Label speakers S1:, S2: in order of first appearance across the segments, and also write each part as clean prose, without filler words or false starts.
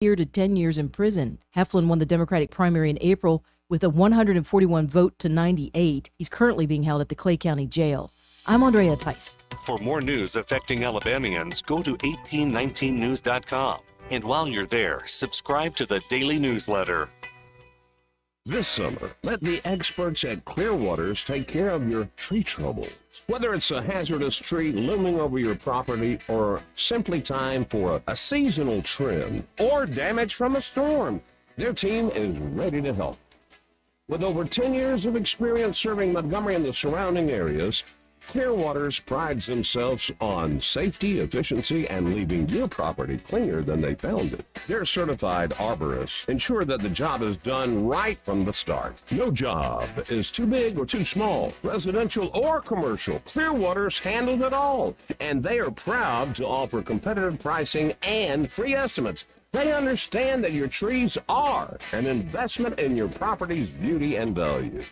S1: year to 10 years in prison. Heflin won the Democratic primary in April with a 141 vote to 98. He's currently being held at the Clay County Jail. I'm Andrea Tice.
S2: For more news affecting Alabamians, go to 1819news.com. And while you're there, subscribe to the daily newsletter.
S3: This summer, let the experts at Clearwaters take care of your tree troubles. Whether it's a hazardous tree looming over your property or simply time for a seasonal trim or damage from a storm, their team is ready to help. With over 10 years of experience serving Montgomery and the surrounding areas, Clearwaters prides themselves on safety, efficiency, and leaving your property cleaner than they found it. Their certified arborists ensure that the job is done right from the start. No job is too big or too small, residential or commercial. Clearwaters handles it all, and they are proud to offer competitive pricing and free estimates. They understand that your trees are an investment in your property's beauty and value.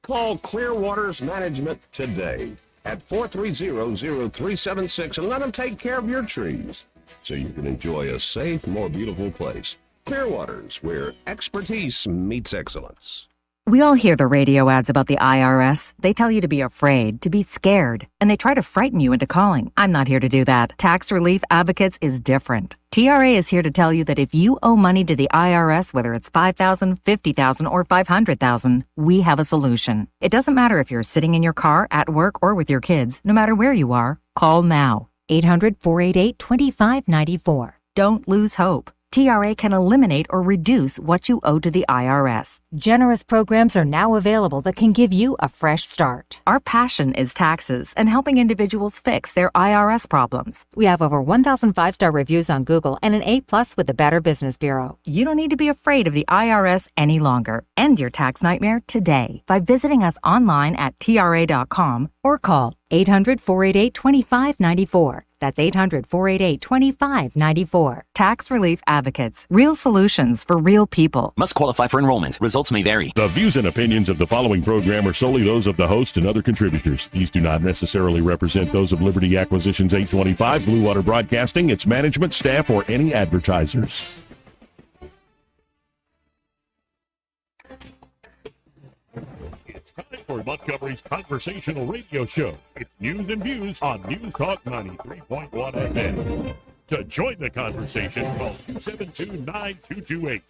S3: Call Clearwaters Management today at 430-0376 and let them take care of your trees so you can enjoy a safe, more beautiful place. Clearwaters, where expertise meets excellence.
S4: We all hear the radio ads about the IRS. They tell you to be afraid, to be scared, and they try to frighten you into calling. I'm not here to do that. Tax Relief Advocates is different. TRA is here to tell you that if you owe money to the IRS, whether it's $5,000, $50,000, or $500,000, we have a solution. It doesn't matter if you're sitting in your car, at work, or with your kids. No matter where you are, call now. 800-488-2594. Don't lose hope. TRA can eliminate or reduce what you owe to the IRS. Generous programs are now available that can give you a fresh start. Our passion is taxes and helping individuals fix their IRS problems. We have over 1,000 5-star reviews on Google and an A+ with the Better Business Bureau. You don't need to be afraid of the IRS any longer. End your tax nightmare today by visiting us online at TRA.com or call 800-488-2594. That's 800-488-2594. Tax Relief Advocates. Real solutions for real people.
S5: Must qualify for enrollment. Results may vary.
S6: The views and opinions of the following program are solely those of the host and other contributors. These do not necessarily represent those of Liberty Acquisitions 825, Blue Water Broadcasting, its management, staff, or any advertisers. Time for Montgomery's conversational radio show. It's News and Views on News Talk 93.1 FM. To join the conversation, call 272-9228.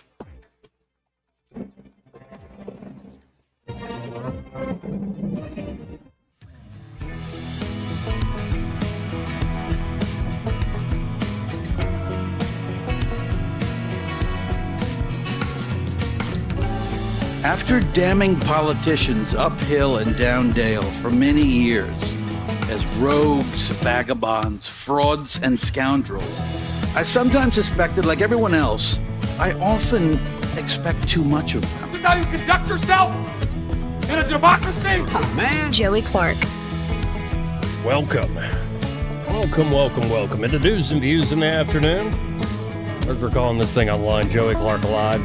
S7: After damning politicians uphill and down dale for many years as rogues, vagabonds, frauds, and scoundrels, I sometimes suspected, like everyone else, I often expect too much of them.
S8: This is how you conduct yourself in a democracy?
S7: Oh, man.
S9: Joey Clark.
S10: Welcome into News and Views in the afternoon. As we're calling this thing online, Joey Clark Live.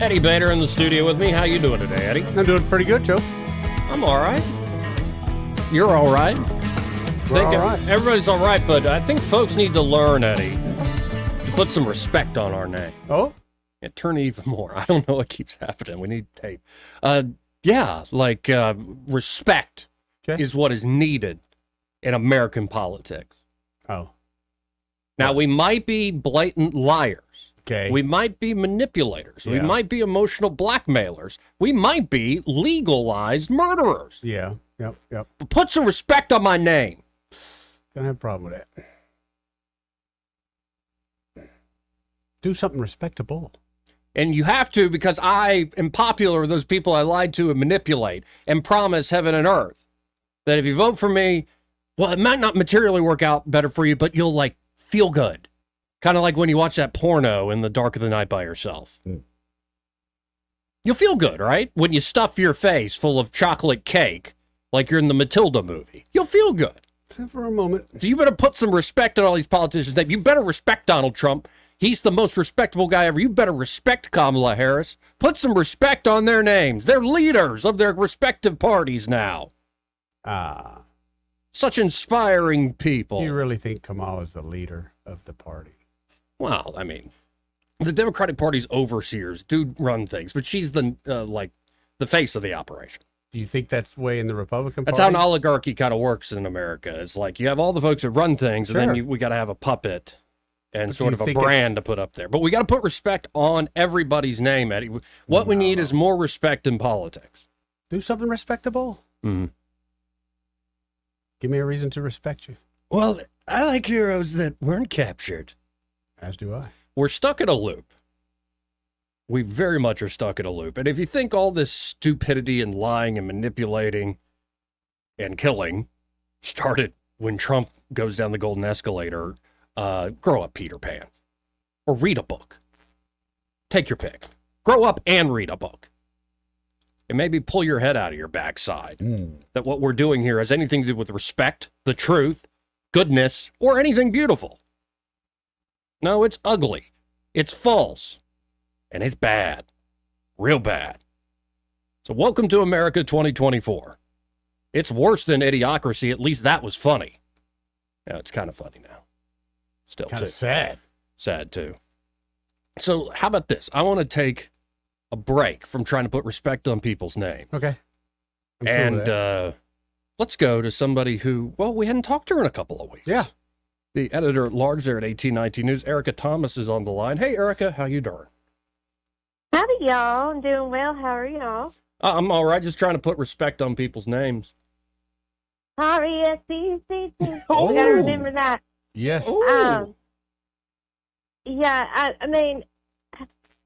S10: Eddie Bader in the studio with me. How you doing today, Eddie?
S11: I'm doing pretty good, Joe.
S10: I'm all right. You're all right.
S11: We're all right.
S10: Everybody's all right, but I think folks need to learn, Eddie, to put some respect on our name.
S11: Oh?
S10: And turn it even more. I don't know what keeps happening. We need tape. Respect is what is needed in American politics.
S11: Oh.
S10: Now, we might be blatant liars.
S11: Okay.
S10: We might be manipulators. Yeah. We might be emotional blackmailers. We might be legalized murderers.
S11: Yeah. Yep.
S10: But put some respect on my name.
S11: Gonna have a problem with that. Do something respectable.
S10: And you have to, because I am popular with those people I lied to and manipulate and promise heaven and earth that if you vote for me, well, it might not materially work out better for you, but you'll feel good. Kind of like when you watch that porno in the dark of the night by yourself. Mm. You'll feel good, right? When you stuff your face full of chocolate cake, like you're in the Matilda movie. You'll feel good.
S11: For a moment.
S10: So you better put some respect on all these politicians' names. You better respect Donald Trump. He's the most respectable guy ever. You better respect Kamala Harris. Put some respect on their names. They're leaders of their respective parties now. Such inspiring people.
S11: You really think Kamala's the leader of the party?
S10: Well, I mean, the Democratic Party's overseers do run things, but she's the the face of the operation.
S11: Do you think that's the way in the Republican Party?
S10: That's how an oligarchy kind of works in America. It's like you have all the folks that run things, and then we got to have a puppet and
S11: But
S10: sort
S11: do
S10: of
S11: you
S10: a
S11: think
S10: brand to put up there. But we got to put respect on everybody's name, Eddie. What we need is more respect in politics.
S11: Do something respectable.
S10: Mm-hmm.
S11: Give me a reason to respect you.
S10: Well, I like heroes that weren't captured.
S11: As do I.
S10: We're stuck in a loop. We very much are stuck in a loop. And if you think all this stupidity and lying and manipulating and killing started when Trump goes down the golden escalator, grow up, Peter Pan. Or read a book. Take your pick. Grow up and read a book. And maybe pull your head out of your backside. That what we're doing here has anything to do with respect, the truth, goodness, or anything beautiful. No, it's ugly. It's false. And it's bad. Real bad. So welcome to America 2024. It's worse than Idiocracy. At least that was funny. Yeah, it's kind of funny now. Still,
S11: Kind
S10: too.
S11: of sad.
S10: Sad, too. So how about this? I want to take a break from trying to put respect on people's name.
S11: Okay. I'm cool with
S10: And
S11: that.
S10: let's go to somebody who, well, we hadn't talked to her in a couple of weeks.
S11: Yeah.
S10: The editor at large there at 1819 News, Erica Thomas, is on the line. Hey, Erica, how you doing?
S9: Howdy, y'all. I'm doing well. How are y'all?
S10: I'm all right, just trying to put respect on people's names.
S9: R-E-S-P-C-T.
S10: Oh.
S9: You gotta remember that.
S11: Yes.
S9: Yeah, I mean,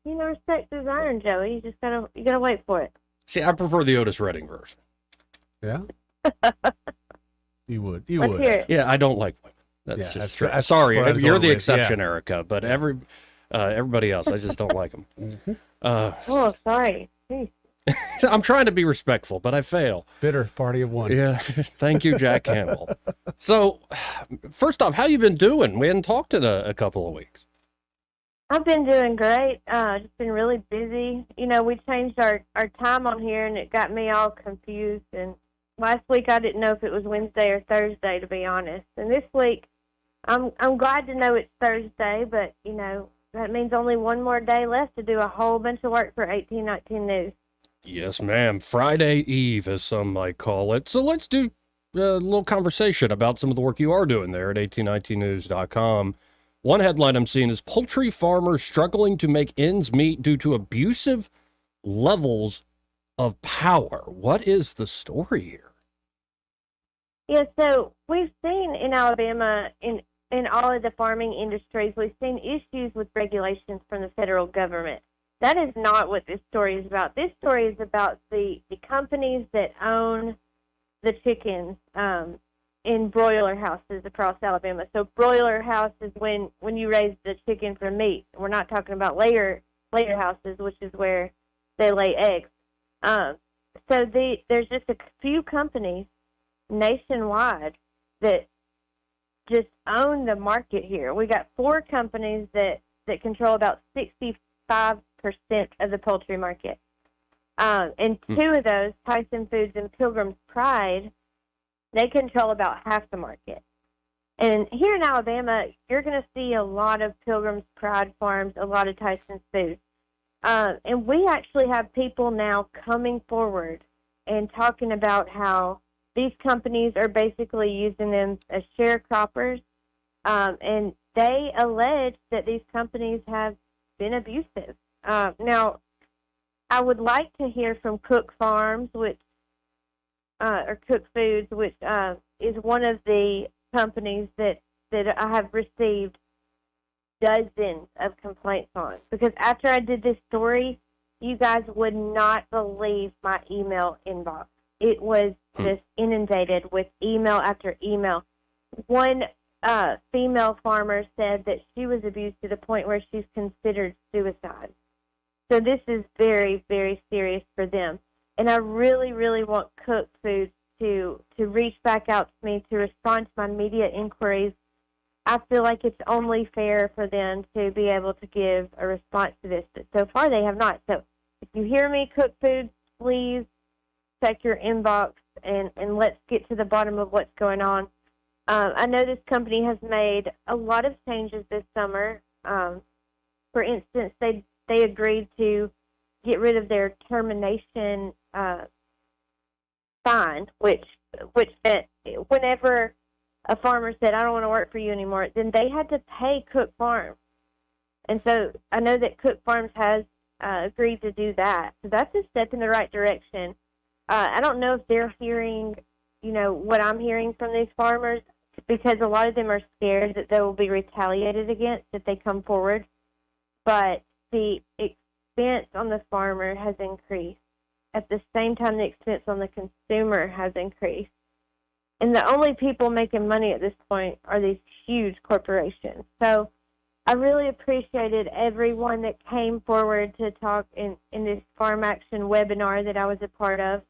S9: you know, respect is iron, Joey. You gotta wait for it.
S10: See, I prefer the Otis Redding version.
S11: Yeah. You would. You
S9: Let's
S11: would.
S9: hear it.
S10: Yeah, I don't like women. That's
S11: Yeah,
S10: just
S11: that's- that's
S10: sorry.
S11: what I was
S10: You're
S11: going
S10: the
S11: with,
S10: exception,
S11: yeah.
S10: Erica, but everybody else, I just don't like them.
S9: Oh, sorry. Jeez.
S10: I'm trying to be respectful, but I fail.
S11: Bitter party of one.
S10: Yeah, thank you, Jack Campbell. So, first off, how you been doing? We hadn't talked in a couple of weeks.
S9: I've been doing great. Just been really busy. You know, we changed our time on here, and it got me all confused. And last week, I didn't know if it was Wednesday or Thursday, to be honest. And this week, I'm glad to know it's Thursday, but, you know, that means only one more day left to do a whole bunch of work for 1819 News.
S10: Yes, ma'am. Friday Eve, as some might call it. So let's do a little conversation about some of the work you are doing there at 1819news.com. One headline I'm seeing is poultry farmers struggling to make ends meet due to abusive levels of power. What is the story here?
S9: Yeah, so we've seen in Alabama, in all of the farming industries, we've seen issues with regulations from the federal government. That is not what this story is about. This story is about the companies that own the chickens in broiler houses across Alabama. So broiler house is when you raise the chicken for meat. We're not talking about layer houses, which is where they lay eggs. So there's just a few companies nationwide that just own the market here. We got 4 companies that control about 65% of the poultry market. And 2 of those, Tyson Foods and Pilgrim's Pride, they control about half the market. And here in Alabama, you're going to see a lot of Pilgrim's Pride farms, a lot of Tyson Foods. And we actually have people now coming forward and talking about how these companies are basically using them as sharecroppers. And they allege that these companies have been abusive. Now, I would like to hear from Cook Farms, or Cook Foods, which is one of the companies that I have received dozens of complaints on. Because after I did this story, you guys would not believe my email inbox. It was just inundated with email after email. One female farmer said that she was abused to the point where she's considered suicide. So this is very, very serious for them. And I really, really want Cook Foods to reach back out to me to respond to my media inquiries. I feel like it's only fair for them to be able to give a response to this. But so far they have not. So if you hear me, Cook Foods, please check your inbox and let's get to the bottom of what's going on. I know this company has made a lot of changes this summer. For instance, they agreed to get rid of their termination fine, which meant whenever a farmer said, "I don't want to work for you anymore," then they had to pay Cook Farms. And so I know that Cook Farms has agreed to do that. So that's a step in the right direction. I don't know if they're hearing, what I'm hearing from these farmers, because a lot of them are scared that they will be retaliated against if they come forward. But the expense on the farmer has increased. At the same time, the expense on the consumer has increased. And the only people making money at this point are these huge corporations. So I really appreciated everyone that came forward to talk in this Farm Action webinar that I was a part of.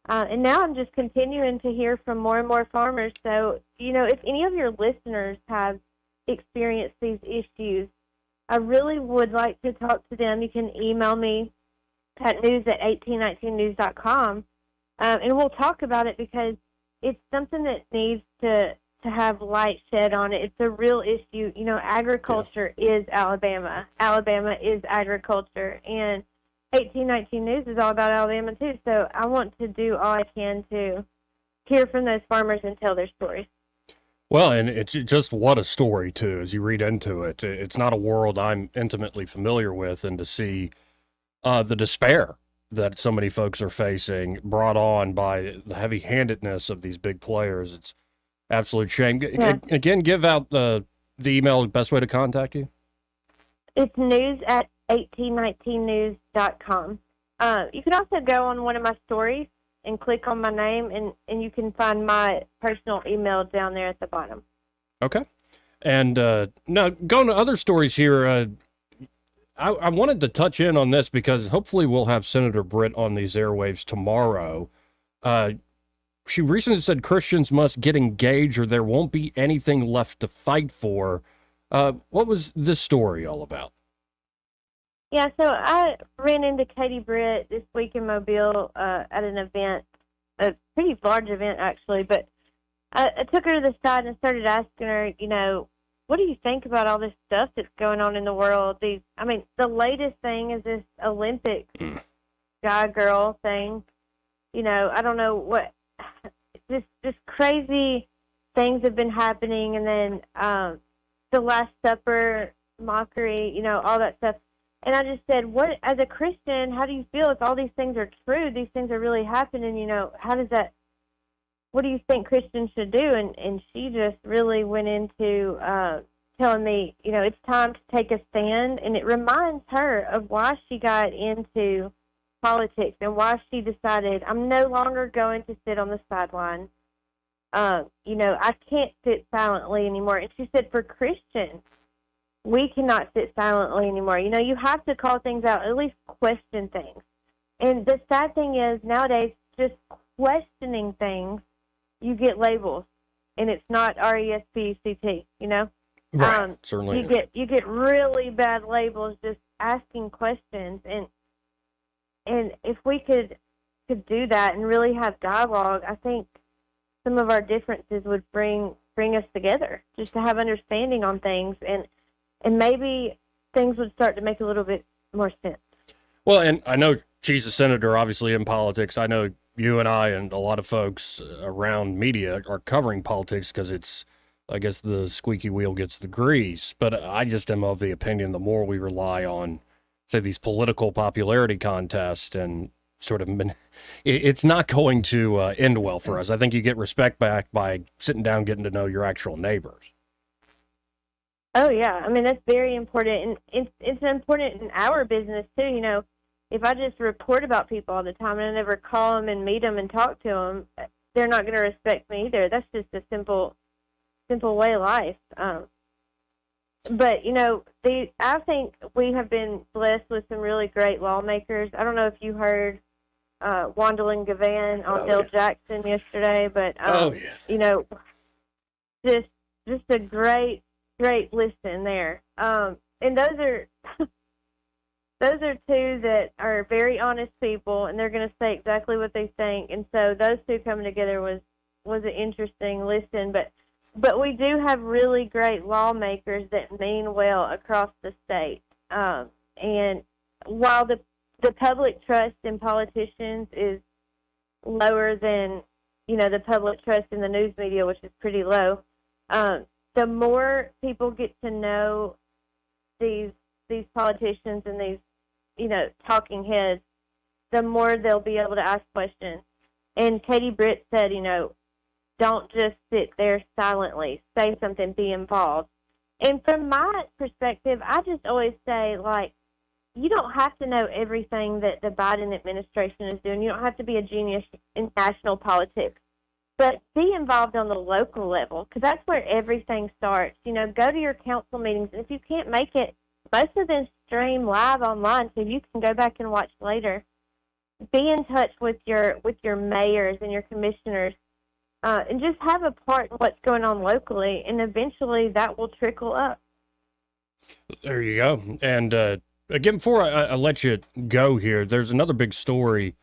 S9: And now I'm just continuing to hear from more and more farmers. So, if any of your listeners have experienced these issues, I really would like to talk to them. You can email me at news@1819news.com, and we'll talk about it, because it's something that needs to have light shed on it. It's a real issue. Agriculture is Alabama. Alabama is agriculture. And 1819 News is all about Alabama, too. So I want to do all I can to hear from those farmers and tell their stories.
S10: Well, and it's just what a story, too, as you read into it. It's not a world I'm intimately familiar with, and to see the despair that so many folks are facing brought on by the heavy-handedness of these big players, it's absolute shame.
S9: Yeah.
S10: Again, give out the email, best way to contact you.
S9: It's news@1819news.com. You can also go on one of my stories and click on my name, and you can find my personal email down there at the bottom.
S10: Okay. And now, going to other stories here, I wanted to touch in on this because hopefully we'll have Senator Britt on these airwaves tomorrow. She recently said Christians must get engaged or there won't be anything left to fight for. What was this story all about?
S9: Yeah, so I ran into Katie Britt this week in Mobile at an event, a pretty large event actually, but I took her to the side and started asking her, what do you think about all this stuff that's going on in the world? The latest thing is this Olympic guy-girl thing. I don't know what, just crazy things have been happening, and then the Last Supper, mockery, all that stuff. And I just said, what, as a Christian, how do you feel if all these things are true? These things are really happening, what do you think Christians should do? And she just really went into telling me, it's time to take a stand. And it reminds her of why she got into politics and why she decided, I'm no longer going to sit on the sideline. I can't sit silently anymore. And she said, for Christians, we cannot sit silently anymore. You have to call things out, at least question things. And the sad thing is, nowadays, just questioning things, you get labels, and it's not RESPCT,
S10: Right, certainly.
S9: You get really bad labels just asking questions, and if we could do that and really have dialogue, I think some of our differences would bring us together, just to have understanding on things, and maybe things would start to make a little bit more sense.
S10: Well, and I know she's a senator, obviously, in politics. I know you and I and a lot of folks around media are covering politics because it's, I guess, the squeaky wheel gets the grease. But I just am of the opinion the more we rely on, say, these political popularity contests and sort of, it's not going to end well for us. I think you get respect back by sitting down, getting to know your actual neighbors.
S9: Oh, yeah. That's very important. And it's important in our business, too. If I just report about people all the time and I never call them and meet them and talk to them, they're not going to respect me either. That's just a simple way of life. But, I think we have been blessed with some really great lawmakers. I don't know if you heard Wandolyn Gavan on Bill Jackson yesterday, but, just a great listen there. And those are two that are very honest people, and they're going to say exactly what they think. And so those two coming together was an interesting listen. But but we do have really great lawmakers that mean well across the state. And while the public trust in politicians is lower than, the public trust in the news media, which is pretty low, the more people get to know these politicians and these, talking heads, the more they'll be able to ask questions. And Katie Britt said, don't just sit there silently. Say something, be involved. And from my perspective, I just always say, you don't have to know everything that the Biden administration is doing. You don't have to be a genius in national politics. But be involved on the local level, because that's where everything starts. Go to your council meetings. And if you can't make it, most of them stream live online, so you can go back and watch later. Be in touch with your mayors and your commissioners, and just have a part in what's going on locally, and eventually that will trickle up.
S10: There you go. And again, before I let you go here, there's another big story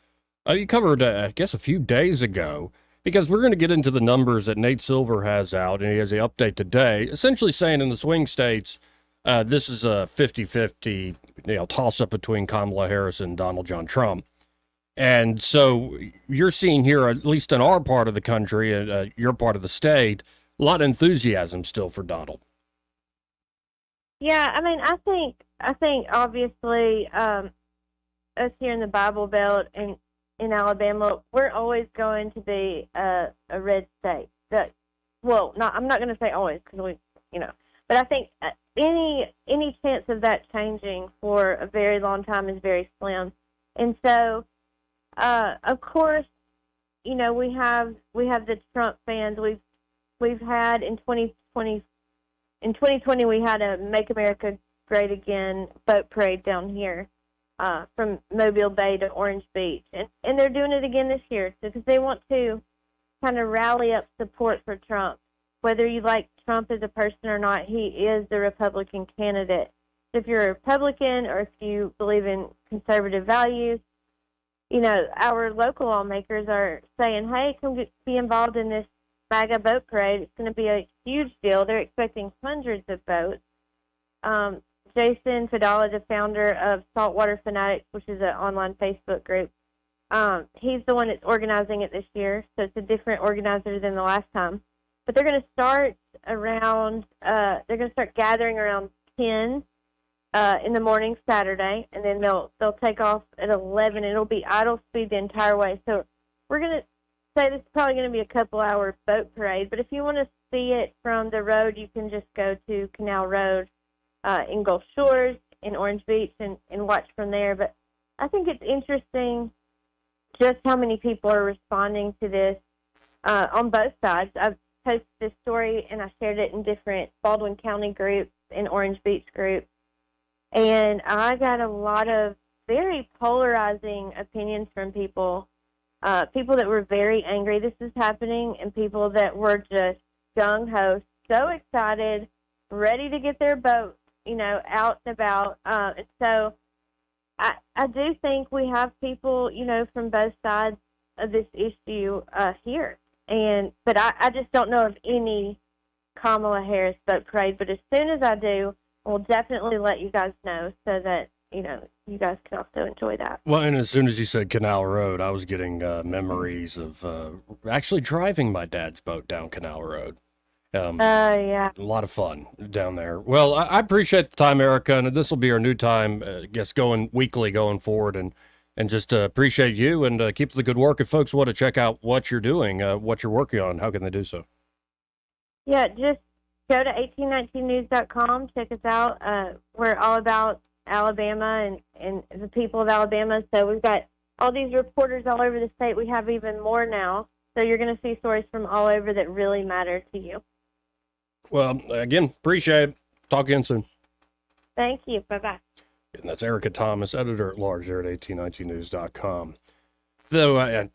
S10: you covered, I guess, a few days ago, because we're going to get into the numbers that Nate Silver has out, and he has an update today, essentially saying in the swing states, this is a 50-50 toss-up between Kamala Harris and Donald John Trump. And so you're seeing here, at least in our part of the country, your part of the state, a lot of enthusiasm still for Donald.
S9: Yeah, I think obviously us here in the Bible Belt and in Alabama, we're always going to be a red state. I'm not going to say always because but I think any chance of that changing for a very long time is very slim. And so, of course, we have the Trump fans. We've had in 2020 we had a Make America Great Again boat parade down here from Mobile Bay to Orange Beach, and they're doing it again this year because they want to kind of rally up support for Trump. Whether you like Trump as a person or not, he is the Republican candidate. So if you're a Republican or if you believe in conservative values, our local lawmakers are saying, hey, come be involved in this MAGA boat parade. It's going to be a huge deal. They're expecting hundreds of boats. Jason Fadala, the founder of Saltwater Fanatics, which is an online Facebook group, he's the one that's organizing it this year, so it's a different organizer than the last time. But they're going to start gathering around 10 in the morning Saturday, and then they'll take off at 11. It'll be idle speed the entire way. So we're going to say this is probably going to be a couple-hour boat parade, but if you want to see it from the road, you can just go to Canal Road in Gulf Shores, in Orange Beach, and watch from there. But I think it's interesting just how many people are responding to this on both sides. I've posted this story, and I shared it in different Baldwin County groups and Orange Beach groups, and I got a lot of very polarizing opinions from people that were very angry this is happening, and people that were just gung-ho, so excited, ready to get their boat, out and about. And so I do think we have people, from both sides of this issue here. But I just don't know of any Kamala Harris boat parade. But as soon as I do, we'll definitely let you guys know so that, you guys can also enjoy that.
S10: Well, and as soon as you said Canal Road, I was getting memories of actually driving my dad's boat down Canal Road.
S9: Yeah.
S10: A lot of fun down there. Well, I appreciate the time, Erica, and this will be our new time, I guess, going weekly going forward, and just appreciate you and keep the good work. If folks want to check out what you're doing, what you're working on, how can they do so?
S9: Yeah, just go to 1819news.com. Check us out. We're all about Alabama and the people of Alabama. So we've got all these reporters all over the state. We have even more now. So you're going to see stories from all over that really matter to you.
S10: Well, again, appreciate it. Talk again soon.
S9: Thank you. Bye-bye.
S10: And that's Erica Thomas, editor-at-large there at 1819news.com. Though I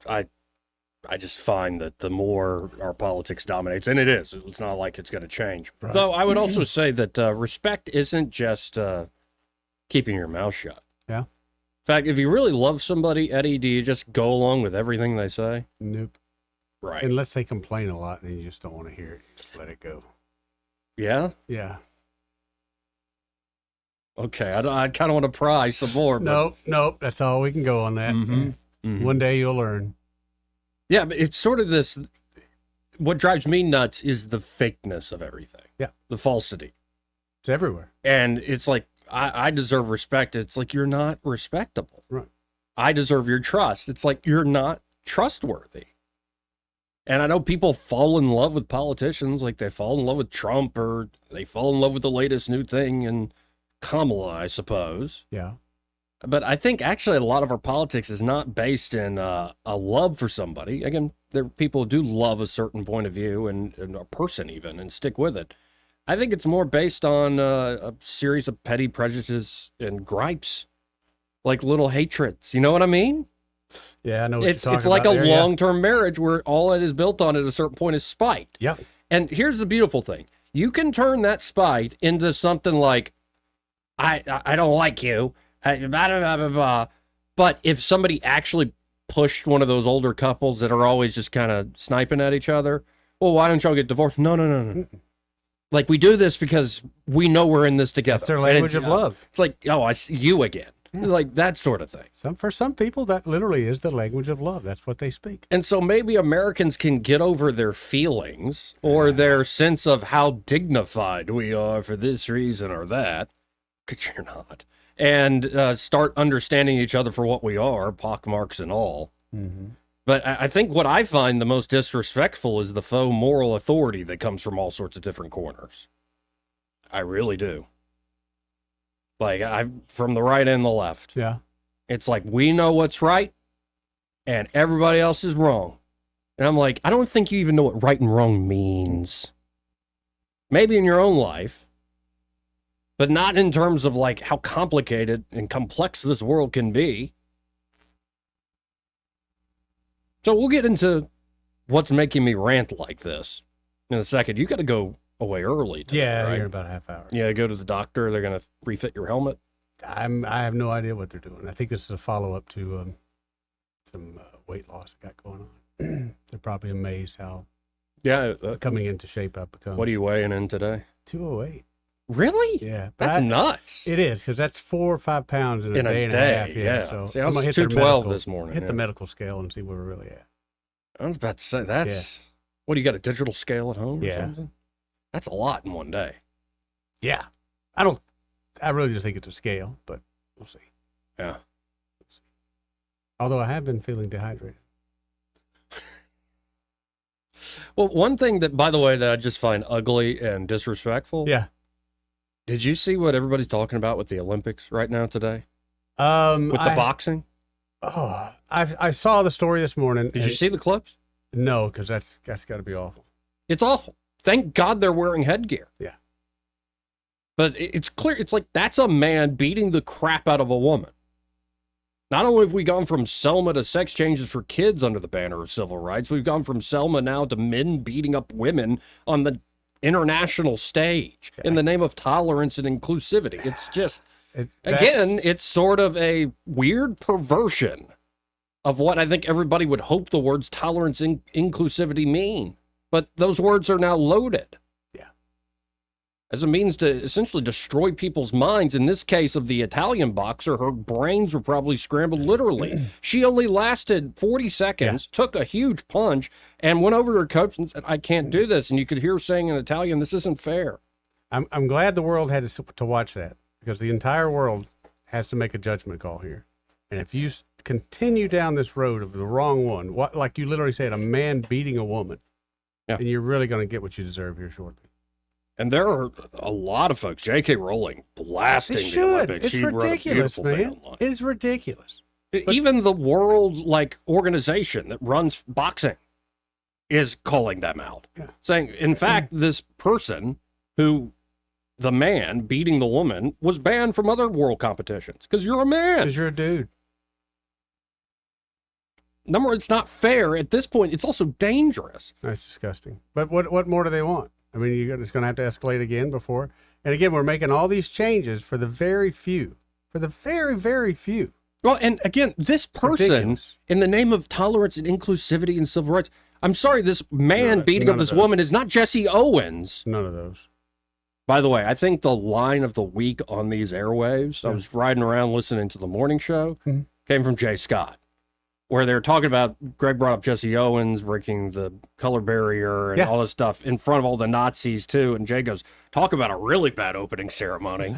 S10: just find that the more our politics dominates, and it is, it's not like it's going to change. Right. Though I would also say that respect isn't just keeping your mouth shut.
S11: Yeah.
S10: In fact, if you really love somebody, Eddie, do you just go along with everything they say?
S11: Nope.
S10: Right.
S11: Unless they complain a lot, then you just don't want to hear it. Just let it go.
S10: Yeah?
S11: Yeah.
S10: Okay, I kind of want to pry some more. But...
S11: Nope. That's all we can go on that. One day you'll learn.
S10: Yeah, but it's sort of this. What drives me nuts is the fakeness of everything.
S11: Yeah.
S10: The falsity.
S11: It's everywhere.
S10: And it's like, I deserve respect. It's like, you're not respectable.
S11: Right.
S10: I deserve your trust. It's like, you're not trustworthy. And I know people fall in love with politicians, like they fall in love with Trump, or they fall in love with the latest new thing, and Kamala, I suppose.
S11: Yeah.
S10: But I think actually a lot of our politics is not based in a love for somebody. Again, there are people who do love a certain point of view and a person even and stick with it. I think it's more based on a series of petty prejudices and gripes, like little hatreds. You know what I mean?
S11: Yeah, I know what
S10: It's
S11: you're talking
S10: like
S11: about
S10: a
S11: there,
S10: long-term marriage where all it is built on at a certain point is spite.
S11: Yep.
S10: And here's the beautiful thing. You can turn that spite into something like, I don't like you, blah, blah, blah, blah. But if somebody actually pushed one of those older couples that are always just kind of sniping at each other, well, why don't y'all get divorced? No. Like, we do this because we know we're in this together.
S11: That's their language of love.
S10: It's like, oh, I see you again. Yeah. Like that sort of thing.
S11: For some people, that literally is the language of love. That's what they speak.
S10: And so maybe Americans can get over their feelings or their sense of how dignified we are for this reason or that, because you're not, and start understanding each other for what we are, pockmarks and all.
S11: Mm-hmm.
S10: But I think what I find the most disrespectful is the faux moral authority that comes from all sorts of different corners. I really do. Like, from the right and the left.
S11: Yeah.
S10: It's like, we know what's right, and everybody else is wrong. And I'm like, I don't think you even know what right and wrong means. Maybe in your own life, but not in terms of, like, how complicated and complex this world can be. So we'll get into what's making me rant like this in a second. You got to go away early today,
S11: yeah,
S10: right?
S11: here in about a half hour.
S10: Yeah, go to the doctor. They're going to refit your helmet.
S11: I have no idea what they're doing. I think this is a follow-up to some weight loss I got going on. They're probably amazed how coming into shape I've become.
S10: What are you weighing in today?
S11: 208.
S10: Really?
S11: Yeah.
S10: That's nuts.
S11: It is, because that's 4 or 5 pounds in a day and a half.
S10: Yeah.
S11: So
S10: see, I was 212 this morning.
S11: Hit the medical scale and see where we're really at.
S10: I was about to say, that's... What, do you got a digital scale at home or
S11: Yeah.
S10: something? That's a lot in one day.
S11: Yeah. I really just think it's a scale, but we'll see.
S10: Yeah.
S11: Although I have been feeling dehydrated.
S10: Well, one thing that, by the way, that I just find ugly and disrespectful.
S11: Yeah.
S10: Did you see what everybody's talking about with the Olympics right now today?
S11: With
S10: the boxing?
S11: Oh, I saw the story this morning.
S10: Did you see the clips?
S11: No, because that's got to be awful.
S10: It's awful. Thank God they're wearing headgear.
S11: Yeah.
S10: But it's clear. It's like, that's a man beating the crap out of a woman. Not only have we gone from Selma to sex changes for kids under the banner of civil rights, we've gone from Selma now to men beating up women on the international stage in the name of tolerance and inclusivity. It's just, again, it's sort of a weird perversion of what I think everybody would hope the words tolerance and inclusivity mean. But those words are now loaded.
S11: Yeah.
S10: As a means to essentially destroy people's minds. In this case of the Italian boxer, her brains were probably scrambled literally. She only lasted 40 seconds, took a huge punch, and went over to her coach and said, I can't do this. And you could hear her saying in Italian, this isn't fair.
S11: I'm glad the world had to watch that, because the entire world has to make a judgment call here. And if you continue down this road of the wrong one, like you literally said, a man beating a woman, then you're really going to get what you deserve here shortly.
S10: And there are a lot of folks, J.K. Rowling, blasting the Olympics.
S11: It's ridiculous, man. It's ridiculous.
S10: Even the world organization that runs boxing is calling them out, saying, in fact, this person the man beating the woman was banned from other world competitions because you're a man.
S11: Because you're a dude.
S10: Number one, it's not fair. At this point, it's also dangerous.
S11: That's disgusting. But what more do they want? I mean, it's going to have to escalate again before. And again, we're making all these changes for the very few. For the very, very few.
S10: Well, and again, this person, in the name of tolerance and inclusivity and civil rights, I'm sorry, this man beating up this woman is not Jesse Owens.
S11: None of those.
S10: By the way, I think the line of the week on these airwaves, I was riding around listening to the morning show, came from Jay Scott, where they're talking about, Greg brought up Jesse Owens breaking the color barrier and all this stuff in front of all the Nazis too. And Jay goes, talk about a really bad opening ceremony.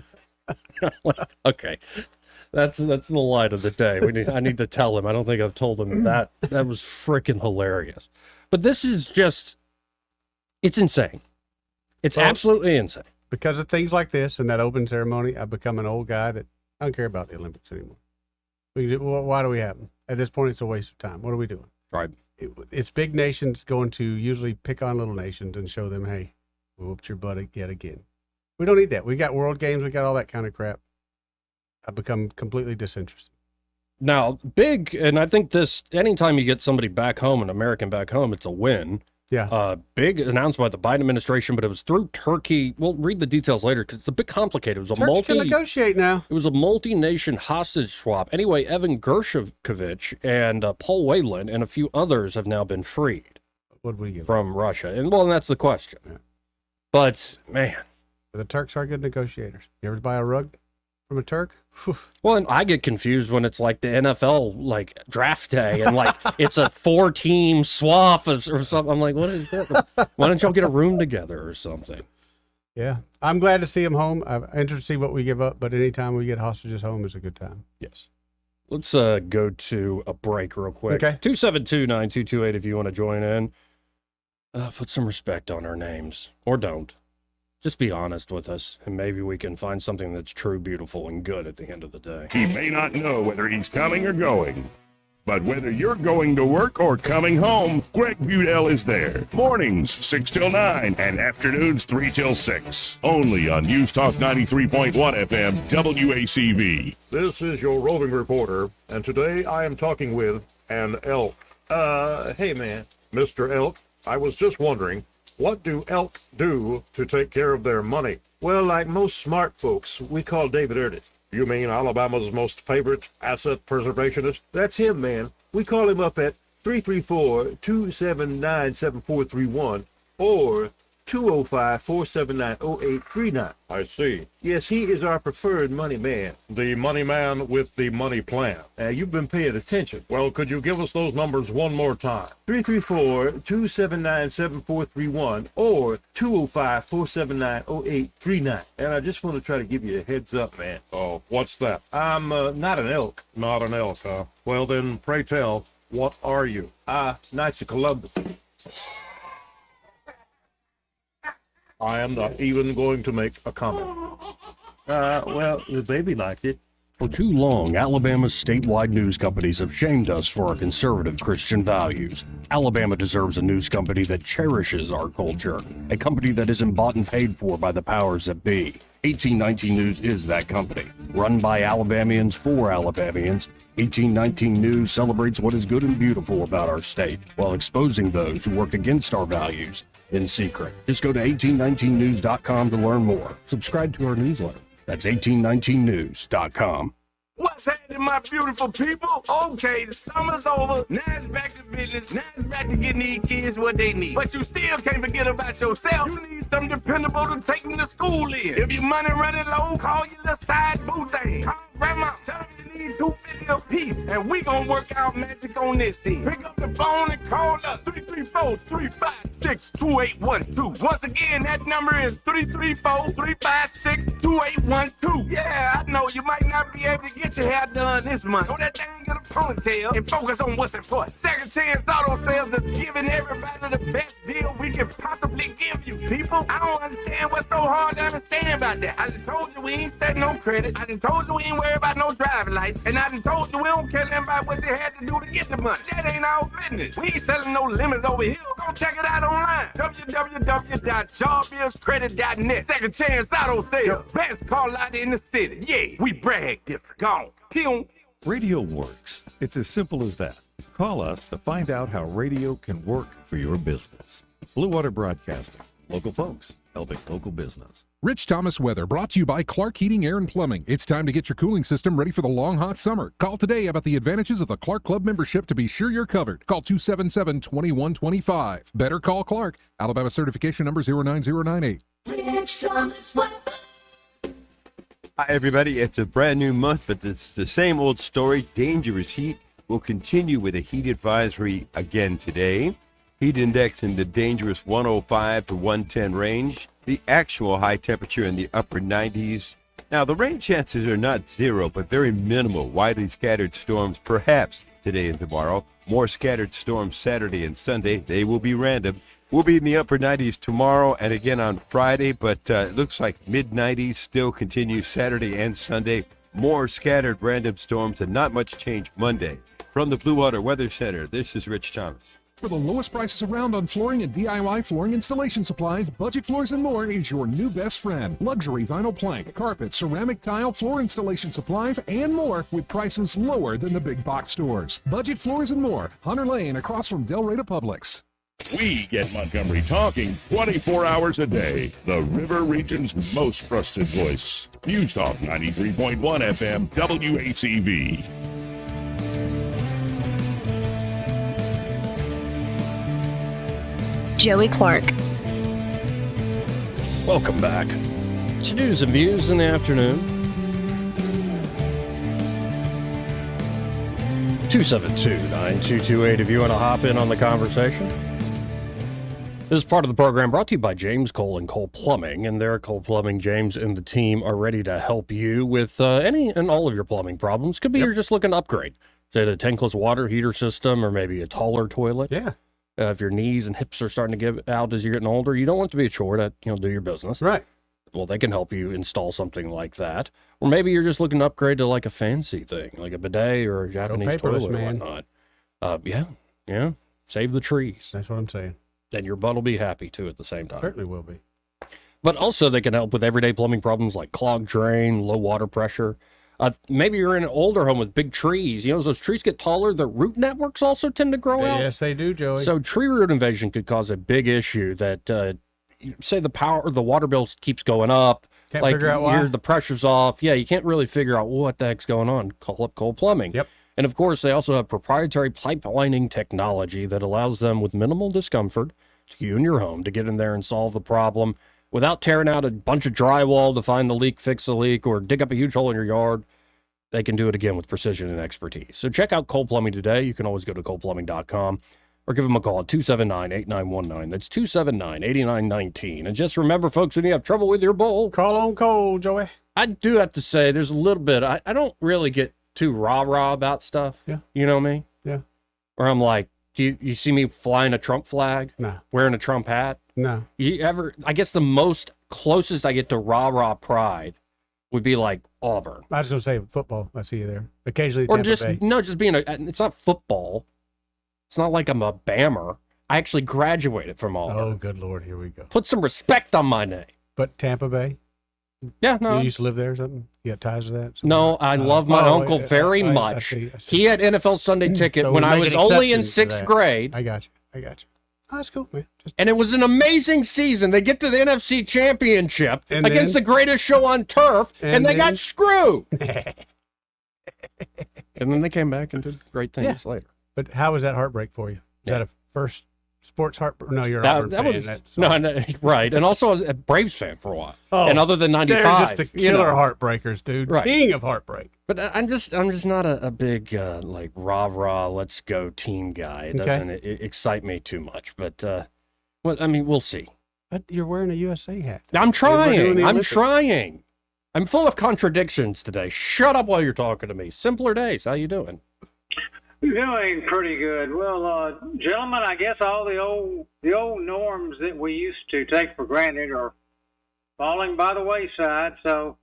S10: Okay. That's the line of the day. I need to tell him. I don't think I've told him that. That was freaking hilarious. But this is just, it's insane. It's absolutely insane.
S11: Because of things like this and that open ceremony, I've become an old guy that I don't care about the Olympics anymore. Why do we have them? At this point, it's a waste of time. What are we doing?
S10: Right.
S11: It's big nations going to usually pick on little nations and show them, hey, we whooped your butt yet again. We don't need that. We got world games. We got all that kind of crap. I've become completely disinterested.
S10: Now, big, and I think this, anytime you get somebody back home, an American back home, it's a win.
S11: Yeah.
S10: Big announcement by the Biden administration, but it was through Turkey. We'll read the details later because it's a bit complicated. It was
S11: Turks can negotiate now.
S10: It was a multi-nation hostage swap. Anyway, Evan Gershkovich and Paul Whelan and a few others have now been freed.
S11: What did we get
S10: from Russia? And that's the question.
S11: Yeah.
S10: But man,
S11: the Turks are good negotiators. You ever buy a rug from a Turk?
S10: Well, and I get confused when it's like the NFL like draft day and like it's a 4-team swap or something. I'm like, what is that? Why don't y'all get a room together or something?
S11: Yeah, I'm glad to see him home. I'm interested to see what we give up, but anytime we get hostages home is a good time.
S10: Yes. Let's go to a break real quick.
S11: Okay.
S10: 272-9228 if you want to join in. Put some respect on our names, or don't. Just be honest with us, and maybe we can find something that's true, beautiful, and good at the end of the day.
S6: He may not know whether he's coming or going, but whether you're going to work or coming home, Greg Budell is there. Mornings, 6 till 9, and afternoons, 3 till 6. Only on News Talk 93.1 FM, WACV.
S12: This is your roving reporter, and today I am talking with an elk. Hey man, Mr. Elk, I was just wondering, what do elk do to take care of their money? Well, like most smart folks, we call David Erdis. You mean Alabama's most favorite asset preservationist? That's him, man. We call him up at 334-279-7431 or 205-479-0839. I see. Yes, he is our preferred money man. The money man with the money plan. You've been paying attention. Well, could you give us those numbers one more time? 334-279-7431 or 205-479-0839. And I just want to try to give you a heads up, man. Oh, what's that? I'm not an elk. Not an elk, huh? Well, then, pray tell, what are you? Knights of Columbus. I am not even going to make a comment. Well, the baby liked it.
S10: For too long, Alabama's statewide news companies have shamed us for our conservative Christian values. Alabama deserves a news company that cherishes our culture, a company that isn't bought and paid for by the powers that be. 1819 News is that company. Run by Alabamians for Alabamians, 1819 News celebrates what is good and beautiful about our state, while exposing those who work against our values in secret. Just go to 1819news.com to learn more. Subscribe to our newsletter. That's 1819news.com.
S13: What's happening, my beautiful people? Okay, the summer's over. Now it's back to business. Now it's back to getting these kids what they need. But you still can't forget about yourself. You need something dependable to take them to school in. If your money running low, call your little side boo thing. Call grandma. Tell them you need $250 a piece. And we gonna work out magic on this team. Pick up the phone and call us 334-356-2812. Once again, that number is 334-356-2812. Yeah, I know you might not be able to get your hair done this month. Throw that thing in a ponytail and focus on what's important. Second Chance Auto Sales is giving everybody the best deal we can possibly give you, people. I don't understand what's so hard to understand about that. I done told you we ain't setting no credit. I done told you we ain't worried about no driving license. And I done told you we don't care nothing about what they had to do to get the money. That ain't our business. We ain't selling no lemons over here. Go check it out online. www.jawbillscredit.net. Second Chance Auto Sales. Best call out in the city. Yeah, we brag different. Gone.
S14: Radio works. It's as simple as that. Call us to find out how radio can work for your business. Blue Water Broadcasting. Local folks helping local business.
S15: Rich Thomas weather brought to you by Clark Heating, Air, and Plumbing. It's time to get your cooling system ready for the long, hot summer. Call today about the advantages of the Clark Club membership to be sure you're covered. Call 277-2125. Better call Clark. Alabama certification number 09098.
S16: Rich Thomas weather. Hi, everybody. It's a brand new month, but it's the same old story. Dangerous heat will continue with a heat advisory again today. Heat index in the dangerous 105 to 110 range. The actual high temperature in the upper 90s. Now, the rain chances are not zero, but very minimal. Widely scattered storms perhaps today and tomorrow. More scattered storms Saturday and Sunday. They will be random. We'll be in the upper 90s tomorrow and again on Friday, but it looks like mid-90s still continue Saturday and Sunday. More scattered random storms and not much change Monday. From the Blue Water Weather Center, this is Rich Thomas.
S15: For the lowest prices around on flooring and DIY flooring installation supplies, Budget Floors and More is your new best friend. Luxury vinyl plank, carpet, ceramic tile, floor installation supplies, and more with prices lower than the big box stores. Budget Floors and More, Hunter Lane across from Del Rey to Publix.
S6: We get Montgomery talking 24 hours a day. The River Region's most trusted voice. News Talk 93.1 FM, WACV.
S17: Joey Clark.
S10: Welcome back to News and Views in the afternoon. 272-9228 if you want to hop in on the conversation. This is part of the program brought to you by James Cole and Cole Plumbing. And there at Cole Plumbing, James and the team are ready to help you with any and all of your plumbing problems. Could be you're just looking to upgrade. Say the tankless water heater system or maybe a taller toilet.
S11: Yeah.
S10: If your knees and hips are starting to give out as you're getting older, you don't want to be a chore to do your business.
S11: Right.
S10: Well, they can help you install something like that. Or maybe you're just looking to upgrade to like a fancy thing, like a bidet or a Japanese toilet or whatnot. Yeah. Save the trees.
S11: That's what I'm saying.
S10: And your butt will be happy, too, at the same time.
S11: Certainly will be.
S10: But also they can help with everyday plumbing problems like clogged drain, low water pressure. Maybe you're in an older home with big trees. As those trees get taller, the root networks also tend to grow out.
S11: Yes, they do, Joey.
S10: So tree root invasion could cause a big issue that, say the water bill keeps going up.
S11: Can't figure out why.
S10: The pressure's off. Yeah, you can't really figure out what the heck's going on. Call up Cole Plumbing.
S11: Yep.
S10: And of course, they also have proprietary pipelining technology that allows them with minimal discomfort to you and your home to get in there and solve the problem without tearing out a bunch of drywall to find the leak, fix the leak, or dig up a huge hole in your yard. They can do it again with precision and expertise. So check out Cole Plumbing today. You can always go to coleplumbing.com or give them a call at 279-8919. That's 279-8919. And just remember, folks, when you have trouble with your bowl,
S11: call on Cole, Joey.
S10: I do have to say, there's a little bit, I don't really get too rah-rah about stuff.
S11: Yeah.
S10: You know me?
S11: Yeah.
S10: Where I'm like, do you see me flying a Trump flag?
S11: No.
S10: Wearing a Trump hat?
S11: No.
S10: I guess the most closest I get to rah-rah pride would be like Auburn.
S11: I was going to say football. I see you there. Occasionally,
S10: or
S11: Tampa
S10: just
S11: Bay.
S10: just being it's not football. It's not like I'm a Bammer. I actually graduated from Auburn.
S11: Oh, good Lord. Here we go.
S10: Put some respect on my name.
S11: But Tampa Bay?
S10: Yeah, no.
S11: You used to live there or something? You got ties to that?
S10: No, I love my uncle very much.
S11: I see.
S10: He had NFL Sunday ticket
S11: So
S10: when
S11: we
S10: I
S11: make
S10: was
S11: an
S10: only in
S11: exception to
S10: 6th
S11: that.
S10: grade.
S11: I got you. Oh, that's cool, man.
S10: And it was an amazing season. They get to the NFC Championship
S11: And
S10: against
S11: then-
S10: the greatest show on turf, and they
S11: then-
S10: got screwed. And then they came back and did great things later.
S11: But how was that heartbreak for you? Is that a first sports heartbreak? No, you're an
S10: That
S11: Auburn fan.
S10: was
S11: That's
S10: no, right. And also I was a Braves fan for a while.
S11: Oh,
S10: and other than '95,
S11: they're just the killer heartbreakers, dude.
S10: Right.
S11: King of heartbreak.
S10: But I'm just not a big like rah let's go team guy. It doesn't excite me too much. But well, I mean, we'll see.
S11: But you're wearing a USA hat.
S10: I'm
S11: We're doing
S10: trying.
S11: the
S10: I'm
S11: Olympics.
S10: trying. I'm full of contradictions today. Shut up while you're talking to me. Simpler days. How you doing?
S18: Doing pretty good. Well, gentlemen, I guess all the old norms that we used to take for granted are falling by the wayside. So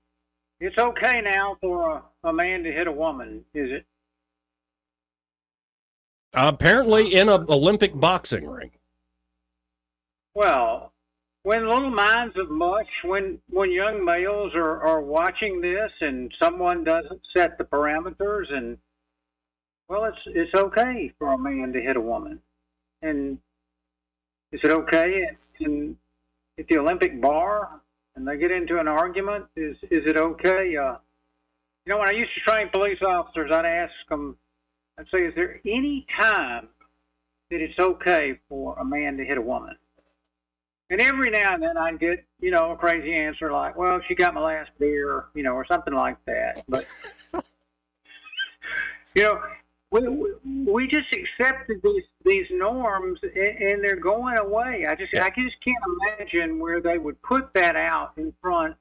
S18: it's okay now for a man to hit a woman, is it?
S10: Apparently in an Olympic boxing ring.
S18: Well, when little minds of mush, when young males are watching this and someone doesn't set the parameters, and well, it's okay for a man to hit a woman. And is it okay at the Olympic bar and they get into an argument, is it okay? When I used to train police officers, I'd ask them, I'd say, is there any time that it's okay for a man to hit a woman? And every now and then I'd get, a crazy answer like, well, she got my last beer, or something like that. But, we just accepted these norms, and they're going away. I just can't imagine where they would put that out in front.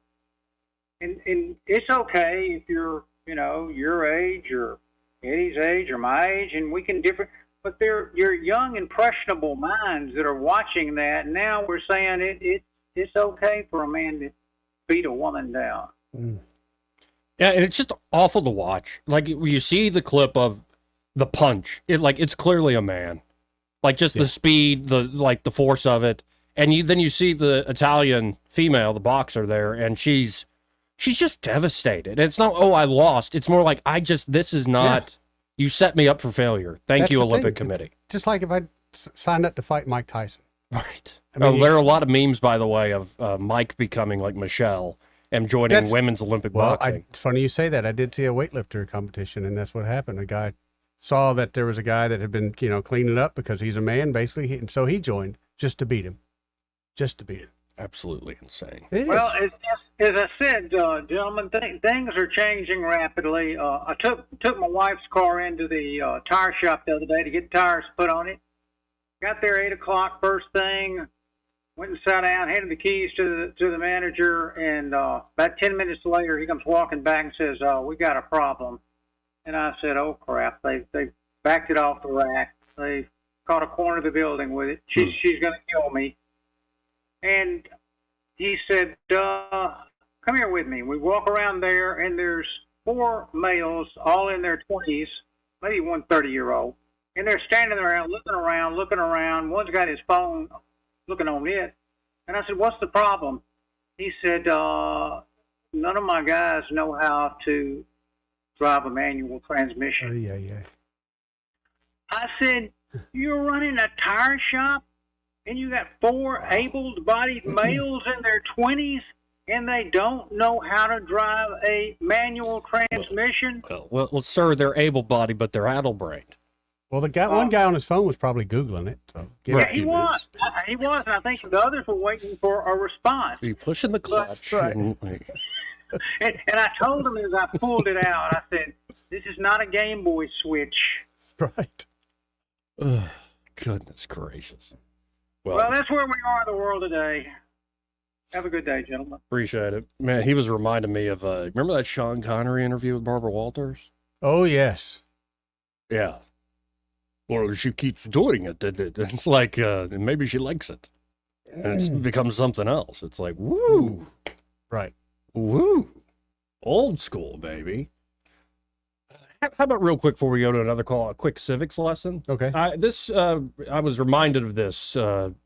S18: And it's okay if you're, your age or Eddie's age or my age, and we can differ. But they're young, impressionable minds that are watching that. And now we're saying it's okay for a man to beat a woman down.
S10: Mm. Yeah, and it's just awful to watch. Like, you see the clip of the punch. It's clearly a man. Like, just the speed, the force of it. And then you see the Italian female, the boxer there, and she's just devastated. It's not, oh, I lost. It's more like, this is not, you set me up for failure. Thank you, Olympic Committee.
S11: Just like if I signed up to fight Mike Tyson.
S10: Right. There are a lot of memes, by the way, of Mike becoming like Michelle and joining women's Olympic boxing.
S11: It's funny you say that. I did see a weightlifter competition, and that's what happened. A guy saw that there was a guy that had been, cleaning up because he's a man, basically, and so he joined just to beat him.
S10: Absolutely insane.
S18: Well, as I said, gentlemen, things are changing rapidly. I took my wife's car into the tire shop the other day to get tires put on it. Got there 8 o'clock first thing. Went and sat down, handed the keys to the manager, and about 10 minutes later, he comes walking back and says, "We got a problem." And I said, "Oh crap! They backed it off the rack. They caught a corner of the building with it. She's going to kill me." And he said, "Come here with me." We walk around there, and there's 4 males, all in their 20s, maybe one 30-year-old, and they're standing around, looking around. One's got his phone, looking on it. And I said, "What's the problem?" He said, "None of my guys know how to drive a manual transmission."
S11: Yeah.
S18: I said, "You're running a tire shop, and you got 4 able-bodied males in their 20s, and they don't know how to drive a manual transmission?"
S10: Well, sir, they're able-bodied, but they're addle-brained.
S11: Well, one guy on his phone was probably Googling it. So
S18: yeah, he was. He was, and I think the others were waiting for a response.
S10: Are you pushing the clutch?
S18: Right. And I told him as I pulled it out, I said, "This is not a Game Boy switch."
S11: Right.
S10: Oh, goodness gracious.
S18: Well, that's where we are in the world today. Have a good day, gentlemen.
S10: Appreciate it. Man, he was reminding me of, remember that Sean Connery interview with Barbara Walters?
S11: Oh, yes.
S10: Yeah. Well, she keeps doing it. It's like, maybe she likes it. And it's become something else. It's like, woo.
S11: Right.
S10: Woo. Old school, baby. How about real quick before we go to another call, a quick civics lesson?
S11: Okay.
S10: I was reminded of this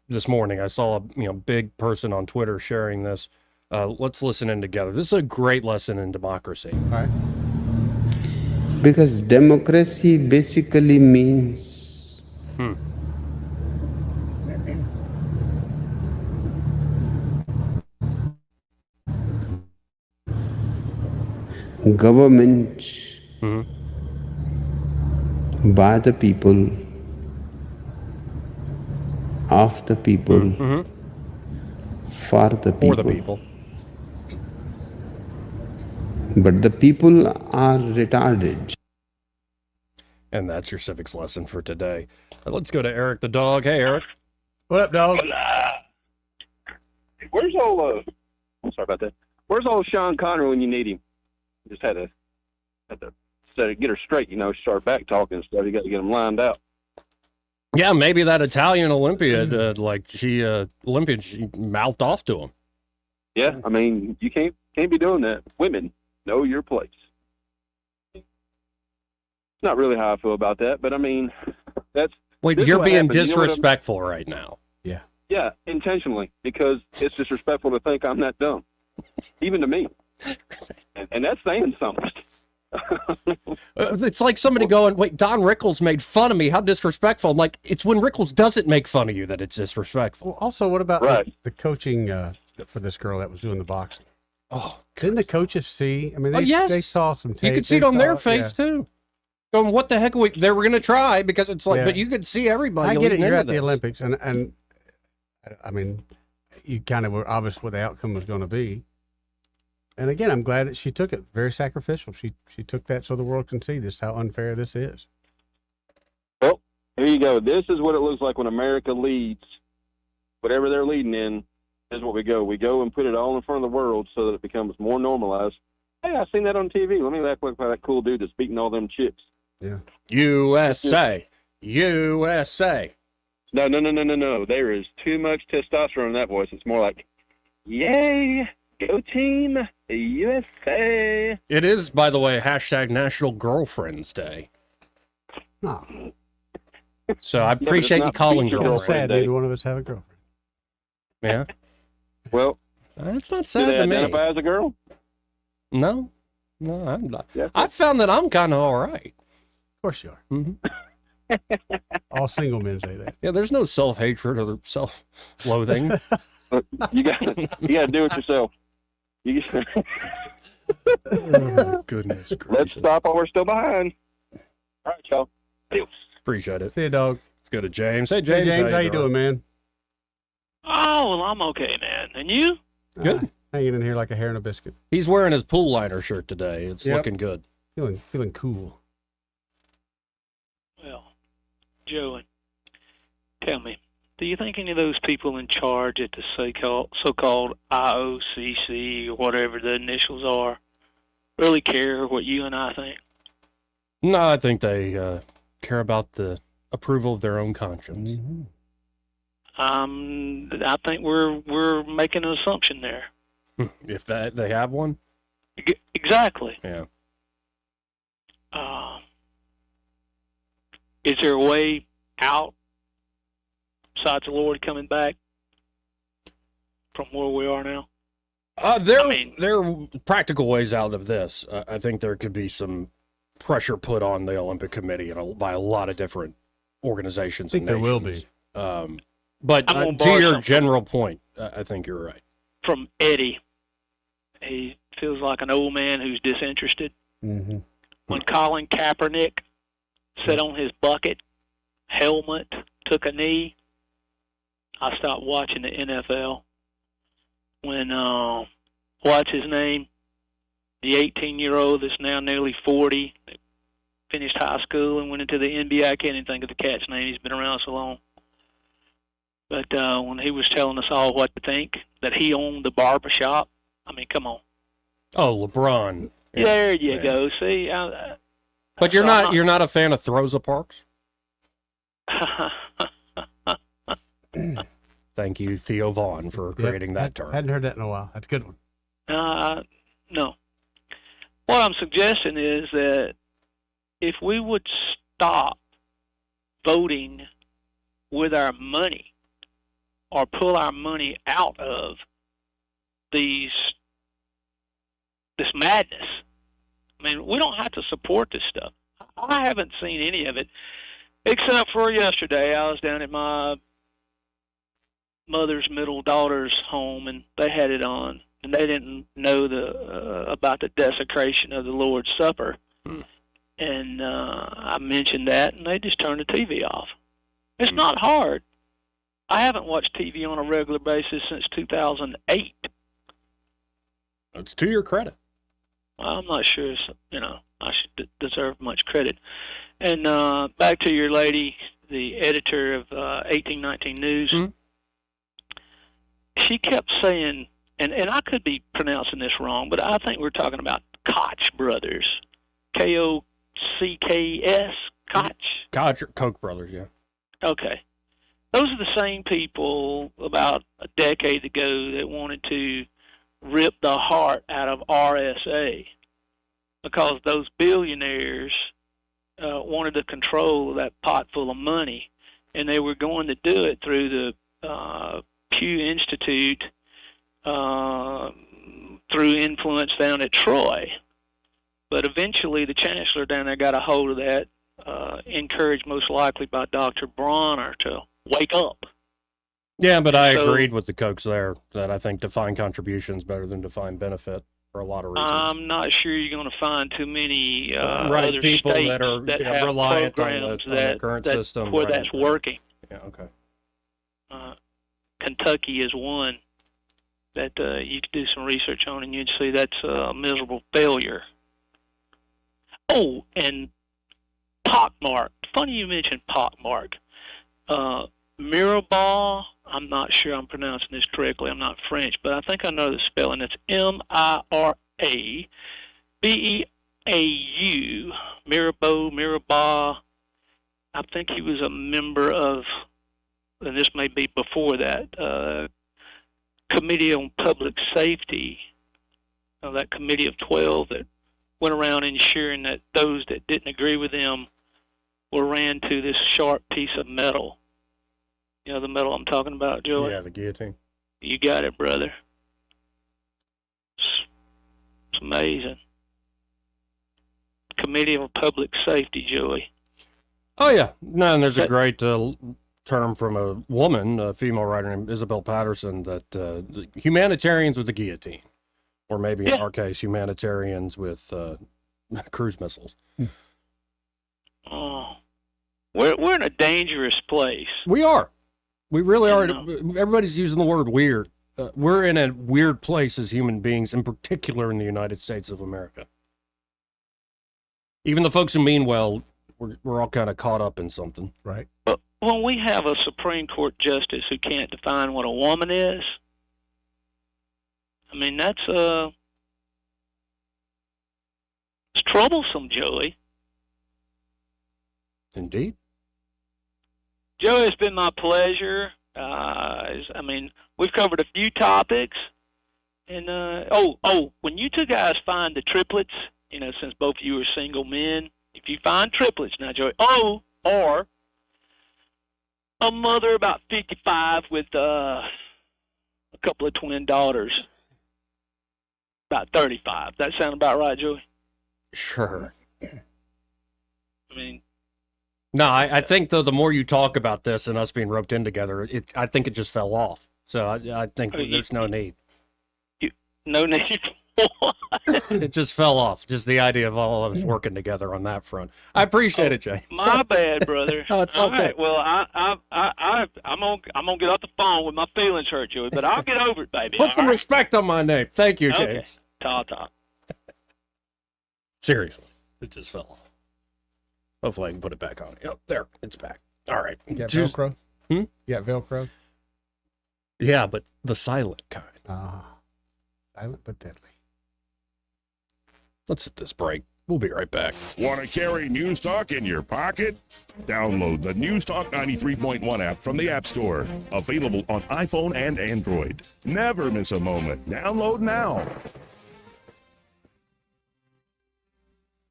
S10: this morning. I saw a big person on Twitter sharing this. Let's listen in together. This is a great lesson in democracy.
S11: All right.
S17: Because democracy basically means government by the people, of the people, for the people.
S10: For the people.
S17: But the people are retarded.
S10: And that's your civics lesson for today. Let's go to Eric the dog. Hey, Eric.
S11: What up, dog?
S19: Where's old, I'm sorry about that. Where's old Sean Connery when you need him? Just had to get her straight, start back talking and stuff. You got to get him lined out.
S10: Yeah, maybe that Italian Olympiad, she mouthed off to him.
S19: Yeah, I mean, you can't be doing that. Women, know your place. It's not really how I feel about that, but I mean, that's...
S10: Wait, you're being disrespectful right now.
S11: Yeah.
S19: Yeah, intentionally, because it's disrespectful to think I'm that dumb, even to me. And that's saying something.
S10: It's like somebody going, wait, Don Rickles made fun of me. How disrespectful. I'm like, it's when Rickles doesn't make fun of you that it's disrespectful.
S11: Well, also, what about the coaching for this girl that was doing the boxing.
S10: Oh,
S11: didn't the coaches see? I mean, they,
S10: yes.
S11: they saw some tape.
S10: You could see it on their face too. Going, what the heck? They were going to try because it's like, but you could see everybody.
S11: I get it. You're at
S10: this.
S11: the Olympics, and I mean, you kind of were obvious what the outcome was going to be. And again, I'm glad that she took it. Very sacrificial. She took that so the world can see this, how unfair this is.
S19: Well, here you go. This is what it looks like when America leads. Whatever they're leading in, is what we go. We go and put it all in front of the world so that it becomes more normalized. Hey, I seen that on TV. Let me act like that cool dude that's beating all them chicks.
S11: Yeah.
S10: USA. USA.
S19: No. There is too much testosterone in that voice. It's more like, yay, go team, USA.
S10: It is, by the way, # National Girlfriends Day.
S11: Oh.
S10: So I appreciate you calling girlfriend.
S11: Sad neither one of us have a girlfriend.
S10: Yeah.
S19: Well,
S10: that's not
S19: do
S10: sad
S19: they
S10: to me.
S19: identify as a girl?
S10: No, I'm not.
S19: Yeah.
S10: I found that I'm kind of all right.
S11: Of course you are.
S10: Mm-hmm.
S11: All single men say that.
S10: Yeah, there's no self-hatred or self-loathing.
S19: You got to do it yourself.
S10: Oh, goodness gracious.
S19: Let's stop while we're still behind. All right, y'all. Adios.
S10: Appreciate it.
S11: See you, dog.
S10: Let's go to James. Hey,
S11: Hey,
S10: James.
S11: James, how you doing, man?
S20: Oh, well, I'm okay, man. And you?
S10: Good.
S11: Hanging in here like a hair in a biscuit.
S10: He's wearing his pool liner shirt today. It's
S11: Yep.
S10: looking good.
S11: Feeling cool.
S20: Well, Joey, tell me, do you think any of those people in charge at the so-called IOCC or whatever the initials are really care what you and I think?
S10: No, I think they care about the approval of their own conscience.
S11: Mm-hmm.
S20: I think we're making an assumption there.
S10: If they have one?
S20: Exactly.
S10: Yeah.
S20: Is there a way out besides the Lord coming back from where we are now?
S10: There are practical ways out of this. I think there could be some pressure put on the Olympic Committee by a lot of different organizations.
S11: I think there will be.
S10: But
S20: I'm gonna
S10: to
S20: borrow
S10: your
S20: something
S10: general point, I think you're right.
S20: from Eddie. He feels like an old man who's disinterested.
S11: Mm-hmm.
S20: When Colin Kaepernick sat on his bucket helmet, took a knee, I stopped watching the NFL. When, what's his name? The 18-year-old that's now nearly 40, finished high school and went into the NBA. I can't even think of the cat's name. He's been around so long. But when he was telling us all what to think, that he owned the barbershop, I mean, come on.
S10: Oh, LeBron. Yeah.
S20: There you go. See,
S10: But you're not a fan of Rosa Parks? Thank you, Theo Vaughn, for creating that term.
S11: Hadn't heard that in a while. That's a good one.
S20: No. What I'm suggesting is that if we would stop voting with our money or pull our money out of this madness, I mean, we don't have to support this stuff. I haven't seen any of it, except for yesterday. I was down at my mother's middle daughter's home, and they had it on, and they didn't know about the desecration of the Lord's Supper. And I mentioned that, and they just turned the TV off. It's not hard. I haven't watched TV on a regular basis since 2008.
S10: It's to your credit.
S20: Well, I'm not sure, I should deserve much credit. And back to your lady, the editor of 1819 News, she kept saying, and I could be pronouncing this wrong, but I think we're talking about Koch brothers, Kokks, Koch.
S10: Koch brothers, yeah.
S20: Okay. Those are the same people about a decade ago that wanted to rip the heart out of RSA because those billionaires wanted the control of that pot full of money, and they were going to do it through the Pew Institute through influence down at Troy. But eventually the chancellor down there got a hold of that, encouraged most likely by Dr. Bronner to wake up.
S10: Yeah, but I
S20: So-
S10: agreed with the Cokes there that I think defined contribution is better than defined benefit for a lot of reasons.
S20: I'm not sure you're going to find too many
S10: Right,
S20: other
S10: people
S20: states
S10: that are
S20: have
S10: reliant on
S20: programs
S10: the
S20: that,
S10: current
S20: that
S10: system,
S20: where
S10: right.
S20: that's working.
S10: Yeah, okay.
S20: Kentucky is one that you could do some research on, and you'd see that's a miserable failure. Oh, and pockmark. Funny you mentioned pockmark. Mirabeau, I'm not sure I'm pronouncing this correctly. I'm not French, but I think I know the spelling. It's M-I-R-A-B-E-A-U. Mirabeau. I think he was a member of, and this may be before that, Committee on Public Safety, that Committee of 12 that went around ensuring that those that didn't agree with them were ran to this sharp piece of metal. You know the metal I'm talking about, Joey?
S10: Yeah, the guillotine.
S20: You got it, brother. It's amazing. Committee on Public Safety, Joey.
S10: Oh, yeah. No, and there's a great term from a woman, a female writer named Isabel Patterson, that humanitarians with the guillotine, or maybe in our case, humanitarians with cruise missiles.
S20: Oh, we're in a dangerous place.
S10: We are. We really are. Everybody's using the word weird. We're in a weird place as human beings, in particular in the United States of America. Even the folks who mean well, we're all kind of caught up in something.
S11: Right.
S20: But when we have a Supreme Court justice who can't define what a woman is, I mean, that's it's troublesome, Joey.
S10: Indeed.
S20: Joey, it's been my pleasure. I mean, we've covered a few topics. And, when you two guys find the triplets, you know, since both of you are single men, if you find triplets now, Joey, or a mother about 55 with a couple of twin daughters, about 35. That sound about right, Joey?
S10: Sure.
S20: I mean,
S10: no, I think, though, the more you talk about this and us being roped in together, I think it just fell off. So I think there's no need.
S20: No need for what?
S10: It just fell off. Just the idea of all of us working together on that front. I appreciate it, Jay.
S20: My bad, brother.
S10: No, it's
S20: all
S10: okay.
S20: right. Well, I'm gonna get off the phone with my feelings hurt, Joey, but I'll get over it, baby.
S10: Put some
S20: all right?
S10: respect on my name. Thank you,
S20: Okay.
S10: James.
S20: Ta-ta.
S10: Seriously, it just fell off. Hopefully I can put it back on. Yep, there, it's back. All right.
S11: You got Velcro?
S10: Hmm?
S11: You got Velcro?
S10: Yeah, but the silent kind.
S11: Silent but deadly.
S10: Let's hit this break. We'll be right back.
S6: Want to carry News Talk in your pocket? Download the News Talk 93.1 app from the App Store. Available on iPhone and Android. Never miss a moment. Download now.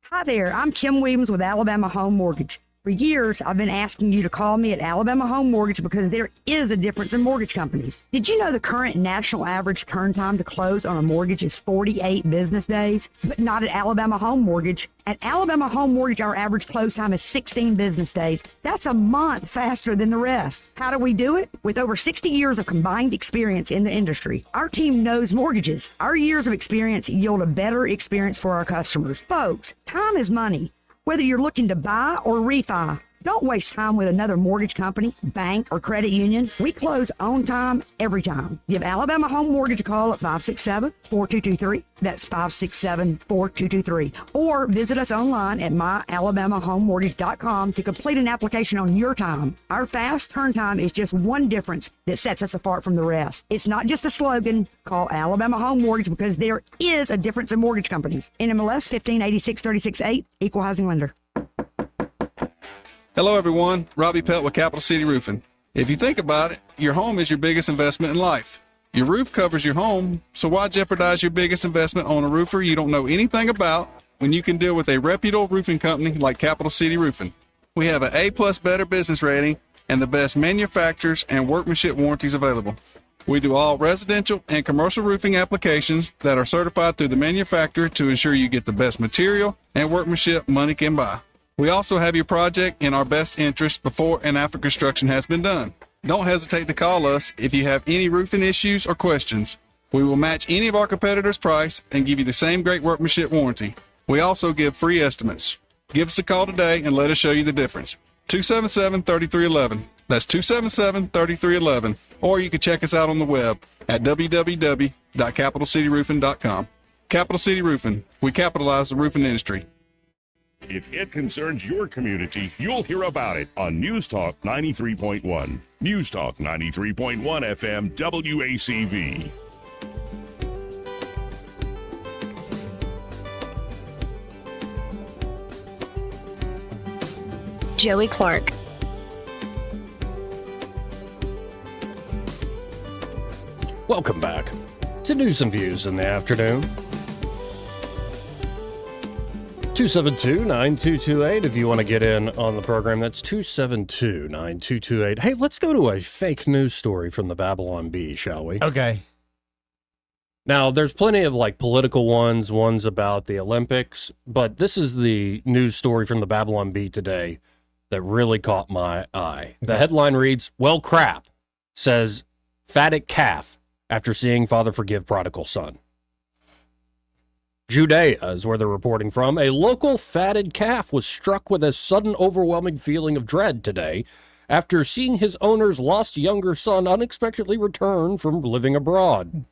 S21: Hi there, I'm Kim Williams with Alabama Home Mortgage. For years, I've been asking you to call me at Alabama Home Mortgage because there is a difference in mortgage companies. Did you know the current national average turn time to close on a mortgage is 48 business days? But not at Alabama Home Mortgage. At Alabama Home Mortgage, our average close time is 16 business days. That's a month faster than the rest. How do we do it? With over 60 years of combined experience in the industry. Our team knows mortgages. Our years of experience yield a better experience for our customers. Folks, time is money. Whether you're looking to buy or refi, don't waste time with another mortgage company, bank, or credit union. We close on time, every time. Give Alabama Home Mortgage a call at 567-4223. That's 567-4223. Or visit us online at myalabamahomemortgage.com to complete an application on your time. Our fast turn time is just one difference that sets us apart from the rest. It's not just a slogan. Call Alabama Home Mortgage because there is a difference in mortgage companies. NMLS 1586368, Equal Housing Lender.
S22: Hello, everyone. Robbie Pelt with Capital City Roofing. If you think about it, your home is your biggest investment in life. Your roof covers your home, so why jeopardize your biggest investment on a roofer you don't know anything about when you can deal with a reputable roofing company like Capital City Roofing? We have an A+ Better business rating and the best manufacturers and workmanship warranties available. We do all residential and commercial roofing applications that are certified through the manufacturer to ensure you get the best material and workmanship money can buy. We also have your project in our best interest before and after construction has been done. Don't hesitate to call us if you have any roofing issues or questions. We will match any of our competitors' price and give you the same great workmanship warranty. We also give free estimates. Give us a call today and let us show you the difference. 277-3311. That's 277-3311. Or you can check us out on the web at www.capitalcityroofing.com. Capital City Roofing. We capitalize the roofing industry.
S6: If it concerns your community, you'll hear about it on News Talk 93.1. News Talk 93.1 FM WACV.
S1: Joey Clark.
S10: Welcome back to News and Views in the afternoon. 272-9228 if you want to get in on the program. That's 272-9228. Hey, let's go to a fake news story from the Babylon Bee, shall we?
S11: Okay.
S10: Now, there's plenty of like political ones about the Olympics, but this is the news story from the Babylon Bee today that really caught my eye. The headline reads, "Well, crap," says fatted calf after seeing father forgive prodigal son. Judea is where they're reporting from. A local fatted calf was struck with a sudden overwhelming feeling of dread today after seeing his owner's lost younger son unexpectedly return from living abroad.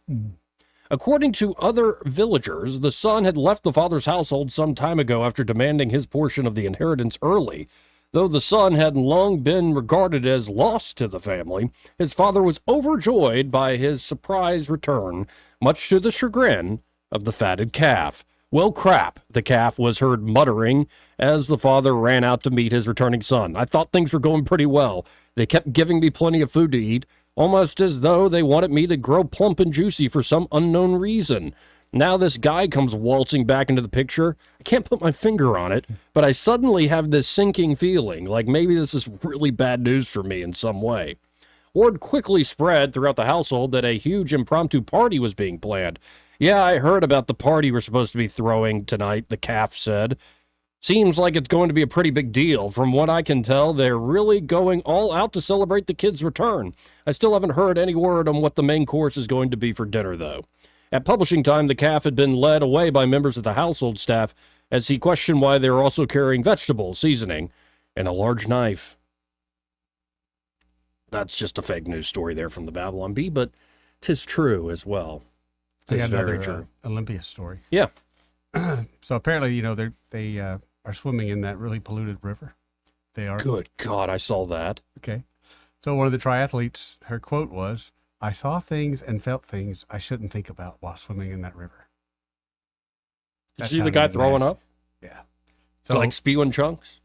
S10: According to other villagers, the son had left the father's household some time ago after demanding his portion of the inheritance early. Though the son had long been regarded as lost to the family, his father was overjoyed by his surprise return, much to the chagrin of the fatted calf. "Well, crap," the calf was heard muttering as the father ran out to meet his returning son. "I thought things were going pretty well. They kept giving me plenty of food to eat, almost as though they wanted me to grow plump and juicy for some unknown reason. Now this guy comes waltzing back into the picture. I can't put my finger on it, but I suddenly have this sinking feeling, like maybe this is really bad news for me in some way." Word quickly spread throughout the household that a huge impromptu party was being planned. "Yeah, I heard about the party we're supposed to be throwing tonight," the calf said. "Seems like it's going to be a pretty big deal. From what I can tell, they're really going all out to celebrate the kid's return. I still haven't heard any word on what the main course is going to be for dinner, though." At publishing time, the calf had been led away by members of the household staff as he questioned why they were also carrying vegetables, seasoning, and a large knife. That's just a fake news story there from the Babylon Bee, but 'tis true as well.
S11: I got
S10: very
S11: another Olympia story.
S10: Yeah.
S11: So apparently, you know, they are swimming in that really polluted river. They are.
S10: Good God, I saw that.
S11: Okay. So one of the triathletes, her quote was, "I saw things and felt things I shouldn't think about while swimming in that river."
S10: Did you see the guy throwing up?
S11: Yeah.
S10: So like spewing chunks?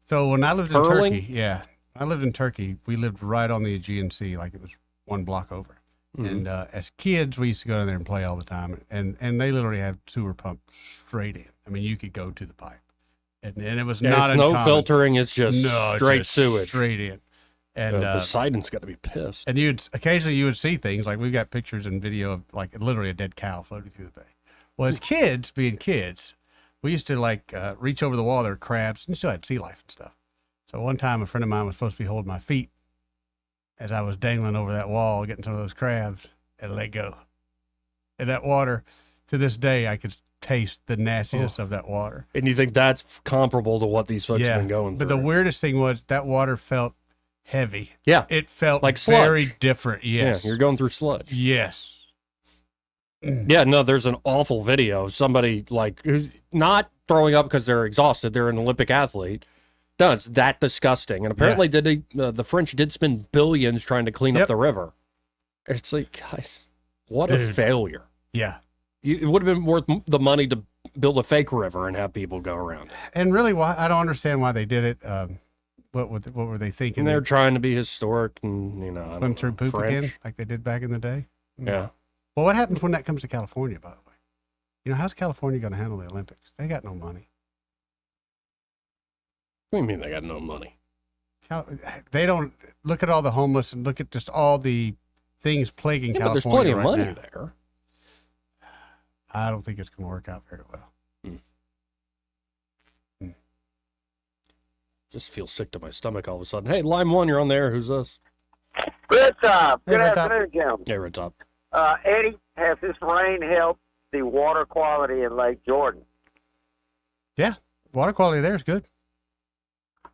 S11: So when I lived
S10: Curling?
S11: in Turkey, I lived in Turkey. We lived right on the Aegean Sea, like it was one block over.
S10: Mhm.
S11: And as kids, we used to go down there and play all the time. And they literally have sewer pump straight in. I mean, you could go to the pipe, and it was not
S10: it's no
S11: uncommon.
S10: filtering. It's just
S11: No,
S10: straight
S11: just
S10: sewage.
S11: straight in. And
S10: Poseidon's got to be pissed.
S11: And occasionally you would see things like we've got pictures and video of like literally a dead cow floating through the bay. Well, as kids, being kids, we used to like reach over the wall. There were crabs, and still had sea life and stuff. So one time, a friend of mine was supposed to be holding my feet as I was dangling over that wall, getting some of those crabs, and let go. And that water, to this day, I could taste the nastiness of that water.
S10: And you think that's comparable to what these folks have been going through?
S11: But the weirdest thing was that water felt heavy.
S10: Yeah.
S11: It felt
S10: like
S11: very
S10: sludge.
S11: different. Yes.
S10: Yeah, you're going through sludge.
S11: Yes.
S10: Yeah, no, there's an awful video of somebody like who's not throwing up because they're exhausted. They're an Olympic athlete. No, it's that disgusting. And apparently the French did spend billions trying to clean up the river. It's like, guys, what a
S11: Dude.
S10: failure.
S11: Yeah.
S10: It would have been worth the money to build a fake river and have people go around it.
S11: And really, why I don't understand why they did it. What were they thinking?
S10: And they're trying to be historic and, you know, I
S11: swim
S10: don't
S11: through
S10: know,
S11: poop
S10: French.
S11: again, like they did back in the day.
S10: Yeah.
S11: Well, what happens when that comes to California, by the way? You know, how's California going to handle the Olympics? They got no money.
S10: What do you mean they got no money?
S11: They don't look at all the homeless and look at just all the things plaguing
S10: Yeah, but there's
S11: California.
S10: plenty of money
S11: now.
S10: there.
S11: I don't think it's going to work out very well.
S10: Just feel sick to my stomach all of a sudden. Hey, line one, you're on there. Who's this?
S1: Red Top.
S11: Hey,
S1: Good
S11: Red Top.
S1: afternoon, Jim.
S10: Hey, Red Top.
S1: Eddie, has this rain helped the water quality in Lake Jordan?
S11: Yeah, water quality there is good.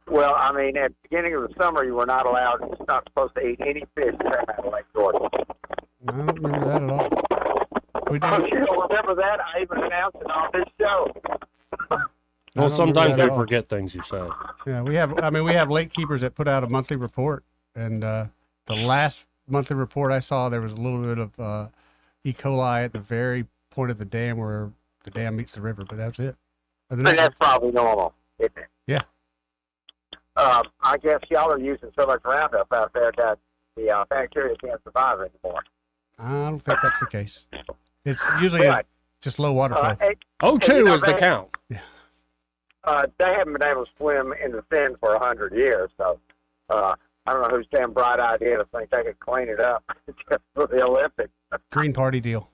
S1: Well, I mean, at the beginning of the summer, you were not supposed to eat any fish out of Lake Jordan.
S11: I don't remember that at all. We
S1: Oh, you don't remember that? I even announced it on this show.
S10: Well, sometimes
S11: remember that
S10: we
S11: at all.
S10: forget things you say.
S11: Yeah, we have lake keepers that put out a monthly report, and the last monthly report I saw, there was a little bit of E. coli at the very point of the dam where the dam meets the river, but that's it.
S1: And that's probably normal, isn't it?
S11: Yeah.
S1: I guess y'all are using so much Roundup out there that the bacteria can't survive anymore.
S11: I don't think that's the case. It's usually just low water flow.
S10: O2 is the count.
S1: They haven't been able to swim in the Seine for 100 years, so I don't know whose damn bright idea to think they could clean it up just for the Olympics.
S11: Green Party deal.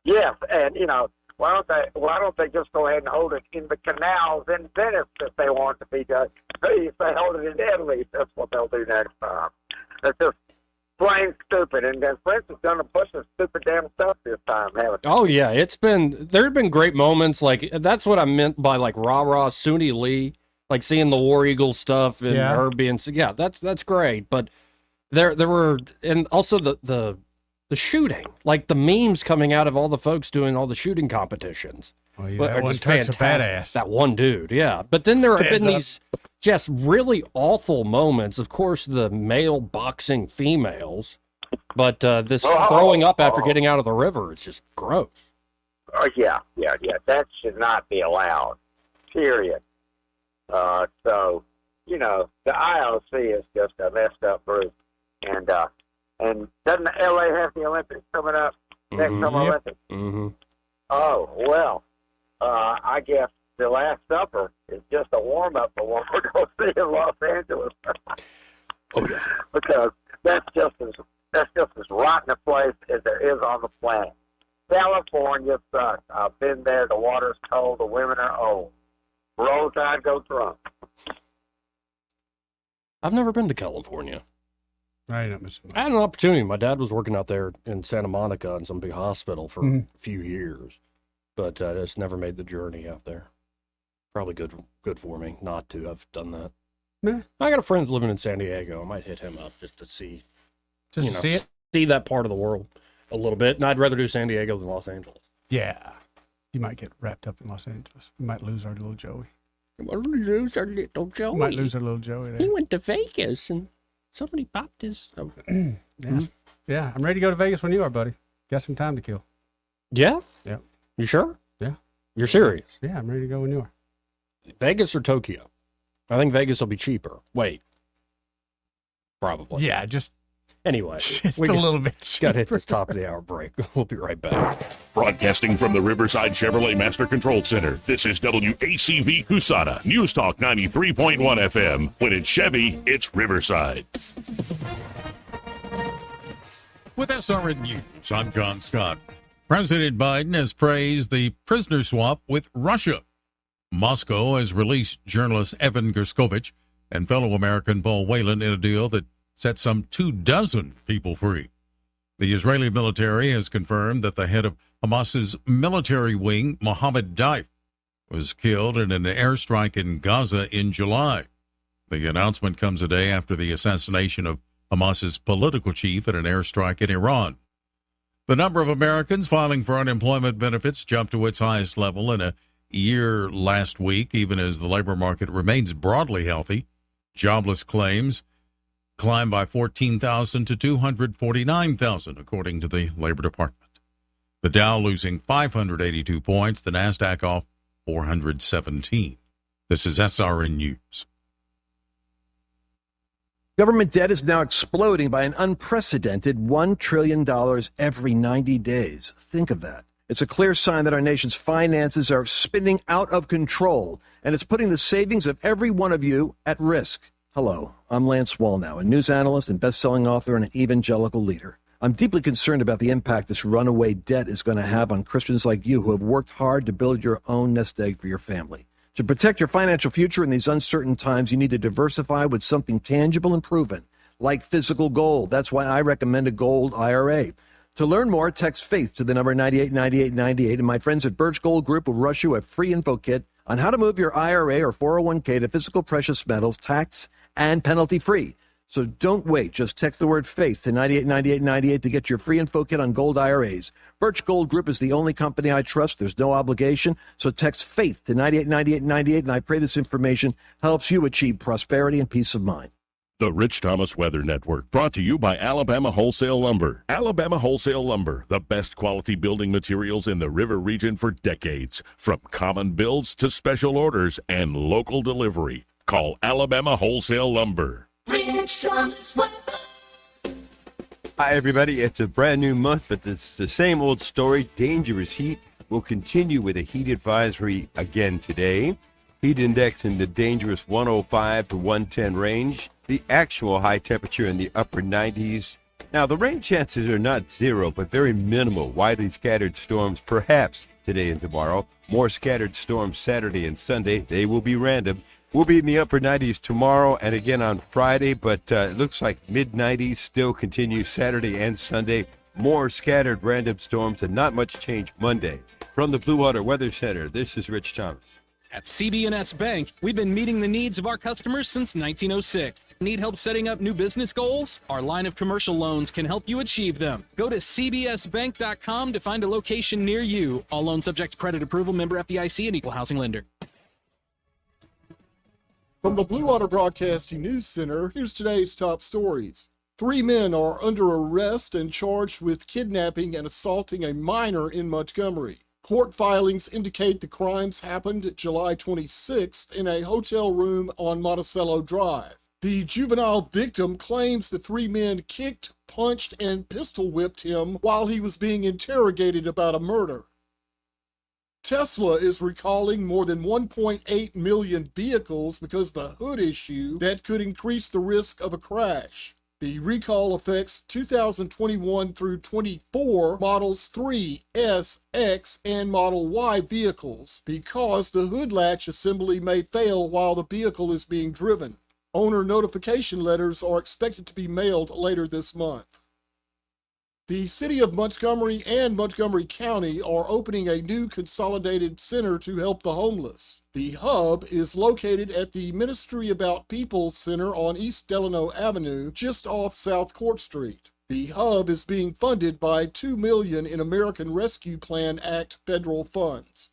S1: Yes, and why don't they just go ahead and hold it in the canals in Venice if they want it to be done? If they hold it in Italy, that's what they'll do next time. That's just plain stupid. And then Prince has done a bunch of stupid damn stuff this time, haven't they?
S10: Oh yeah, there have been great moments. Like that's what I meant by like rah Suni Lee, like seeing the War Eagle stuff and her being that's great. But there were, and also the shooting, like the memes coming out of all the folks doing all the shooting competitions.
S11: Oh yeah,
S10: are
S11: that one
S10: just
S11: Turk's a
S10: fantastic.
S11: badass.
S10: That one dude, yeah. But then there have
S11: Stands
S10: been
S11: up.
S10: these just really awful moments. Of course, the male boxing females, but this throwing up after getting out of the river is just gross.
S1: Oh, yeah. That should not be allowed, period. So, the IOC is just a messed up group. And doesn't L.A. have the Olympics coming up? Next summer Olympics?
S10: Mm-hmm.
S1: Oh, well, I guess the Last Supper is just a warm-up for what we're going to see in Los Angeles.
S10: Oh, yeah.
S1: Because that's just as rotten a place as there is on the planet. California sucks. I've been there. The water's cold. The women are old. Roll Tide, go Trump.
S10: I've never been to California.
S11: I not missing.
S10: I had an opportunity. My dad was working out there in Santa Monica in some big hospital for a few years, but I just never made the journey out there. Probably good for me not to have done that.
S11: Meh.
S10: I got a friend living in San Diego. I might hit him up just to see,
S11: Just to see it?
S10: see that part of the world a little bit. And I'd rather do San Diego than Los Angeles.
S11: Yeah. You might get wrapped up in Los Angeles. We might lose our little Joey.
S10: We'll lose our little Joey.
S11: We might lose our little Joey there.
S10: He went to Vegas and somebody popped his. Oh.
S11: Yeah, I'm ready to go to Vegas when you are, buddy. Got some time to kill.
S10: Yeah?
S11: Yeah.
S10: You sure?
S11: Yeah.
S10: You're serious?
S11: Yeah, I'm ready to go when you are.
S10: Vegas or Tokyo? I think Vegas will be cheaper. Wait. Probably.
S11: Yeah, just
S10: anyway.
S11: Just a little bit.
S10: Got to hit this top of the hour break. We'll be right back.
S6: Broadcasting from the Riverside Chevrolet Master Control Center, this is WACV Cusana, News Talk 93.1 FM. When it's Chevy, it's Riverside.
S2: With SRN News, I'm John Scott. President Biden has praised the prisoner swap with Russia. Moscow has released journalist Evan Gerskovich and fellow American Paul Whelan in a deal that set some 24 people free. The Israeli military has confirmed that the head of Hamas's military wing, Mohammed Daif, was killed in an airstrike in Gaza in July. The announcement comes a day after the assassination of Hamas's political chief at an airstrike in Iran. The number of Americans filing for unemployment benefits jumped to its highest level in a year last week, even as the labor market remains broadly healthy. Jobless claims climbed by 14,000 to 249,000, according to the Labor Department. The Dow losing 582 points, the NASDAQ off 417. This is SRN News.
S23: Government debt is now exploding by an unprecedented $1 trillion every 90 days. Think of that. It's a clear sign that our nation's finances are spinning out of control, and it's putting the savings of every one of you at risk. Hello, I'm Lance Wallnow, a news analyst and best-selling author and an evangelical leader. I'm deeply concerned about the impact this runaway debt is going to have on Christians like you who have worked hard to build your own nest egg for your family. To protect your financial future in these uncertain times, you need to diversify with something tangible and proven, like physical gold. That's why I recommend a gold IRA. To learn more, text FAITH to the number 989898, and my friends at Birch Gold Group will rush you a free info kit on how to move your IRA or 401k to physical precious metals, tax and penalty free. So don't wait. Just text the word FAITH to 989898 to get your free info kit on gold IRAs. Birch Gold Group is the only company I trust. There's no obligation. So text FAITH to 989898, and I pray this information helps you achieve prosperity and peace of mind.
S6: The Rich Thomas Weather Network, brought to you by Alabama Wholesale Lumber. Alabama Wholesale Lumber, the best quality building materials in the river region for decades. From common builds to special orders and local delivery. Call Alabama Wholesale Lumber.
S16: Rich Thomas Weather. Hi, everybody. It's a brand new month, but it's the same old story. Dangerous heat will continue with a heat advisory again today. Heat index in the dangerous 105 to 110 range. The actual high temperature in the upper 90s. Now, the rain chances are not zero, but very minimal. Widely scattered storms, perhaps today and tomorrow. More scattered storms Saturday and Sunday. They will be random. We'll be in the upper 90s tomorrow and again on Friday, but it looks like mid-90s still continue Saturday and Sunday. More scattered random storms and not much change Monday. From the Blue Water Weather Center, this is Rich Thomas.
S3: At CB&S Bank, we've been meeting the needs of our customers since 1906. Need help setting up new business goals? Our line of commercial loans can help you achieve them. Go to cbsbank.com to find a location near you. All loans subject to credit approval, member FDIC, and equal housing lender.
S4: From the Blue Water Broadcasting News Center, here's today's top stories. 3 men are under arrest and charged with kidnapping and assaulting a minor in Montgomery. Court filings indicate the crimes happened July 26th in a hotel room on Monticello Drive. The juvenile victim claims the 3 men kicked, punched, and pistol whipped him while he was being interrogated about a murder. Tesla is recalling more than 1.8 million vehicles because of the hood issue that could increase the risk of a crash. The recall affects 2021 through 24 Models 3, S, X, and Model Y vehicles because the hood latch assembly may fail while the vehicle is being driven. Owner notification letters are expected to be mailed later this month. The City of Montgomery and Montgomery County are opening a new consolidated center to help the homeless. The hub is located at the Ministry About People Center on East Delano Avenue, just off South Court Street. The hub is being funded by $2 million in American Rescue Plan Act federal funds.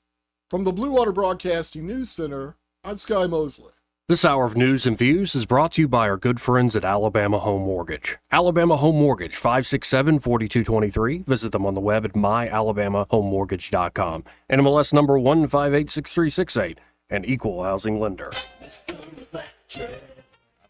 S4: From the Blue Water Broadcasting News Center, I'm Sky Mosley.
S10: This hour of news and views is brought to you by our good friends at Alabama Home Mortgage. Alabama Home Mortgage, 567-4223. Visit them on the web at myalabamahomemortgage.com. NMLS number 1586368, an equal housing lender.
S5: I've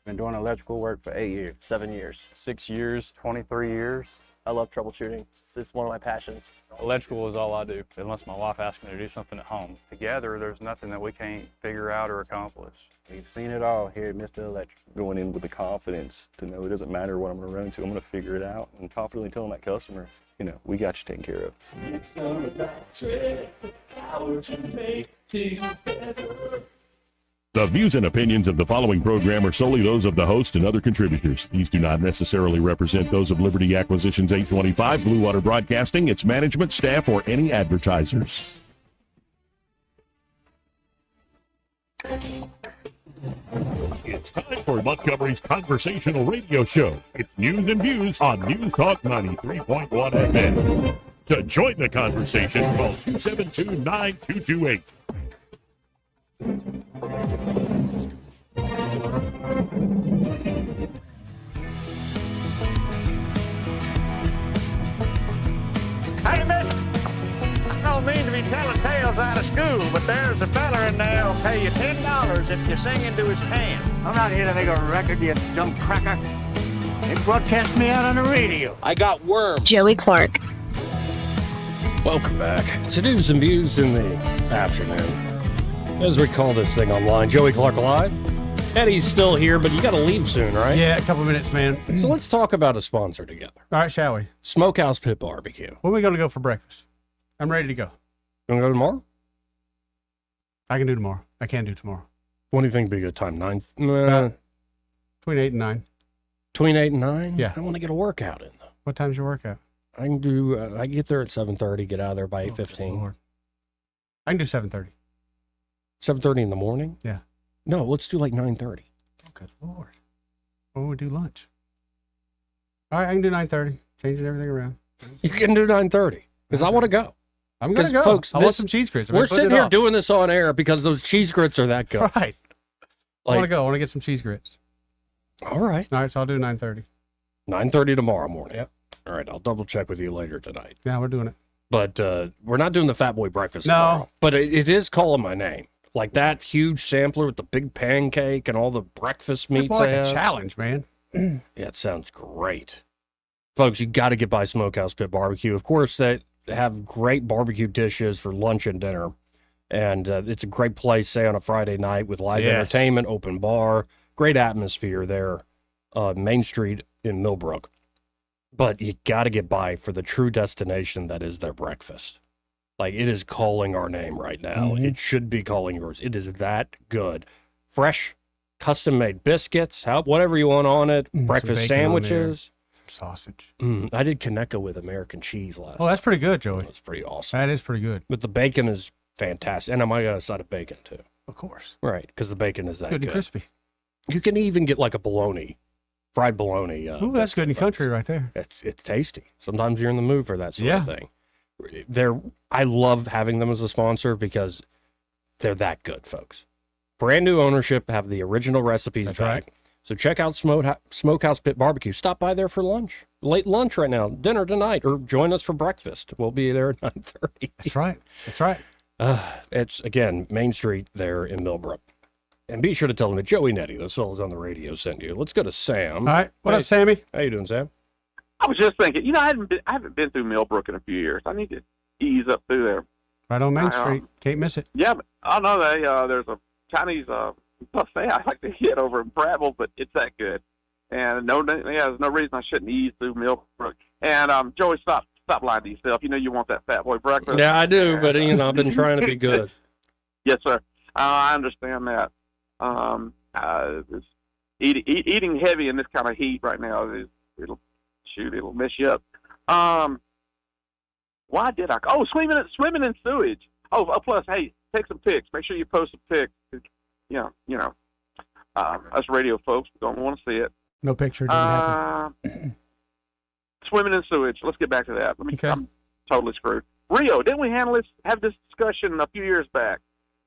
S5: been doing electrical work for 8 years, 7 years, 6 years, 23 years. I love troubleshooting. It's one of my passions.
S24: Electrical is all I do, unless my wife asks me to do something at home. Together, there's nothing that we can't figure out or accomplish.
S5: We've seen it all here at Mr. Electric.
S25: Going in with the confidence to know it doesn't matter what I'm going to run into, I'm going to figure it out, and confidently telling that customer, you know, we got you taken care of.
S26: It's the power to make things better.
S6: The views and opinions of the following program are solely those of the host and other contributors. These do not necessarily represent those of Liberty Acquisitions 825, Blue Water Broadcasting, its management, staff, or any advertisers. It's time for Montgomery's conversational radio show. It's news and views on News Talk 93.1 FM. To join the conversation, call 272-9228.
S1: Hey, miss, I don't mean to be telling tales out of school, but there's a fella in there who'll pay you $10 if you sing into his pan. I'm not here to make a record, you dumb cracker. They broadcast me out on the radio.
S10: I got worms.
S27: Joey Clark.
S10: Welcome back to News and Views in the afternoon. As we call this thing online, Joey Clark Live. Eddie's still here, but you got to leave soon, right?
S11: Yeah, a couple minutes, man.
S10: So let's talk about a sponsor together.
S11: All right, shall we?
S10: Smokehouse Pit Barbecue.
S11: When are we going to go for breakfast? I'm ready to go.
S10: You want to go tomorrow?
S11: I can do tomorrow. I can do tomorrow.
S10: What do you think would be a good time? 9?
S11: Between 8 and 9.
S10: Between 8 and 9?
S11: Yeah.
S10: I want to get a workout in, though.
S11: What time's your workout?
S10: I can do, I get there at 7:30, get out of there by 8:15.
S11: Lord. I can do 7:30.
S10: 7:30 in the morning?
S11: Yeah.
S10: No, let's do like 9:30.
S11: Oh, good Lord. When we do lunch? All right, I can do 9:30. Changing everything around.
S10: You can do 9:30 because I want to go.
S11: I'm going to go.
S10: Folks,
S11: I want some cheese grits.
S10: We're sitting here doing this on air because those cheese grits are that good.
S11: Right. I want to go. I want to get some cheese grits.
S10: All right.
S11: All right, so I'll do 9:30.
S10: 9:30 tomorrow morning.
S11: Yep.
S10: All right, I'll double check with you later tonight.
S11: Yeah, we're doing it.
S10: But we're not doing the Fat Boy breakfast
S11: No.
S10: tomorrow. But it is calling my name. Like that huge sampler with the big pancake and all the breakfast meats.
S11: More like
S10: they
S11: a
S10: have.
S11: challenge, man.
S10: Yeah, it sounds great. Folks, you got to get by Smokehouse Pit Barbecue. Of course, they have great barbecue dishes for lunch and dinner. And it's a great place, say, on a Friday night with live
S11: Yes.
S10: entertainment, open bar, great atmosphere there, Main Street in Millbrook. But you got to get by for the true destination that is their breakfast. Like, it is calling our name right now.
S11: Mhm.
S10: It should be calling yours. It is that good. Fresh, custom-made biscuits, whatever you want on it,
S11: Some
S10: breakfast
S11: bacon on there.
S10: sandwiches.
S11: Some sausage.
S10: I did Kaneka with American cheese last
S11: Oh, that's pretty good, Joey.
S10: That's pretty awesome.
S11: That is pretty good.
S10: But the bacon is fantastic. And I might got a side of bacon, too.
S11: Of course.
S10: Right, because the bacon is that
S11: Good
S10: good.
S11: and crispy.
S10: You can even get like a bologna, fried bologna.
S11: Ooh, that's good in country right there.
S10: It's tasty. Sometimes you're in the mood for that sort of thing. I love having them as a sponsor because they're that good, folks. Brand new ownership, have the original recipes
S11: That's
S10: back.
S11: right.
S10: So check out Smokehouse Pit Barbecue. Stop by there for lunch, late lunch right now, dinner tonight, or join us for breakfast. We'll be there at 9:30.
S11: That's right. That's right.
S10: It's, again, Main Street there in Millbrook. And be sure to tell them that Joey Nettie, those fellas on the radio, sent you. Let's go to Sam.
S11: All right. What up, Sammy?
S10: How you doing, Sam?
S19: I was just thinking, I haven't been through Millbrook in a few years. I need to ease up through there.
S11: Right on Main Street. Can't miss it.
S19: Yeah, but I know there's a Chinese buffet I like to hit over in Prattville, but it's that good. And there's no reason I shouldn't ease through Millbrook. And Joey, stop lying to yourself. You know you want that Fat Boy breakfast.
S10: Yeah, I do, but I've been trying to be good.
S19: Yes, sir. I understand that. Eating heavy in this kind of heat right now it'll mess you up. Why did I? Oh, swimming in sewage. Oh, plus, hey, take some pics. Make sure you post some pics. Us radio folks don't want to see it.
S11: No picture. Didn't happen.
S19: Swimming in sewage. Let's get back to that.
S11: Okay.
S19: I'm totally screwed. Rio, didn't we have this discussion a few years back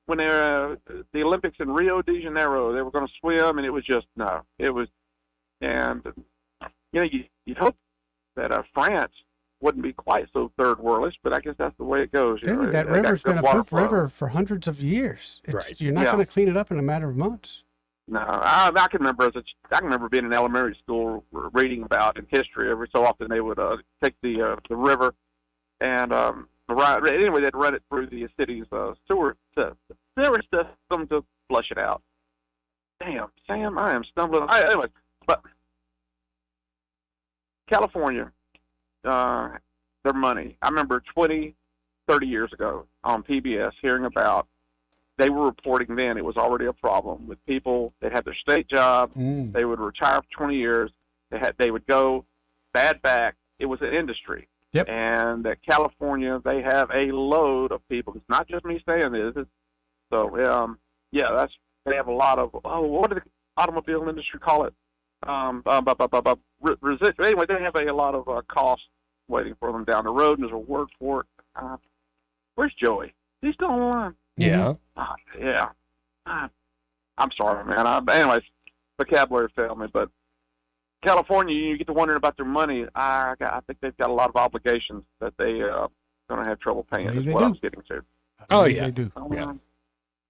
S19: when the Olympics in Rio de Janeiro? They were going to swim, and it was just no. It was, and you'd hope that France wouldn't be quite so third worldish, but I guess that's the way it goes.
S11: Dude, that river's been a poop river for hundreds of years.
S19: Right.
S11: You're not going to clean it up in a matter of months.
S19: No, I can remember I can remember being in elementary school reading about in history. Every so often they would take the river and anyway they'd run it through the city's sewer system to flush it out. Damn, Sam, I am stumbling. Anyway, but California, their money. I remember 20, 30 years ago on PBS hearing about. They were reporting then it was already a problem with people that had their state job. They would retire for 20 years. They would go bad back. It was an industry.
S11: Yep.
S19: And that California, they have a load of people. It's not just me saying this. They have a lot of, what did the automobile industry call it? Resist. Anyway, they have a lot of costs waiting for them down the road, and there's a word for it. Where's Joey? Is he still on the line?
S10: Yeah.
S19: Yeah. I'm sorry, man. Anyways, vocabulary failed me, but California, you get to wondering about their money. I think they've got a lot of obligations that they going to have trouble paying. Is what I was getting to.
S10: Oh yeah,
S11: they do.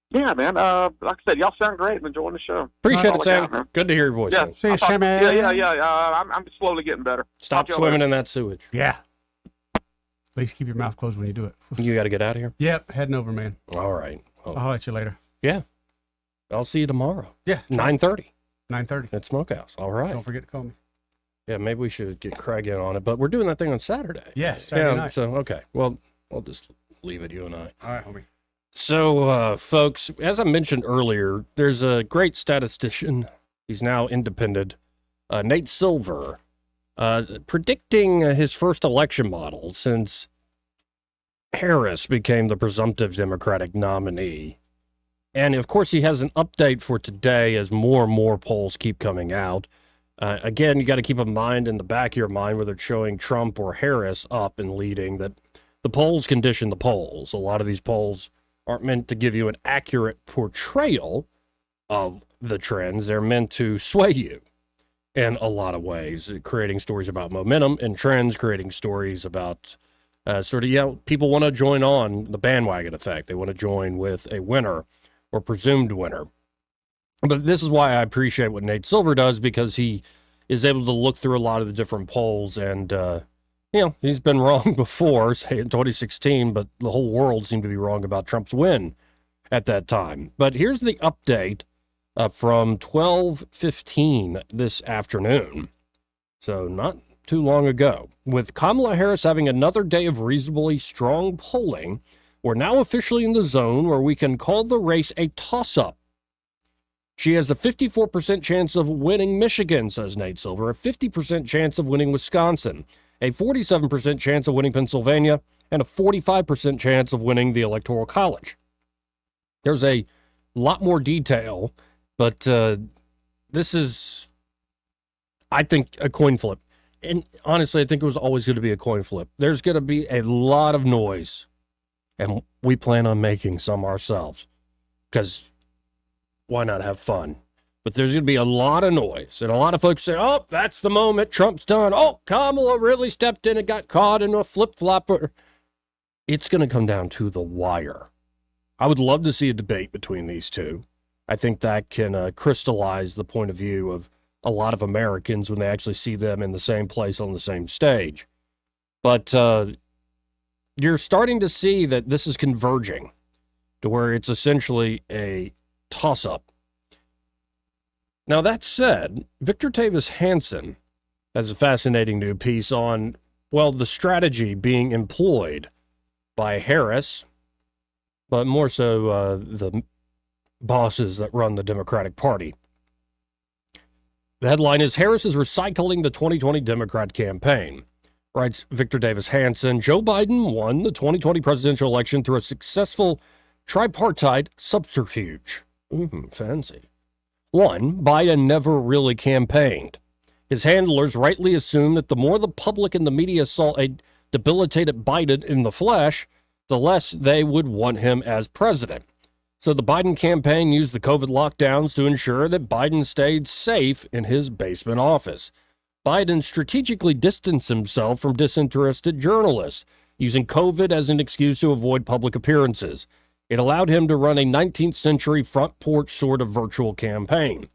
S19: Yeah, man. Like I said, y'all sound great and enjoying the show.
S10: Appreciate
S19: That's
S10: it,
S19: all I
S10: Sam.
S19: got, man.
S10: Good to hear your voice.
S19: Yeah,
S10: Sam.
S11: See you, Sammy.
S19: I'm slowly getting better.
S10: Stop
S19: Talk to y'all
S10: swimming
S19: later.
S10: in that sewage.
S11: Yeah. At least keep your mouth closed when you do it.
S10: You got to get out of here.
S11: Yep, heading over, man.
S10: All right. Well,
S11: I'll let you later.
S10: yeah. I'll see you tomorrow.
S11: Yeah.
S10: 9:30
S11: 9:30.
S10: at Smokehouse. All right.
S11: Don't forget to call me.
S10: Yeah, maybe we should get Craig in on it, but we're doing that thing on Saturday.
S11: Yes, Saturday night.
S10: So, okay. Well, we'll just leave it, you and I.
S11: All right, homie.
S10: So, folks, as I mentioned earlier, there's a great statistician. He's now independent. Nate Silver, predicting his first election model since Harris became the presumptive Democratic nominee. And of course, he has an update for today as more and more polls keep coming out. Again, you got to keep in mind in the back of your mind, whether it's showing Trump or Harris up and leading, that the polls condition the polls. A lot of these polls aren't meant to give you an accurate portrayal of the trends. They're meant to sway you in a lot of ways, creating stories about momentum and trends, creating stories about people want to join on the bandwagon effect. They want to join with a winner or presumed winner. But this is why I appreciate what Nate Silver does, because he is able to look through a lot of the different polls. And, he's been wrong before, say in 2016, but the whole world seemed to be wrong about Trump's win at that time. But here's the update from 12:15 this afternoon. So not too long ago. With Kamala Harris having another day of reasonably strong polling, we're now officially in the zone where we can call the race a toss-up. She has a 54% chance of winning Michigan, says Nate Silver, a 50% chance of winning Wisconsin, a 47% chance of winning Pennsylvania, and a 45% chance of winning the Electoral College. There's a lot more detail, but this is, I think, a coin flip. And honestly, I think it was always going to be a coin flip. There's going to be a lot of noise, and we plan on making some ourselves, because why not have fun? But there's going to be a lot of noise, and a lot of folks say, oh, that's the moment, Trump's done. Oh, Kamala really stepped in and got caught in a flip-flopper. It's going to come down to the wire. I would love to see a debate between these two. I think that can crystallize the point of view of a lot of Americans when they actually see them in the same place on the same stage. But you're starting to see that this is converging to where it's essentially a toss-up. Now, that said, Victor Davis Hanson has a fascinating new piece on, the strategy being employed by Harris, but more so the bosses that run the Democratic Party. The headline is, Harris is recycling the 2020 Democrat campaign. Writes Victor Davis Hanson, Joe Biden won the 2020 presidential election through a successful tripartite subterfuge. Fancy. 1, Biden never really campaigned. His handlers rightly assumed that the more the public and the media saw a debilitated Biden in the flesh, the less they would want him as president. So the Biden campaign used the COVID lockdowns to ensure that Biden stayed safe in his basement office. Biden strategically distanced himself from disinterested journalists, using COVID as an excuse to avoid public appearances. It allowed him to run a 19th century front porch sort of virtual campaign.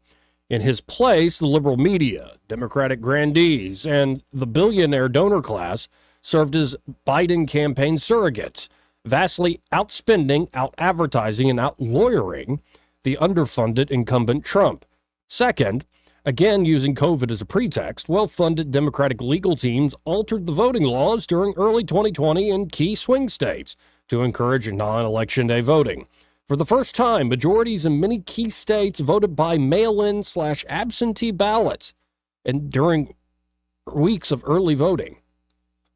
S10: In his place, the liberal media, Democratic grandees, and the billionaire donor class served as Biden campaign surrogates, vastly outspending, out-advertising, and out-lawyering the underfunded incumbent Trump. Second, again using COVID as a pretext, well-funded Democratic legal teams altered the voting laws during early 2020 in key swing states to encourage non-election day voting. For the first time, majorities in many key states voted by mail-in/absentee ballots, and during weeks of early voting.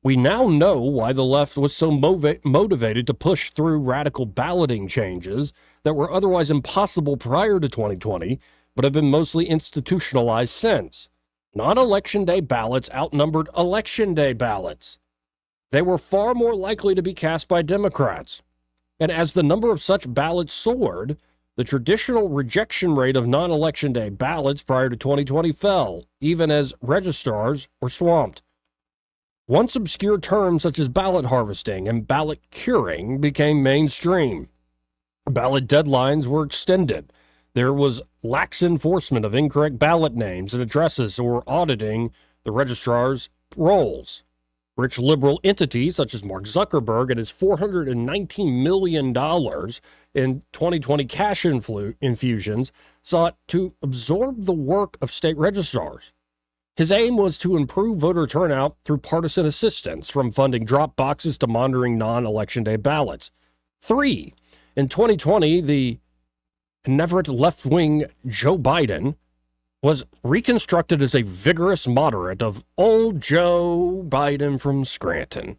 S10: We now know why the left was so motivated to push through radical balloting changes that were otherwise impossible prior to 2020, but have been mostly institutionalized since. Non-election day ballots outnumbered election day ballots. They were far more likely to be cast by Democrats. And as the number of such ballots soared, the traditional rejection rate of non-election day ballots prior to 2020 fell, even as registrars were swamped. Once obscure terms such as ballot harvesting and ballot curing became mainstream. Ballot deadlines were extended. There was lax enforcement of incorrect ballot names and addresses or auditing the registrar's rolls. Rich liberal entities such as Mark Zuckerberg and his $419 million in 2020 cash infusions sought to absorb the work of state registrars. His aim was to improve voter turnout through partisan assistance, from funding drop boxes to monitoring non-election day ballots. 3, in 2020, the inveterate left-wing Joe Biden was reconstructed as a vigorous moderate of old Joe Biden from Scranton.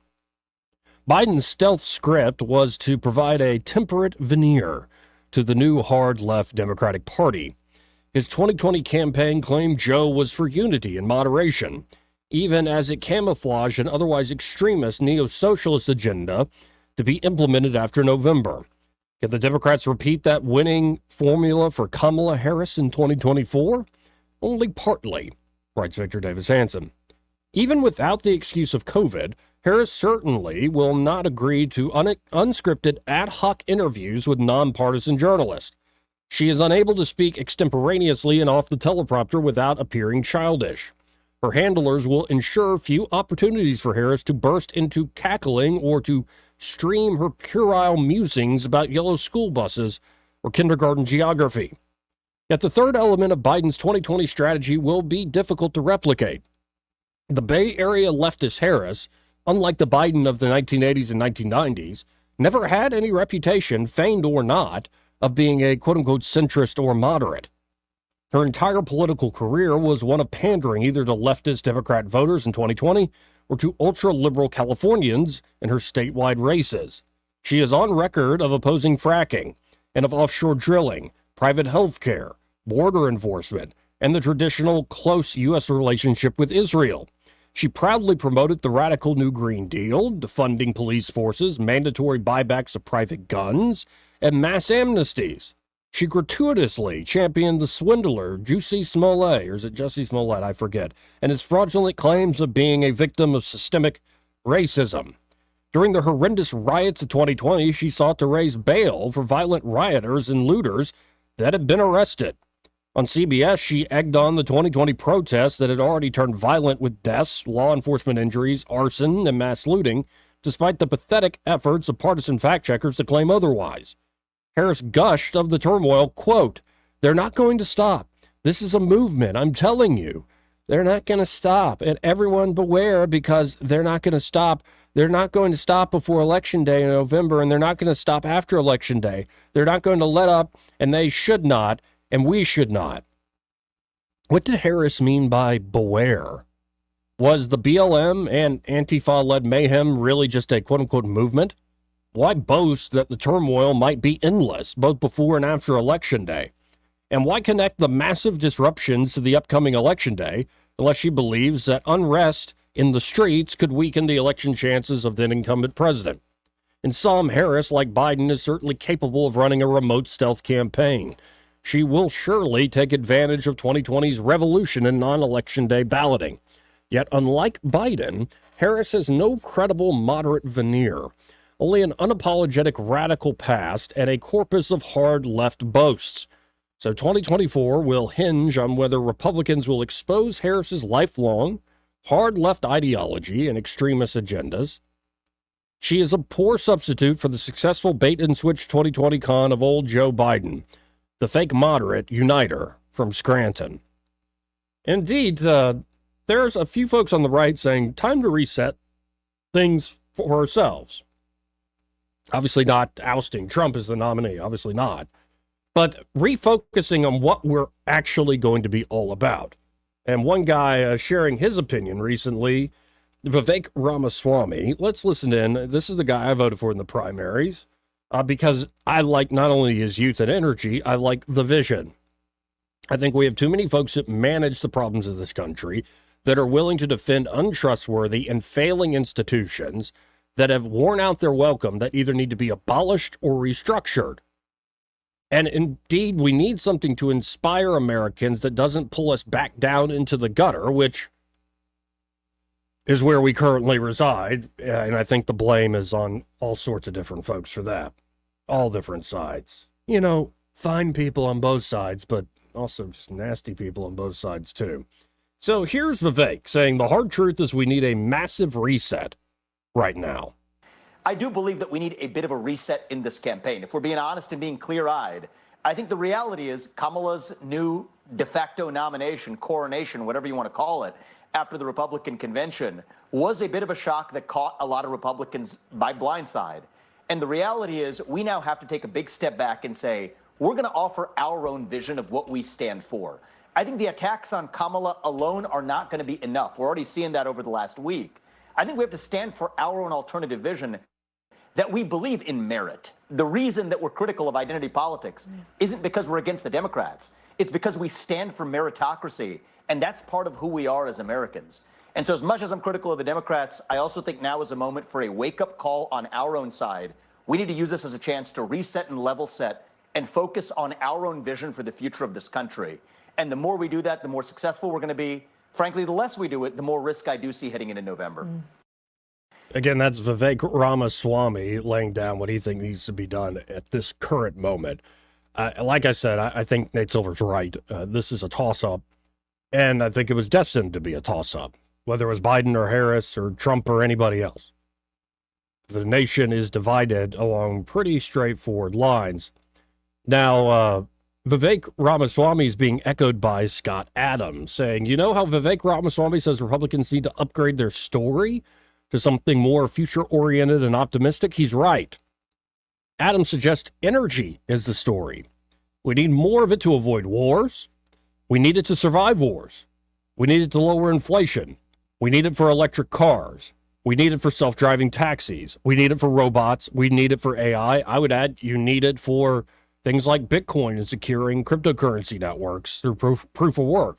S10: Biden's stealth script was to provide a temperate veneer to the new hard-left Democratic Party. His 2020 campaign claimed Joe was for unity and moderation, even as it camouflaged an otherwise extremist neo-socialist agenda to be implemented after November. Can the Democrats repeat that winning formula for Kamala Harris in 2024? Only partly, writes Victor Davis Hanson. Even without the excuse of COVID, Harris certainly will not agree to unscripted ad hoc interviews with nonpartisan journalists. She is unable to speak extemporaneously and off the teleprompter without appearing childish. Her handlers will ensure few opportunities for Harris to burst into cackling or to stream her puerile musings about yellow school buses or kindergarten geography. Yet the third element of Biden's 2020 strategy will be difficult to replicate. The Bay Area leftist Harris, unlike the Biden of the 1980s and 1990s, never had any reputation, feigned or not, of being a quote-unquote centrist or moderate. Her entire political career was one of pandering either to leftist Democrat voters in 2020 or to ultra-liberal Californians in her statewide races. She is on record of opposing fracking and of offshore drilling, private health care, border enforcement, and the traditional close U.S. relationship with Israel. She proudly promoted the radical New Green Deal, defunding police forces, mandatory buybacks of private guns, and mass amnesties. She gratuitously championed the swindler Jussie Smollett, or is it Jussie Smollett? I forget, and his fraudulent claims of being a victim of systemic racism. During the horrendous riots of 2020, she sought to raise bail for violent rioters and looters that had been arrested. On CBS, she egged on the 2020 protests that had already turned violent with deaths, law enforcement injuries, arson, and mass looting, despite the pathetic efforts of partisan fact-checkers to claim otherwise. Harris gushed of the turmoil, quote, "They're not going to stop. This is a movement, I'm telling you. They're not going to stop. And everyone beware, because they're not going to stop. They're not going to stop before Election Day in November, and they're not going to stop after Election Day. They're not going to let up, and they should not, and we should not." What did Harris mean by beware? Was the BLM and Antifa-led mayhem really just a quote-unquote movement? Why boast that the turmoil might be endless, both before and after Election Day? And why connect the massive disruptions to the upcoming Election Day unless she believes that unrest in the streets could weaken the election chances of then incumbent president? In sum, Harris, like Biden, is certainly capable of running a remote stealth campaign. She will surely take advantage of 2020's revolution in non-election day balloting. Yet, unlike Biden, Harris has no credible moderate veneer, only an unapologetic radical past and a corpus of hard left boasts. So 2024 will hinge on whether Republicans will expose Harris's lifelong hard left ideology and extremist agendas. She is a poor substitute for the successful bait-and-switch 2020 con of old Joe Biden, the fake moderate uniter from Scranton. Indeed, there's a few folks on the right saying, time to reset things for ourselves. Obviously not ousting Trump as the nominee, obviously not. But refocusing on what we're actually going to be all about. And one guy sharing his opinion recently, Vivek Ramaswamy. Let's listen in. This is the guy I voted for in the primaries because I like not only his youth and energy, I like the vision. I think we have too many folks that manage the problems of this country that are willing to defend untrustworthy and failing institutions that have worn out their welcome, that either need to be abolished or restructured. And indeed, we need something to inspire Americans that doesn't pull us back down into the gutter, which is where we currently reside. And I think the blame is on all sorts of different folks for that. All different sides. You know, fine people on both sides, but also just nasty people on both sides too. So here's Vivek saying the hard truth is we need a massive reset right now.
S7: I do believe that we need a bit of a reset in this campaign. If we're being honest and being clear-eyed, I think the reality is Kamala's new de facto nomination, coronation, whatever you want to call it, after the Republican convention was a bit of a shock that caught a lot of Republicans by blindside. And the reality is we now have to take a big step back and say, we're going to offer our own vision of what we stand for. I think the attacks on Kamala alone are not going to be enough. We're already seeing that over the last week. I think we have to stand for our own alternative vision, that we believe in merit. The reason that we're critical of identity politics isn't because we're against the Democrats. It's because we stand for meritocracy, and that's part of who we are as Americans. And so as much as I'm critical of the Democrats, I also think now is a moment for a wake-up call on our own side. We need to use this as a chance to reset and level set and focus on our own vision for the future of this country. And the more we do that, the more successful we're going to be. Frankly, the less we do it, the more risk I do see heading into November.
S10: Again, that's Vivek Ramaswamy laying down what he thinks needs to be done at this current moment. Like I said, I think Nate Silver's right. This is a toss-up, and I think it was destined to be a toss-up, whether it was Biden or Harris or Trump or anybody else. The nation is divided along pretty straightforward lines. Now, Vivek Ramaswamy is being echoed by Scott Adams, saying, you know how Vivek Ramaswamy says Republicans need to upgrade their story to something more future-oriented and optimistic? He's right. Adams suggests energy is the story. We need more of it to avoid wars. We need it to survive wars. We need it to lower inflation. We need it for electric cars. We need it for self-driving taxis. We need it for robots. We need it for AI. I would add you need it for things like Bitcoin and securing cryptocurrency networks through proof of work.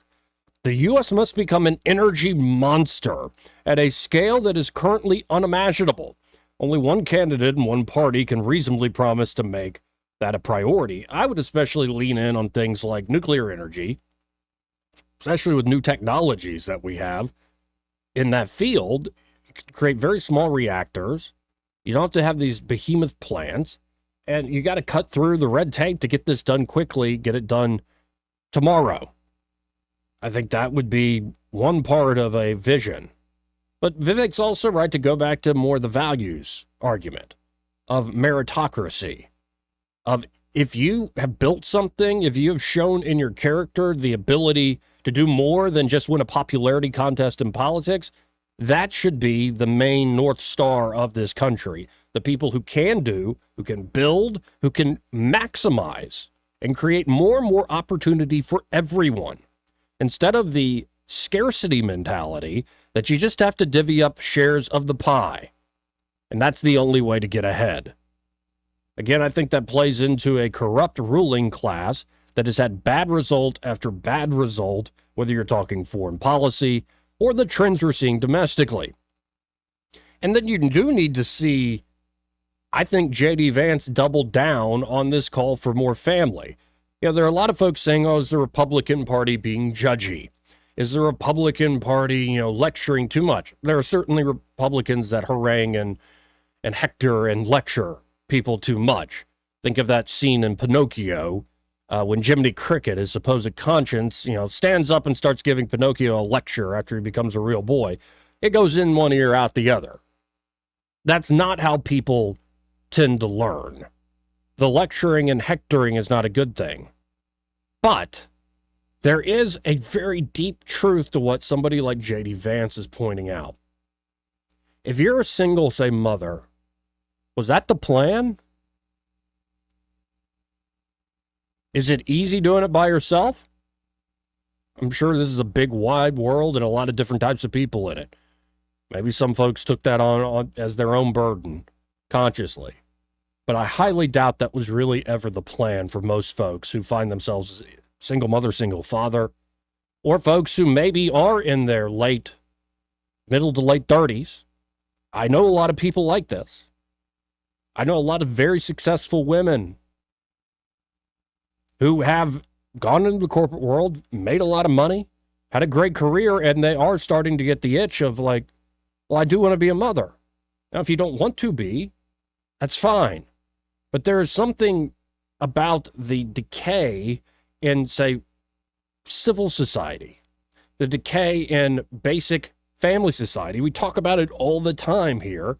S10: The U.S. must become an energy monster at a scale that is currently unimaginable. Only one candidate and one party can reasonably promise to make that a priority. I would especially lean in on things like nuclear energy, especially with new technologies that we have in that field. You can create very small reactors. You don't have to have these behemoth plants. And you got to cut through the red tape to get this done quickly, get it done tomorrow. I think that would be one part of a vision. But Vivek's also right to go back to more the values argument of meritocracy, of if you have built something, if you have shown in your character the ability to do more than just win a popularity contest in politics, that should be the main North Star of this country. The people who can do, who can build, who can maximize and create more and more opportunity for everyone. Instead of the scarcity mentality that you just have to divvy up shares of the pie. And that's the only way to get ahead. Again, I think that plays into a corrupt ruling class that has had bad result after bad result, whether you're talking foreign policy or the trends we're seeing domestically. And then you do need to see, I think J.D. Vance doubled down on this call for more family. You know, there are a lot of folks saying, oh, is the Republican Party being judgy? Is the Republican Party, lecturing too much? There are certainly Republicans that harangue and hector and lecture people too much. Think of that scene in Pinocchio when Jiminy Cricket, his supposed conscience, stands up and starts giving Pinocchio a lecture after he becomes a real boy. It goes in one ear, out the other. That's not how people tend to learn. The lecturing and hectoring is not a good thing. But there is a very deep truth to what somebody like J.D. Vance is pointing out. If you're a single, say, mother, was that the plan? Is it easy doing it by yourself? I'm sure this is a big, wide world and a lot of different types of people in it. Maybe some folks took that on as their own burden, consciously. But I highly doubt that was really ever the plan for most folks who find themselves single mother, single father, or folks who maybe are in their middle to late 30s. I know a lot of people like this. I know a lot of very successful women who have gone into the corporate world, made a lot of money, had a great career, and they are starting to get the itch of like, well, I do want to be a mother. Now, if you don't want to be, that's fine. But there is something about the decay in, say, civil society, the decay in basic family society. We talk about it all the time here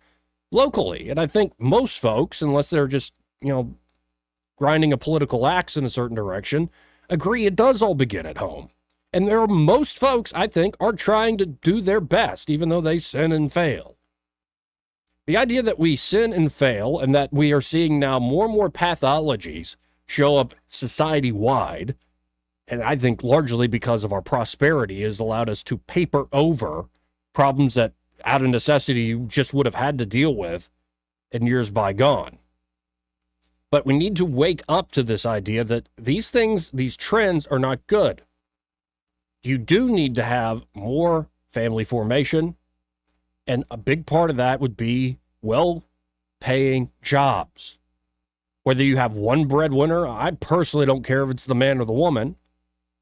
S10: locally. And I think most folks, unless they're just, grinding a political axe in a certain direction, agree it does all begin at home. And there are most folks, I think, are trying to do their best, even though they sin and fail. The idea that we sin and fail and that we are seeing now more and more pathologies show up society-wide and I think largely because of our prosperity, has allowed us to paper over problems that out of necessity you just would have had to deal with in years bygone. But we need to wake up to this idea that these things, these trends are not good. You do need to have more family formation, and a big part of that would be well-paying jobs. Whether you have one breadwinner, I personally don't care if it's the man or the woman,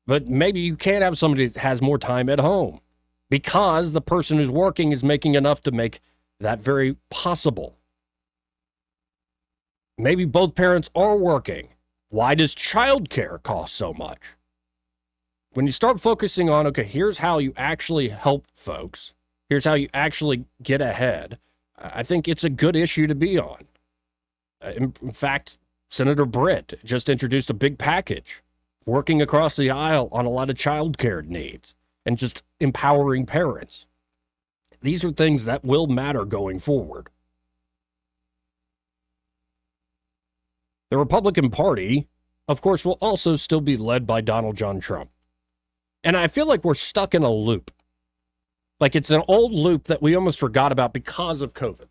S10: but maybe you can't have somebody that has more time at home because the person who's working is making enough to make that very possible. Maybe both parents are working. Why does childcare cost so much? When you start focusing on, okay, here's how you actually help folks, here's how you actually get ahead, I think it's a good issue to be on. In fact, Senator Britt just introduced a big package working across the aisle on a lot of childcare needs and just empowering parents. These are things that will matter going forward. The Republican Party, of course, will also still be led by Donald John Trump. And I feel like we're stuck in a loop. Like it's an old loop that we almost forgot about because of COVID.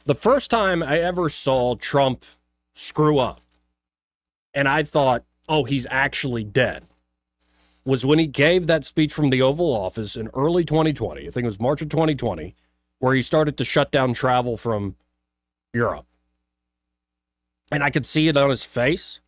S10: The first time I ever saw Trump screw up, and I thought, oh, he's actually dead, was when he gave that speech from the Oval Office in early 2020, I think it was March of 2020, where he started to shut down travel from Europe. And I could see it on his face.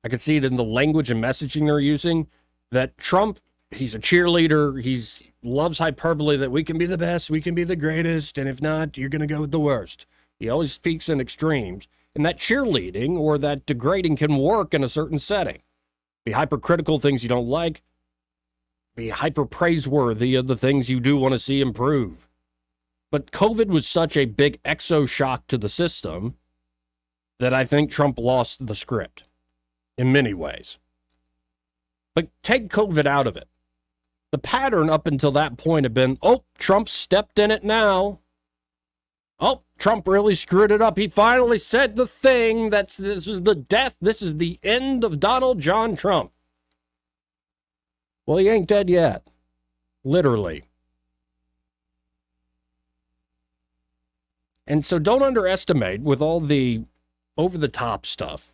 S10: I could see it in the language and messaging they're using, that Trump, he's a cheerleader, he's loves hyperbole, that we can be the best, we can be the greatest, and if not, you're going to go with the worst. He always speaks in extremes. And that cheerleading or that degrading can work in a certain setting. Be hypercritical of things you don't like. Be hyper praiseworthy of the things you do want to see improve. But COVID was such a big exo shock to the system that I think Trump lost the script in many ways. But take COVID out of it. The pattern up until that point had been, oh, Trump stepped in it now. Oh, Trump really screwed it up. He finally said the thing. This is the death. This is the end of Donald John Trump. Well, he ain't dead yet. Literally. And so don't underestimate with all the over-the-top stuff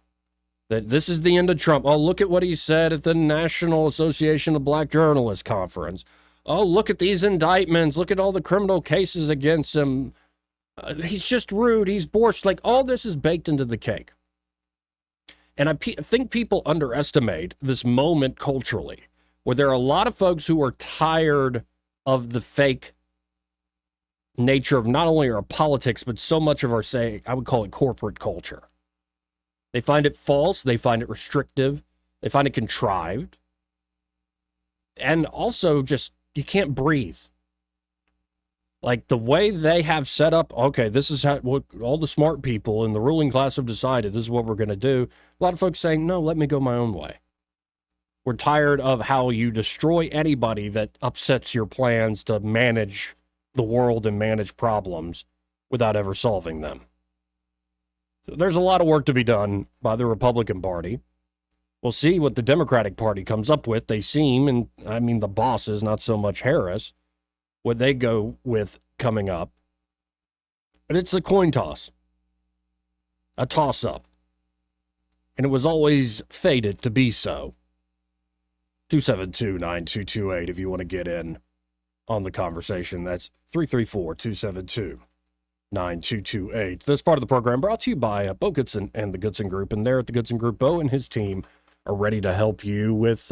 S10: that this is the end of Trump. Oh, look at what he said at the National Association of Black Journalists conference. Oh, look at these indictments. Look at all the criminal cases against him. He's just rude. He's borscht. Like, all this is baked into the cake. And I think people underestimate this moment culturally, where there are a lot of folks who are tired of the fake nature of not only our politics, but so much of our, say, I would call it corporate culture. They find it false. They find it restrictive. They find it contrived. And also just, you can't breathe. Like the way they have set up, okay, this is how what all the smart people in the ruling class have decided, this is what we're going to do. A lot of folks saying, no, let me go my own way. We're tired of how you destroy anybody that upsets your plans to manage the world and manage problems without ever solving them. So there's a lot of work to be done by the Republican Party. We'll see what the Democratic Party comes up with. They seem, and I mean the bosses, not so much Harris, what they go with coming up. But it's a coin toss, a toss-up. And it was always fated to be so. 272-9228 if you want to get in on the conversation. That's 334-272-9228. This part of the program brought to you by Bo Goodson and the Goodson Group. And there at the Goodson Group, Bo and his team are ready to help you with,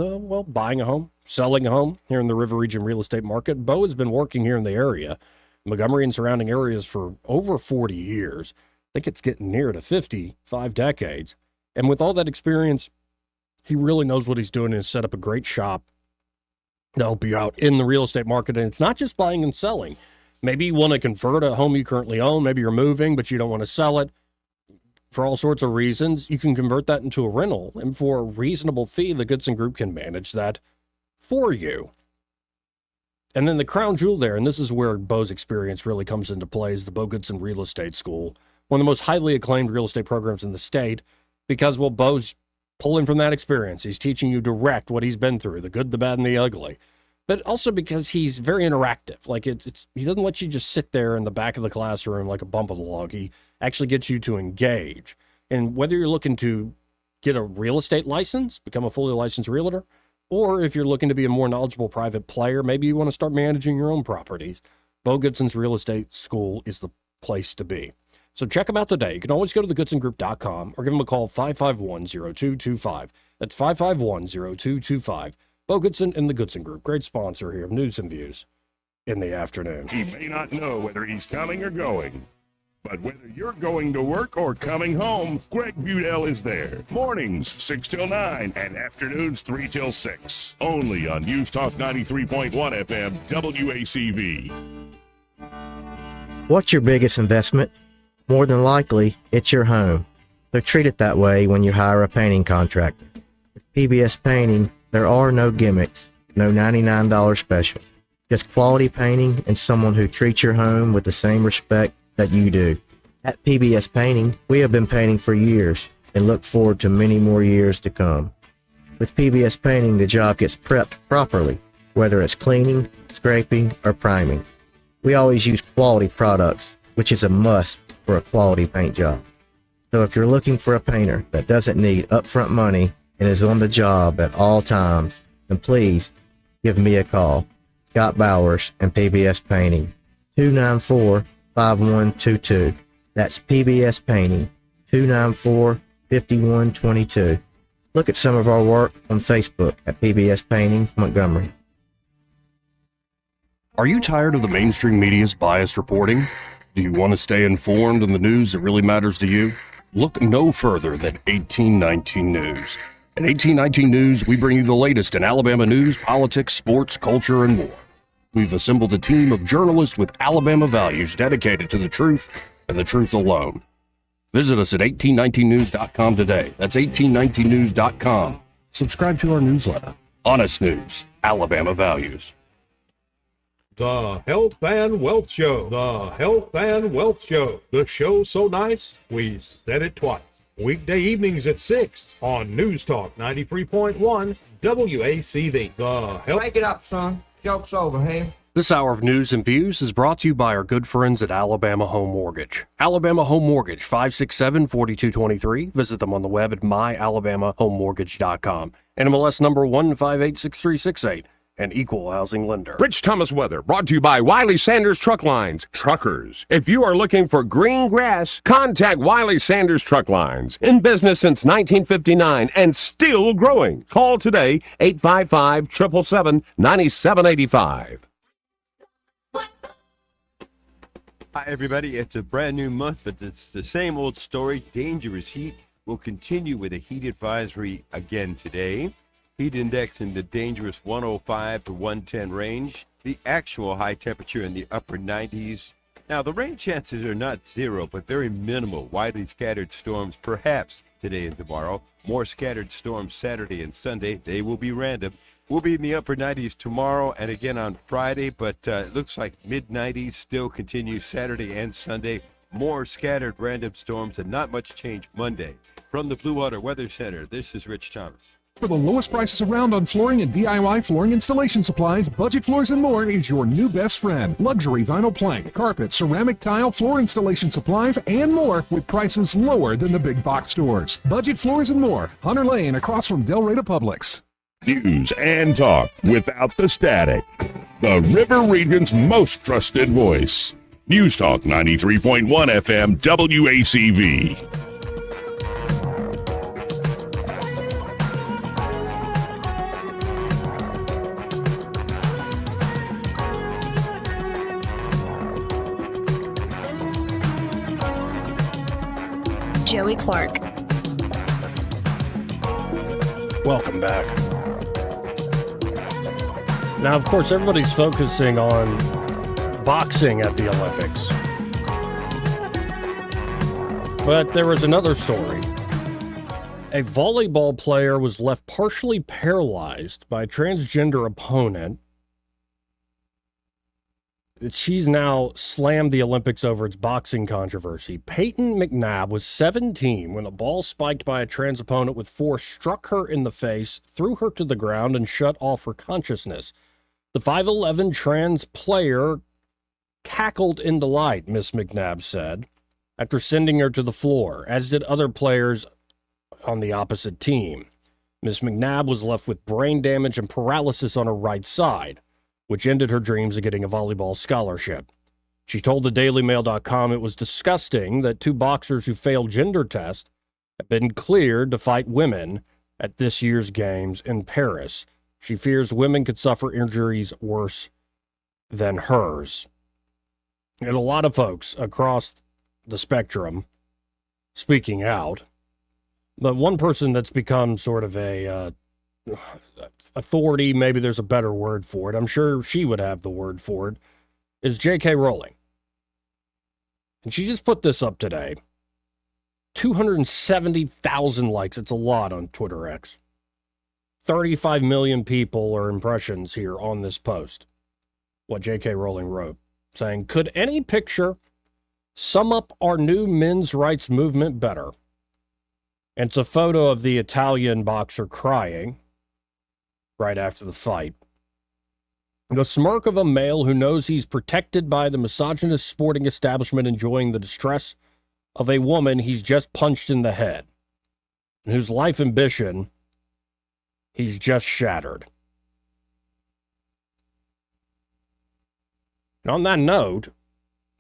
S10: buying a home, selling a home here in the River Region real estate market. Bo has been working here in the area, Montgomery and surrounding areas, for over 40 years. I think it's getting near to 55 decades. And with all that experience, he really knows what he's doing and has set up a great shop to help you out in the real estate market. And it's not just buying and selling. Maybe you want to convert a home you currently own. Maybe you're moving, but you don't want to sell it. For all sorts of reasons, you can convert that into a rental. And for a reasonable fee, the Goodson Group can manage that for you. And then the crown jewel there, and this is where Bo's experience really comes into play, is the Bo Goodson Real Estate School. One of the most highly acclaimed real estate programs in the state, because, well, Bo's pulling from that experience. He's teaching you direct what he's been through, the good, the bad, and the ugly. But also because he's very interactive. Like he doesn't let you just sit there in the back of the classroom like a bump on the log. He actually gets you to engage. And whether you're looking to get a real estate license, become a fully licensed realtor, or if you're looking to be a more knowledgeable private player, maybe you want to start managing your own properties, Bo Goodson's Real Estate School is the place to be. So check them out today. You can always go to thegoodsongroup.com or give them a call, 551-0225. That's 551-0225. Bo Goodson and the Goodson Group, great sponsor here of News and Views in the afternoon.
S6: He may not know whether he's coming or going, but whether you're going to work or coming home, Greg Budell is there. Mornings, 6 till 9, and afternoons, 3 till 6. Only on News Talk 93.1 FM, WACV.
S8: What's your biggest investment? More than likely, it's your home. So treat it that way when you hire a painting contractor. With PBS Painting, there are no gimmicks, no $99 special. Just quality painting and someone who treats your home with the same respect that you do. At PBS Painting, we have been painting for years and look forward to many more years to come. With PBS Painting, the job gets prepped properly, whether it's cleaning, scraping, or priming. We always use quality products, which is a must for a quality paint job. So if you're looking for a painter that doesn't need upfront money and is on the job at all times, then please give me a call. Scott Bowers and PBS Painting, 294-5122. That's PBS Painting, 294-5122. Look at some of our work on Facebook at PBS Painting Montgomery.
S9: Are you tired of the mainstream media's biased reporting? Do you want to stay informed on the news that really matters to you? Look no further than 1819 News. At 1819 News, we bring you the latest in Alabama news, politics, sports, culture, and more. We've assembled a team of journalists with Alabama values dedicated to the truth and the truth alone. Visit us at 1819news.com today. That's 1819news.com. Subscribe to our newsletter. Honest News, Alabama Values.
S12: The Health and Wealth Show. The Health and Wealth Show. The show so nice, we said it twice. Weekday evenings at 6 on News Talk 93.1 WACV. The Health.
S13: Break it up, son. Joke's over, hey?
S10: This hour of News and Views is brought to you by our good friends at Alabama Home Mortgage. Alabama Home Mortgage, 567-4223. Visit them on the web at myalabamahomemortgage.com. NMLS number 1586368. An equal housing lender.
S14: Rich Thomas weather brought to you by Wiley Sanders Truck Lines. Truckers, if you are looking for green grass, contact Wiley Sanders Truck Lines. In business since 1959 and still growing. Call today, 855-777-9785.
S16: Hi, everybody. It's a brand new month, but it's the same old story. Dangerous heat will continue with a heat advisory again today. Heat index in the dangerous 105 to 110 range. The actual high temperature in the upper 90s. Now, the rain chances are not zero, but very minimal. Widely scattered storms perhaps today and tomorrow. More scattered storms Saturday and Sunday. They will be random. We'll be in the upper 90s tomorrow and again on Friday, but it looks like mid-90s still continue Saturday and Sunday. More scattered random storms and not much change Monday. From the Blue Water Weather Center, this is Rich Thomas.
S15: For the lowest prices around on flooring and DIY flooring installation supplies, Budget Floors and More is your new best friend. Luxury vinyl plank, carpet, ceramic tile, floor installation supplies, and more with prices lower than the big box stores. Budget Floors and More, Hunter Lane across from Del Rey to Publix.
S6: News and talk without the static. The River Region's most trusted voice. News Talk 93.1 FM WACV.
S27: Joey Clark.
S10: Welcome back. Now, of course, everybody's focusing on boxing at the Olympics. But there was another story. A volleyball player was left partially paralyzed by a transgender opponent She's now slammed the Olympics over its boxing controversy. Peyton McNabb was 17 when a ball spiked by a trans opponent with force struck her in the face, threw her to the ground, and shut off her consciousness. The 5'11 trans player cackled in delight, Miss McNabb said, after sending her to the floor, as did other players on the opposite team. Miss McNabb was left with brain damage and paralysis on her right side, which ended her dreams of getting a volleyball scholarship. She told the DailyMail.com it was disgusting that two boxers who failed gender tests have been cleared to fight women at this year's games in Paris. She fears women could suffer injuries worse than hers. And a lot of folks across the spectrum speaking out. But one person that's become sort of a authority, maybe there's a better word for it, I'm sure she would have the word for it, is J.K. Rowling. And she just put this up today. 270,000 likes. It's a lot on Twitter X. 35 million people or impressions here on this post. What J.K. Rowling wrote, saying, could any picture sum up our new men's rights movement better? And it's a photo of the Italian boxer crying right after the fight. The smirk of a male who knows he's protected by the misogynist sporting establishment, enjoying the distress of a woman he's just punched in the head, and whose life ambition he's just shattered. And on that note,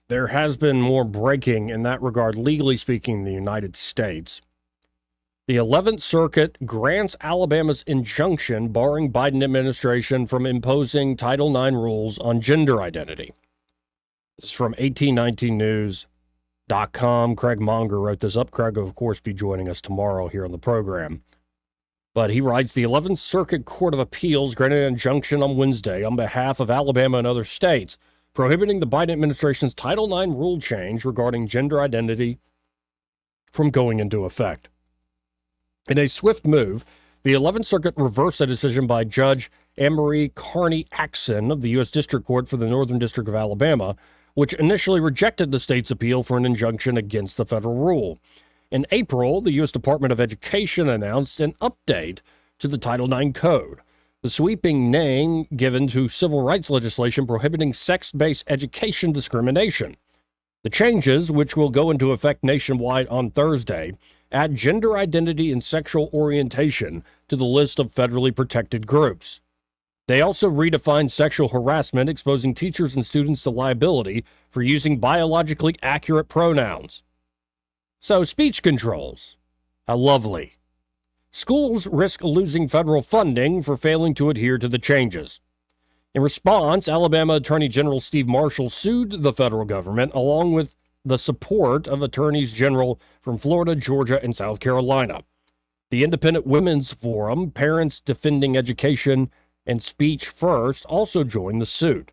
S10: there has been more breaking in that regard, legally speaking, in the United States. The 11th Circuit grants Alabama's injunction barring Biden administration from imposing Title IX rules on gender identity. This is from 1819news.com. Craig Monger wrote this up. Craig will, of course, be joining us tomorrow here on the program. But he writes, the 11th Circuit Court of Appeals granted an injunction on Wednesday on behalf of Alabama and other states, prohibiting the Biden administration's Title IX rule change regarding gender identity from going into effect. In a swift move, the 11th Circuit reversed a decision by Judge Anne-Marie Carney Axon of the U.S. District Court for the Northern District of Alabama, which initially rejected the state's appeal for an injunction against the federal rule. In April, the U.S. Department of Education announced an update to the Title IX code, the sweeping name given to civil rights legislation prohibiting sex-based education discrimination. The changes, which will go into effect nationwide on Thursday, add gender identity and sexual orientation to the list of federally protected groups. They also redefine sexual harassment, exposing teachers and students to liability for using biologically accurate pronouns. So, speech controls. How lovely. Schools risk losing federal funding for failing to adhere to the changes. In response, Alabama Attorney General Steve Marshall sued the federal government along with the support of attorneys general from Florida, Georgia, and South Carolina. The Independent Women's Forum, Parents Defending Education, and Speech First also joined the suit.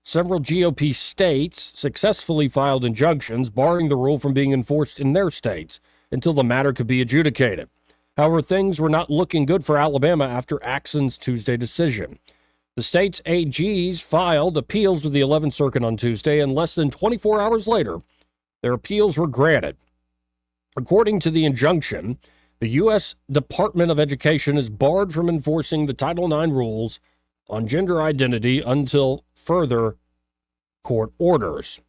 S10: Several GOP states successfully filed injunctions barring the rule from being enforced in their states until the matter could be adjudicated. However, things were not looking good for Alabama after Axon's Tuesday decision. The state's AGs filed appeals with the 11th Circuit on Tuesday, and less than 24 hours later, their appeals were granted. According to the injunction, the U.S. Department of Education is barred from enforcing the Title IX rules on gender identity until further court orders.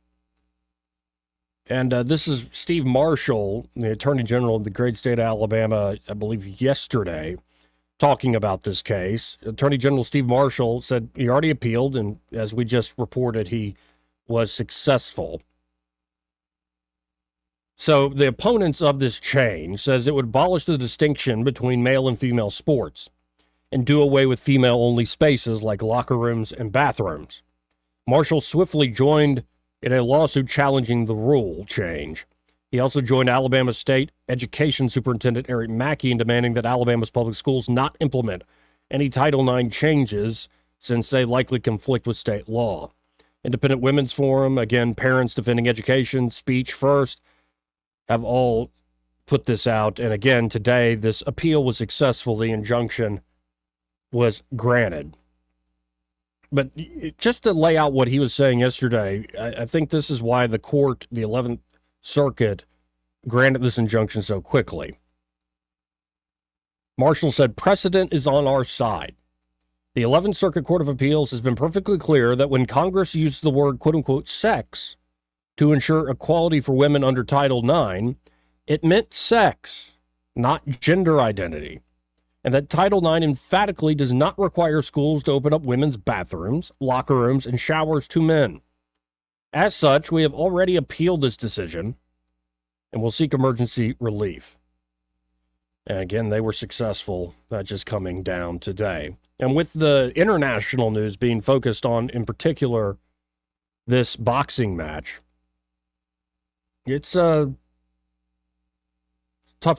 S10: And this is Steve Marshall, the Attorney General of the great state of Alabama, I believe yesterday, talking about this case. Attorney General Steve Marshall said he already appealed, and as we just reported, he was successful. So the opponents of this change says it would abolish the distinction between male and female sports and do away with female-only spaces like locker rooms and bathrooms. Marshall swiftly joined in a lawsuit challenging the rule change. He also joined Alabama State Education Superintendent Eric Mackey in demanding that Alabama's public schools not implement any Title IX changes since they likely conflict with state law. Independent Women's Forum, again, Parents Defending Education, Speech First, have all put this out. And again, today, this appeal was successful. The injunction was granted. But just to lay out what he was saying yesterday, I think this is why the court, the 11th Circuit, granted this injunction so quickly. Marshall said, precedent is on our side. The 11th Circuit Court of Appeals has been perfectly clear that when Congress used the word quote-unquote sex to ensure equality for women under Title IX, it meant sex, not gender identity. And that Title IX emphatically does not require schools to open up women's bathrooms, locker rooms, and showers to men. As such, we have already appealed this decision and will seek emergency relief. And again, they were successful. That's just coming down today. And with the international news being focused on, in particular, this boxing match, it's tough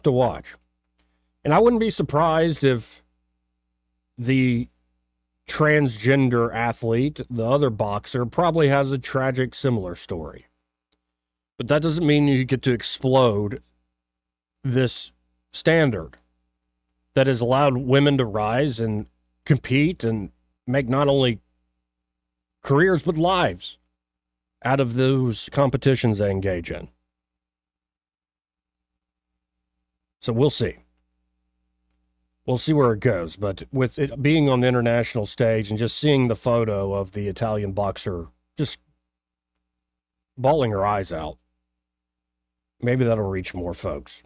S10: to watch. And I wouldn't be surprised if the transgender athlete, the other boxer, probably has a tragic similar story. But that doesn't mean you get to explode this standard that has allowed women to rise and compete and make not only careers but lives out of those competitions they engage in. So we'll see. We'll see where it goes. But with it being on the international stage and just seeing the photo of the Italian boxer just bawling her eyes out, maybe that'll reach more folks.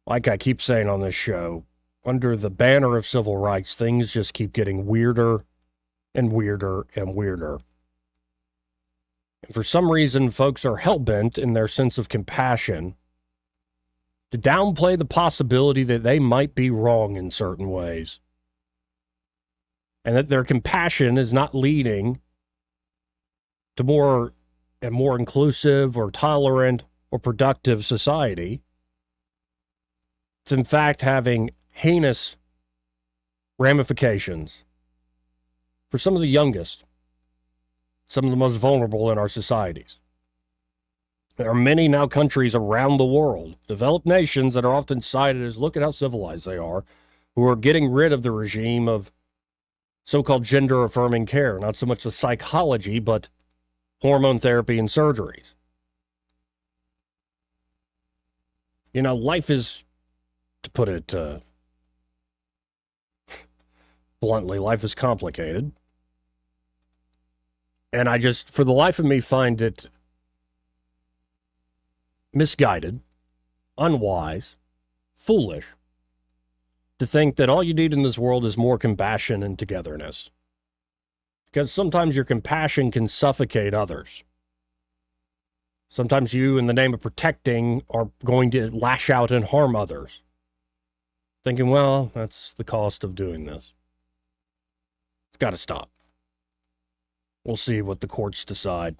S10: Like I keep saying on this show, under the banner of civil rights, things just keep getting weirder and weirder and weirder. And for some reason, folks are hell-bent in their sense of compassion to downplay the possibility that they might be wrong in certain ways. And that their compassion is not leading to more and more inclusive or tolerant or productive society. It's in fact having heinous ramifications for some of the youngest, some of the most vulnerable in our societies. There are many now countries around the world, developed nations that are often cited as, look at how civilized they are, who are getting rid of the regime of so-called gender-affirming care, not so much the psychology, but hormone therapy and surgeries. You know, life is, to put it bluntly, life is complicated. And I just, for the life of me, find it misguided, unwise, foolish to think that all you need in this world is more compassion and togetherness. Because sometimes your compassion can suffocate others. Sometimes you, in the name of protecting, are going to lash out and harm others. Thinking, well, that's the cost of doing this. It's got to stop. We'll see what the courts decide.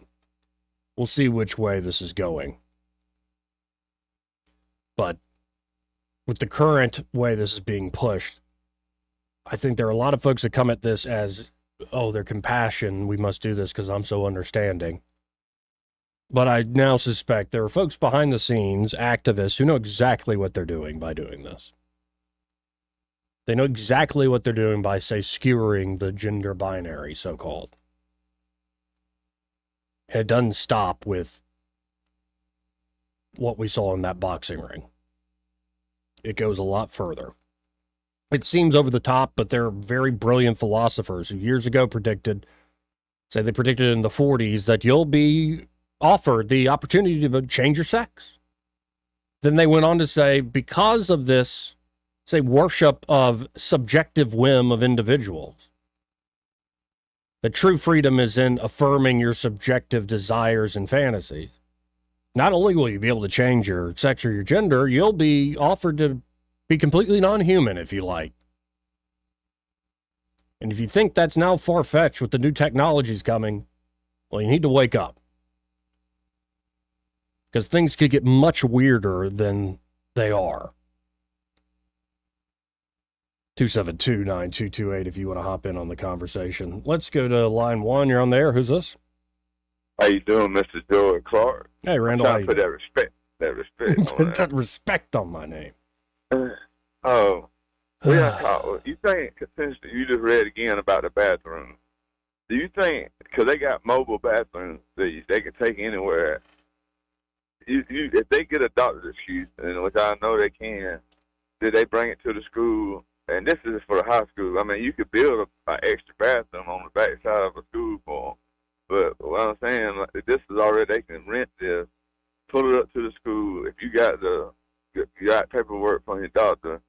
S10: We'll see which way this is going. But with the current way this is being pushed, I think there are a lot of folks that come at this as, oh, they're compassion. We must do this because I'm so understanding. But I now suspect there are folks behind the scenes, activists, who know exactly what they're doing by doing this. They know exactly what they're doing by, say, skewering the gender binary, so-called. And it doesn't stop with what we saw in that boxing ring. It goes a lot further. It seems over the top, but there are very brilliant philosophers who years ago predicted, say they predicted in the 40s, that you'll be offered the opportunity to change your sex. Then they went on to say, because of this, say, worship of subjective whim of individuals, that true freedom is in affirming your subjective desires and fantasies. Not only will you be able to change your sex or your gender, you'll be offered to be completely non-human if you like. And if you think that's now far-fetched with the new technologies coming, well, you need to wake up. Because things could get much weirder than they are. 272-9228 if you want to hop in on the conversation. Let's go to line one. You're on there. Who's this?
S2: How you doing, Mr. Joey Clark?
S10: Hey, Randall.
S2: I'm trying to put that respect on
S10: Put that respect on my name.
S2: Oh. You think, since you just read again about the bathroom, Do you think, because they got mobile bathrooms that they can take anywhere, if they get a doctor's excuse, and which I know they can, did they bring it to the school? And this is for the high school. I mean, you could build an extra bathroom on the back side of a school for them. But what I'm saying, like, this is already, they can rent this, pull it up to the school. If you got paperwork from your doctor,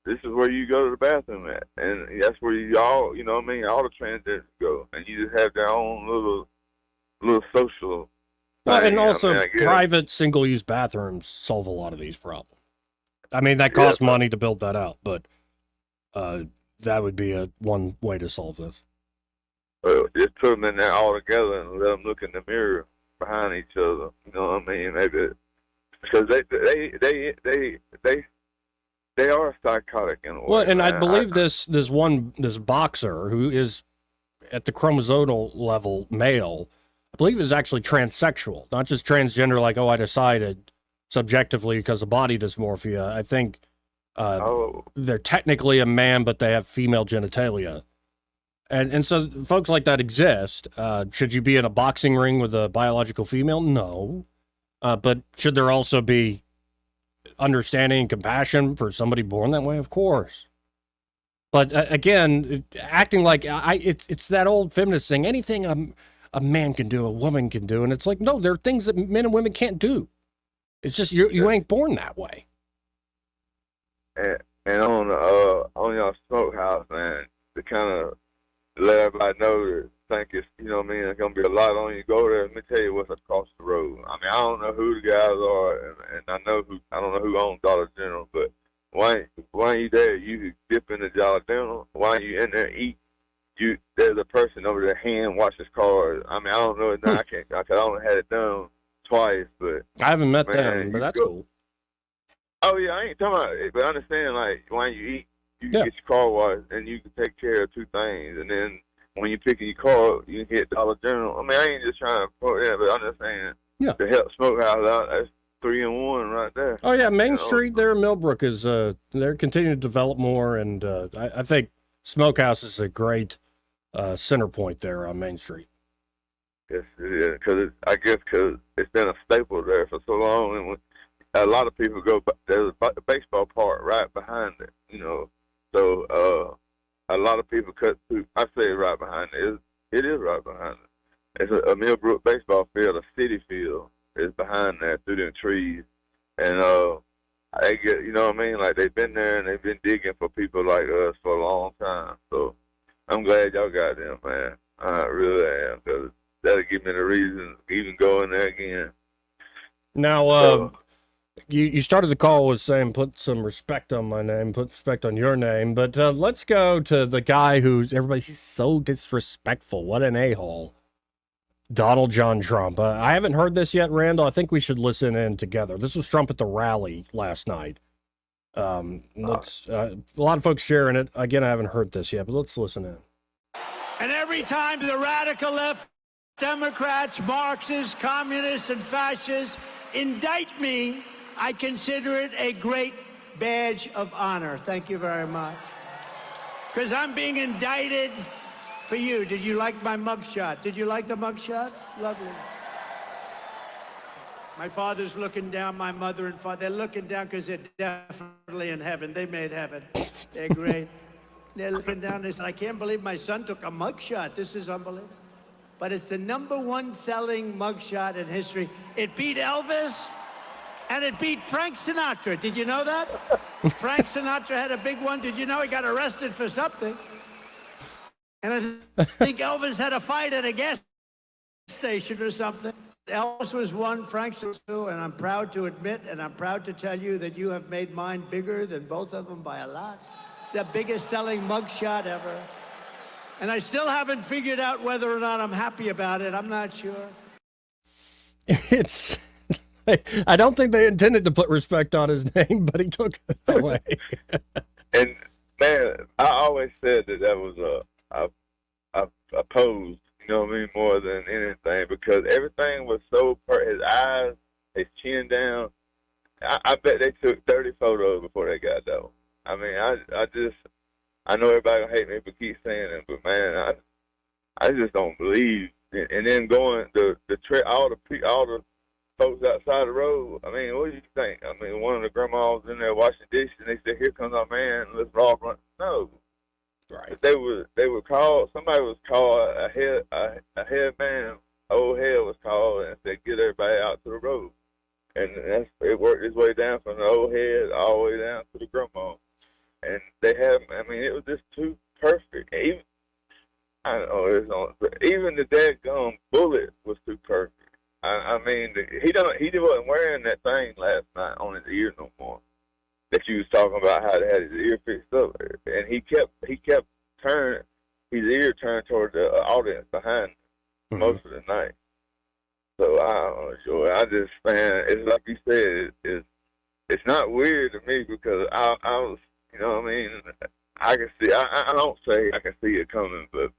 S2: this is where you go to the bathroom at. And that's where you all, you know what I mean, all the transgenders go. And you just have their own little social.
S10: Well, and
S2: thing,
S10: also,
S2: I guess.
S10: private single-use bathrooms solve a lot of these problems. I mean, that costs money to build that out, but that would be one way to solve this.
S2: Just put them in there all together and let them look in the mirror behind each other. You know what I mean? Maybe because they are psychotic in a way.
S10: Well, and
S2: man.
S10: I believe this boxer who is at the chromosomal level male, I believe is actually transsexual, not just transgender. Like, I decided subjectively because of body dysmorphia. I think they're technically a man, but they have female genitalia. And so folks like that exist. Should you be in a boxing ring with a biological female? No. But should there also be understanding and compassion for somebody born that way? Of course. But again, acting like it's that old feminist thing. Anything a man can do, a woman can do. And it's like, no, there are things that men and women can't do. It's just you ain't born that way.
S2: And on y'all smokehouse, man, to kind of let everybody know that think it's, you know what I mean, it's going to be a lot on you. Go there, let me tell you what's across the road. I mean, I don't know who the guys are, and I don't know who owns Dollar General, but why ain't you there? You dip in the Dollar General. Why ain't you in there eat? There's a person over there hand washes cars. I mean, I don't know. I only had it done twice, but
S10: I haven't met them, but that's cool.
S2: Oh yeah, I ain't talking about it, but understand, like, when you eat, you can get your car washed, and you can take care of two things, and then when you're picking your car, you can hit Dollar General. I mean, I ain't just trying to put it, but understand to help Smokehouse out, that's 3-in-1 right there.
S10: Oh yeah, Main Street there in Millbrook is they're continuing to develop more, and I think Smokehouse is a great center point there on Main Street.
S2: Yes, it is, because I guess it's been a staple there for so long, and a lot of people go. There's a baseball park right behind it, you know. So a lot of people cut through. I say right behind it. It is right behind it. It's a Millbrook baseball field, a city field is behind there through them trees, and they get, you know what I mean. Like, they've been there and they've been digging for people like us for a long time. So I'm glad y'all got them, man. I really am, because that'll give me the reason to even go in there again.
S10: Now, you started the call with saying put some respect on my name, put respect on your name, but let's go to the guy who's everybody's so disrespectful. What an a-hole. Donald John Trump. I haven't heard this yet, Randall. I think we should listen in together. This was Trump at the rally last night. A lot of folks sharing it. Again, I haven't heard this yet, but let's listen in.
S3: And every time the radical left, Democrats, Marxists, communists, and fascists indict me, I consider it a great badge of honor. Thank you very much. Because I'm being indicted for you. Did you like my mugshot? Did you like the mugshot? Lovely. My father's looking down, my mother and father, they're looking down because they're definitely in heaven. They made heaven. They're great. They're looking down, they said, I can't believe my son took a mugshot. This is unbelievable. But it's the #1 selling mugshot in history. It beat Elvis, and it beat Frank Sinatra. Did you know that? Frank Sinatra had a big one. Did you know he got arrested for something? And I think Elvis had a fight at a gas station or something. Elvis was one, Frank was two, and I'm proud to admit, and I'm proud to tell you that you have made mine bigger than both of them by a lot. It's the biggest selling mugshot ever. And I still haven't figured out whether or not I'm happy about it. I'm not sure.
S10: I don't think they intended to put respect on his name, but he took it away.
S2: And man, I always said that was a pose, you know what I mean, more than anything, because everything was so his eyes, his chin down. I bet they took 30 photos before they got that one. I mean, I know everybody gonna hate me for keep saying it, but man, I just don't believe. And then going all the folks outside the road. I mean, what do you think? I mean, one of the grandmas in there washing dishes, and they said, "Here comes our man. Let's all run." No,
S10: right?
S2: They were called. Somebody was called a head man. Old head was called and said, "Get everybody out to the road." And it worked its way down from the old head all the way down to the grandma. And they have. I mean, it was just too perfect. Even I don't know. Even the dadgum bullet was too perfect. I mean, he wasn't wearing that thing last night on his ear no more. That you was talking about how they had his ear fixed up, and he kept turning his ear turned toward the audience behind him most of the night. So I don't know, Joey. I just, man, it's like you said, it's not weird to me because I was, you know what I mean. I can see. I don't say I can see it coming, but.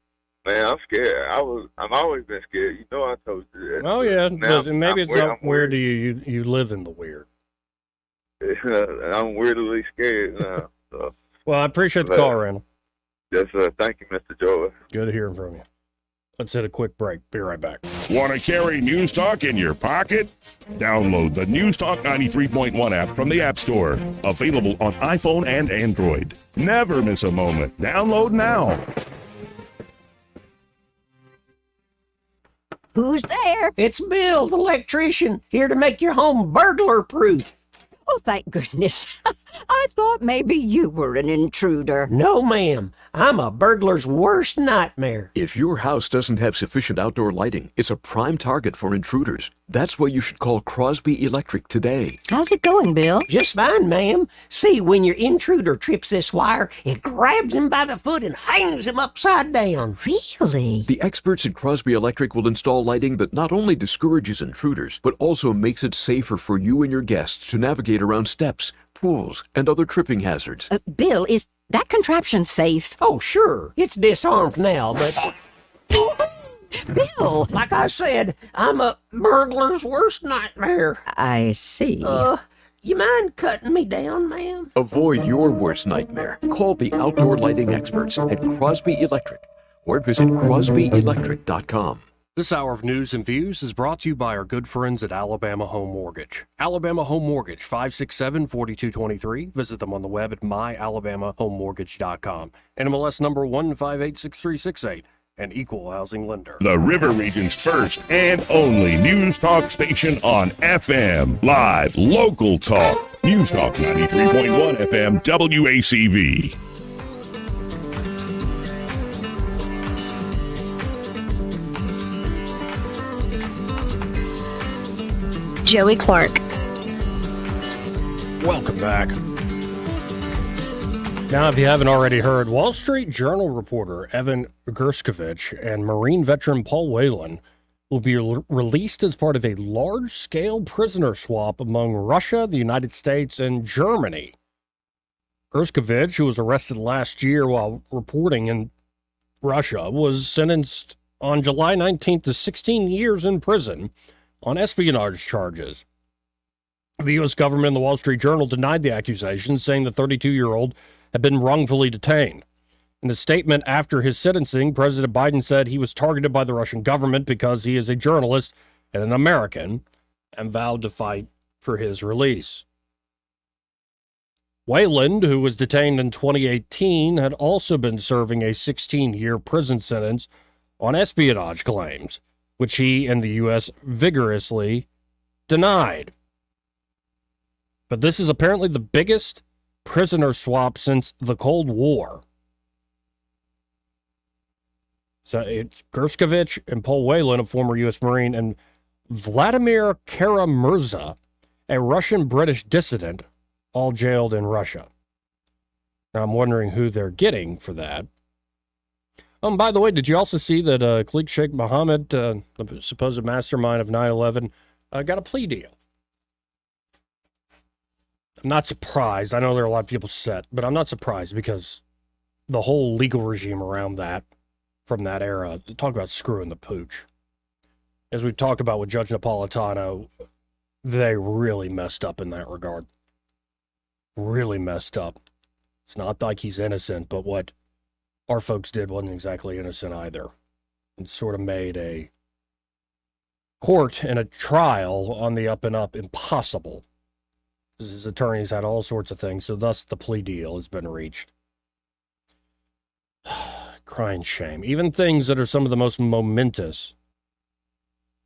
S2: Man, I'm scared. I'm always been scared. You know, I told you that.
S10: Oh yeah,
S2: now,
S10: but maybe it's not weird to you. You live in the weird.
S2: I'm weirdly scared now. So.
S10: Well, I appreciate the call, Randall.
S2: Yes, sir. Thank you, Mr. Joey.
S10: Good hearing from you. Let's hit a quick break. Be right back.
S6: Want to carry News Talk in your pocket? Download the News Talk 93.1 app from the App Store. Available on iPhone and Android. Never miss a moment. Download now.
S4: Who's there? It's Bill, the electrician, here to make your home burglar-proof. Oh, thank goodness. I thought maybe you were an intruder. No, ma'am. I'm a burglar's worst nightmare.
S17: If your house doesn't have sufficient outdoor lighting, it's a prime target for intruders. That's why you should call Crosby Electric today.
S4: How's it going, Bill? Just fine, ma'am. See, when your intruder trips this wire, it grabs him by the foot and hangs him upside down. Really?
S17: The experts at Crosby Electric will install lighting that not only discourages intruders, but also makes it safer for you and your guests to navigate around steps, pools, and other tripping hazards.
S4: Bill, is that contraption safe? Oh, sure. It's disarmed now, but... Bill! Like I said, I'm a burglar's worst nightmare. I see. You mind cutting me down, ma'am?
S17: Avoid your worst nightmare. Call the outdoor lighting experts at Crosby Electric or visit crosbyelectric.com.
S10: This hour of news and views is brought to you by our good friends at Alabama Home Mortgage. Alabama Home Mortgage, 567-4223. Visit them on the web at myalabamahomemortgage.com. NMLS number 1586368. An equal housing lender.
S6: The River Region's first and only News Talk station on FM. Live, local talk. News Talk 93.1 FM WACV.
S27: Joey Clark.
S10: Welcome back. Now, if you haven't already heard, Wall Street Journal reporter Evan Gershkovich and Marine veteran Paul Whelan will be released as part of a large-scale prisoner swap among Russia, the United States, and Germany. Gershkovich, who was arrested last year while reporting in Russia, was sentenced on July 19th to 16 years in prison on espionage charges. The U.S. government and the Wall Street Journal denied the accusations, saying the 32-year-old had been wrongfully detained. In a statement after his sentencing, President Biden said he was targeted by the Russian government because he is a journalist and an American, and vowed to fight for his release. Wayland, who was detained in 2018, had also been serving a 16-year prison sentence on espionage claims, which he and the U.S. vigorously denied. But this is apparently the biggest prisoner swap since the Cold War. So it's Gershkovich and Paul Whelan, a former U.S. Marine, and Vladimir Kara-Murza, a Russian-British dissident, all jailed in Russia. Now I'm wondering who they're getting for that. By the way, did you also see that Khalid Sheikh Mohammed, the supposed mastermind of 9/11, got a plea deal? I'm not surprised. I know there are a lot of people set, but I'm not surprised because the whole legal regime around that, from that era, talk about screwing the pooch. As we talked about with Judge Napolitano, they really messed up in that regard. Really messed up. It's not like he's innocent, but what our folks did wasn't exactly innocent either. and sort of made a court and a trial on the up and up impossible. His attorneys had all sorts of things, so thus the plea deal has been reached. Crying shame. Even things that are some of the most momentous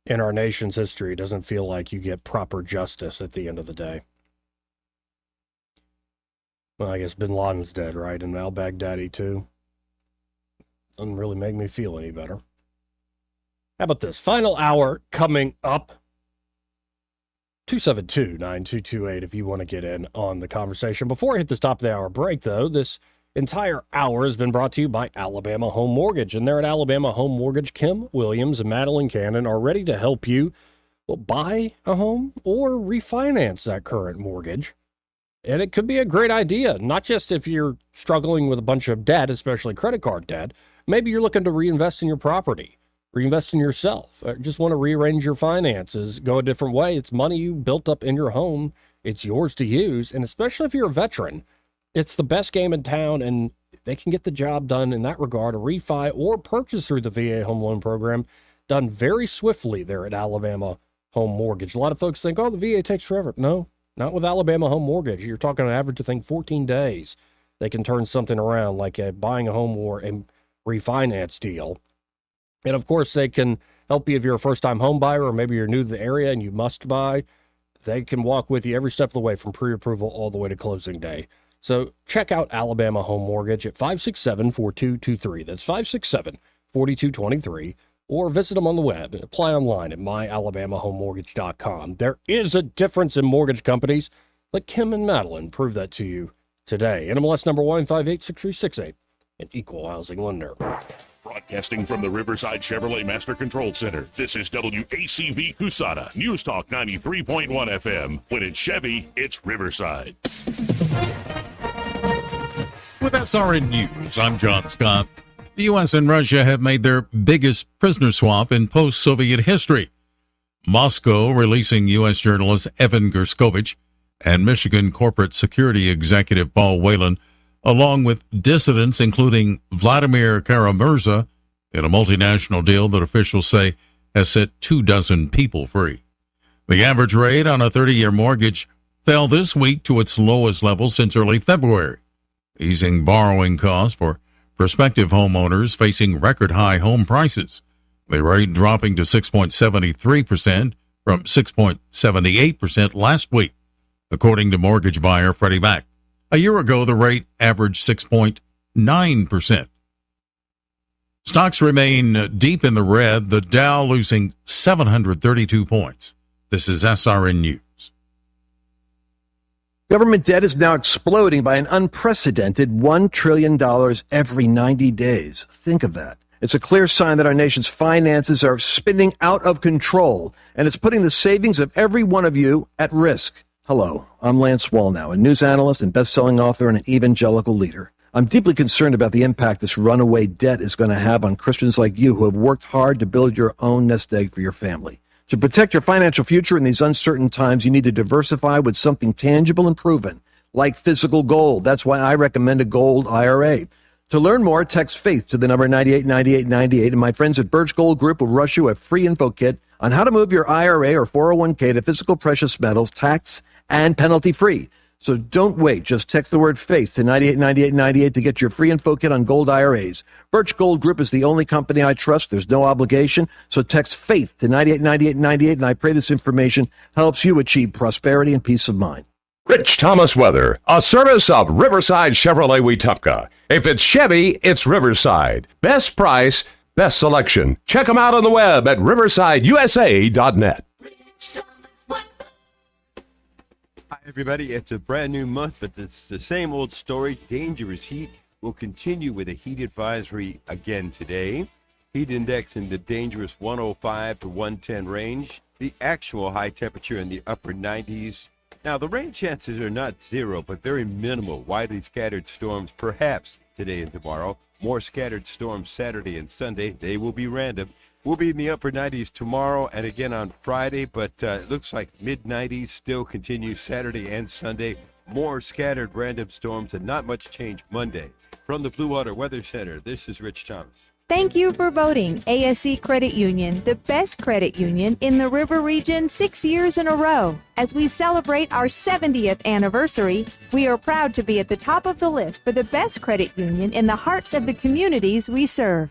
S10: in our nation's history doesn't feel like you get proper justice at the end of the day. Well, I guess bin Laden's dead, right? And al-Baghdadi, too. Doesn't really make me feel any better. How about this? Final hour coming up. 272-9228 if you want to get in on the conversation. Before I hit the top of the hour break, though, this entire hour has been brought to you by Alabama Home Mortgage. And there at Alabama Home Mortgage, Kim Williams and Madeline Cannon are ready to help you buy a home or refinance that current mortgage. And it could be a great idea, not just if you're struggling with a bunch of debt, especially credit card debt. Maybe you're looking to reinvest in your property, reinvest in yourself, or just want to rearrange your finances, go a different way. It's money you built up in your home. It's yours to use. And especially if you're a veteran, it's the best game in town, and they can get the job done in that regard. A refi or purchase through the VA Home Loan Program done very swiftly there at Alabama Home Mortgage. A lot of folks think, oh, the VA takes forever. No. Not with Alabama Home Mortgage. You're talking an average, I think, 14 days. They can turn something around, like buying a home or a refinance deal. And, of course, they can help you if you're a first-time home buyer or maybe you're new to the area and you must buy. They can walk with you every step of the way from pre-approval all the way to closing day. So check out Alabama Home Mortgage at 567-4223. That's 567-4223. Or visit them on the web and apply online at myalabamahomemortgage.com. There is a difference in mortgage companies. Let Kim and Madeline prove that to you today. NMLS number 1586368, an equal housing lender.
S6: Broadcasting from the Riverside Chevrolet Master Control Center, this is WACV Cusana, News Talk 93.1 FM. When it's Chevy, it's Riverside.
S5: With SRN News, I'm John Scott. The U.S. and Russia have made their biggest prisoner swap in post-Soviet history. Moscow releasing U.S. journalist Evan Gershkovich and Michigan corporate security executive Paul Whelan, along with dissidents including Vladimir Kara-Murza, in a multinational deal that officials say has set 24 people free. The average rate on a 30-year mortgage fell this week to its lowest level since early February, easing borrowing costs for prospective homeowners facing record-high home prices, the rate dropping to 6.73% from 6.78% last week, according to mortgage buyer Freddie Mac. A year ago, the rate averaged 6.9%. Stocks remain deep in the red, the Dow losing 732 points. This is SRN News.
S18: Government debt is now exploding by an unprecedented $1 trillion every 90 days. Think of that. It's a clear sign that our nation's finances are spinning out of control, and it's putting the savings of every one of you at risk. Hello, I'm Lance Wallnow, a news analyst and best-selling author and an evangelical leader. I'm deeply concerned about the impact this runaway debt is going to have on Christians like you who have worked hard to build your own nest egg for your family. To protect your financial future in these uncertain times, you need to diversify with something tangible and proven, like physical gold. That's why I recommend a gold IRA. To learn more, text FAITH to the number 989898, and my friends at Birch Gold Group will rush you a free info kit on how to move your IRA or 401k to physical precious metals, tax and penalty-free. So don't wait. Just text the word FAITH to 989898 to get your free info kit on gold IRAs. Birch Gold Group is the only company I trust. There's no obligation. So text FAITH to 989898, and I pray this information helps you achieve prosperity and peace of mind.
S14: Rich Thomas Weather, a service of Riverside Chevrolet Wetumpka. If it's Chevy, it's Riverside. Best price, best selection. Check them out on the web at riversideusa.net.
S16: Hi, everybody. It's a brand new month, but it's the same old story. Dangerous heat will continue with a heat advisory again today. Heat index in the dangerous 105 to 110 range. The actual high temperature in the upper 90s. Now, the rain chances are not zero, but very minimal. Widely scattered storms, perhaps today and tomorrow. More scattered storms Saturday and Sunday. They will be random. We'll be in the upper 90s tomorrow and again on Friday, but it looks like mid-90s still continue Saturday and Sunday. More scattered random storms and not much change Monday. From the Blue Water Weather Center, this is Rich Thomas.
S20: Thank you for voting ASC Credit Union the best credit union in the River Region 6 years in a row. As we celebrate our 70th anniversary, we are proud to be at the top of the list for the best credit union in the hearts of the communities we serve.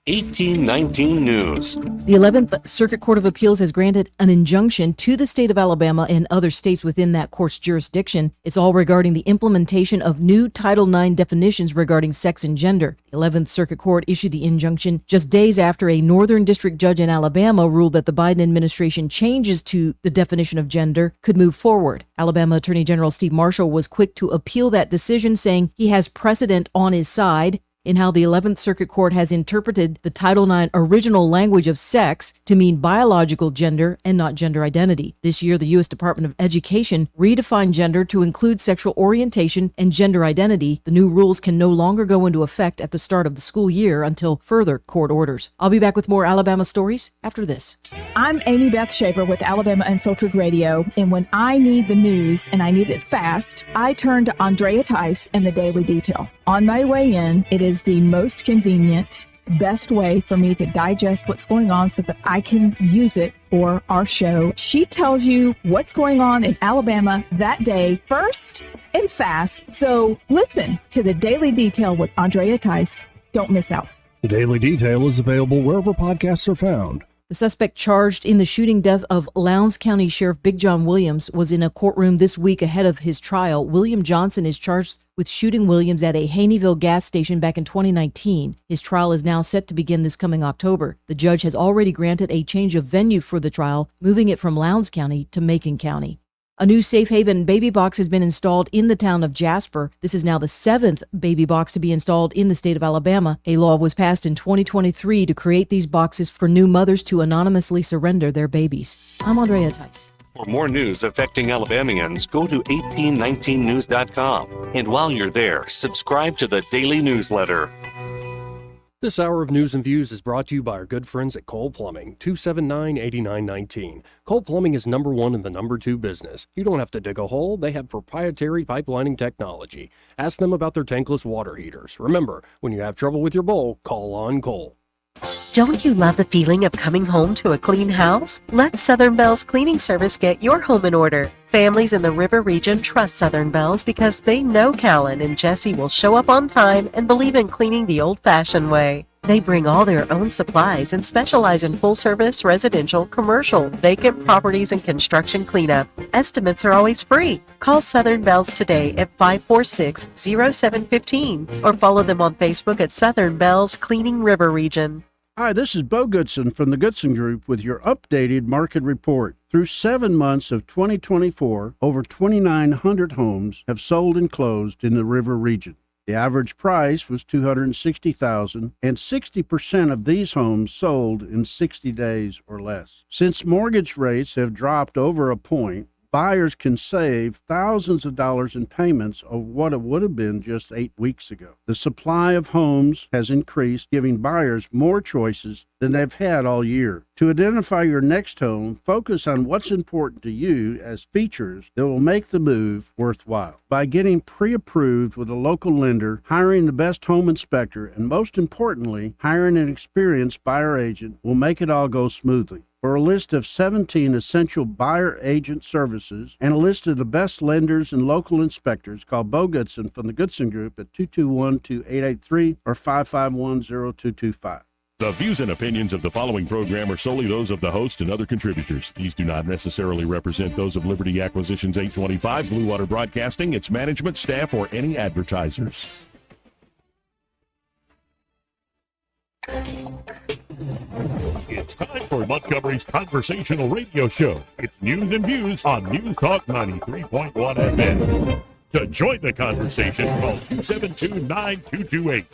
S21: 1819 News.
S22: The 11th Circuit Court of Appeals has granted an injunction to the state of Alabama and other states within that court's jurisdiction. It's all regarding the implementation of new Title IX definitions regarding sex and gender. The 11th Circuit Court issued the injunction just days after a Northern District judge in Alabama ruled that the Biden administration changes to the definition of gender could move forward. Alabama Attorney General Steve Marshall was quick to appeal that decision, saying he has precedent on his side in how the 11th Circuit Court has interpreted the Title IX original language of sex to mean biological gender and not gender identity. This year, the U.S. Department of Education redefined gender to include sexual orientation and gender identity. The new rules can no longer go into effect at the start of the school year until further court orders. I'll be back with more Alabama stories after this.
S23: I'm Amy Beth Shaver with Alabama Unfiltered Radio, and when I need the news and I need it fast, I turn to Andrea Tice and the Daily Detail. On my way in, it is the most convenient, best way for me to digest what's going on so that I can use it for our show. She tells you what's going on in Alabama that day first and fast. So listen to the Daily Detail with Andrea Tice. Don't miss out.
S9: The Daily Detail is available wherever podcasts are found.
S22: The suspect charged in the shooting death of Lowndes County Sheriff Big John Williams was in a courtroom this week ahead of his trial. William Johnson is charged with shooting Williams at a Haneyville gas station back in 2019. His trial is now set to begin this coming October. The judge has already granted a change of venue for the trial, moving it from Lowndes County to Macon County. A new Safe Haven baby box has been installed in the town of Jasper. This is now the 7th baby box to be installed in the state of Alabama. A law was passed in 2023 to create these boxes for new mothers to anonymously surrender their babies. I'm Andrea Tice.
S21: For more news affecting Alabamians, go to 1819news.com. And while you're there, subscribe to the daily newsletter.
S9: This hour of News and Views is brought to you by our good friends at Cole Plumbing, 279-8919. Cole Plumbing is number one in the number two business. You don't have to dig a hole. They have proprietary pipelining technology. Ask them about their tankless water heaters. Remember, when you have trouble with your bowl, call on Cole.
S24: Don't you love the feeling of coming home to a clean house? Let Southern Bells Cleaning Service get your home in order. Families in the River Region trust Southern Bells because they know Callan and Jesse will show up on time and believe in cleaning the old-fashioned way. They bring all their own supplies and specialize in full-service, residential, commercial, vacant properties, and construction cleanup. Estimates are always free. Call Southern Bells today at 546-0715 or follow them on Facebook at Southern Bells Cleaning River Region.
S25: Hi, this is Bo Goodson from the Goodson Group with your updated market report. Through 7 months of 2024, over 2,900 homes have sold and closed in the River Region. The average price was $260,000, and 60% of these homes sold in 60 days or less. Since mortgage rates have dropped over a point, buyers can save thousands of dollars in payments of what it would have been just 8 weeks ago. The supply of homes has increased, giving buyers more choices than they've had all year. To identify your next home, focus on what's important to you as features that will make the move worthwhile. By getting pre-approved with a local lender, hiring the best home inspector, and most importantly, hiring an experienced buyer agent will make it all go smoothly. For a list of 17 essential buyer agent services and a list of the best lenders and local inspectors, call Bo Goodson from the Goodson Group at 221-2883 or 551-0225.
S6: The views and opinions of the following program are solely those of the host and other contributors. These do not necessarily represent those of Liberty Acquisitions 825, Blue Water Broadcasting, its management, staff, or any advertisers. It's time for Montgomery's conversational radio show. It's News and Views on News Talk 93.1 FM. To join the conversation, call 272-9228.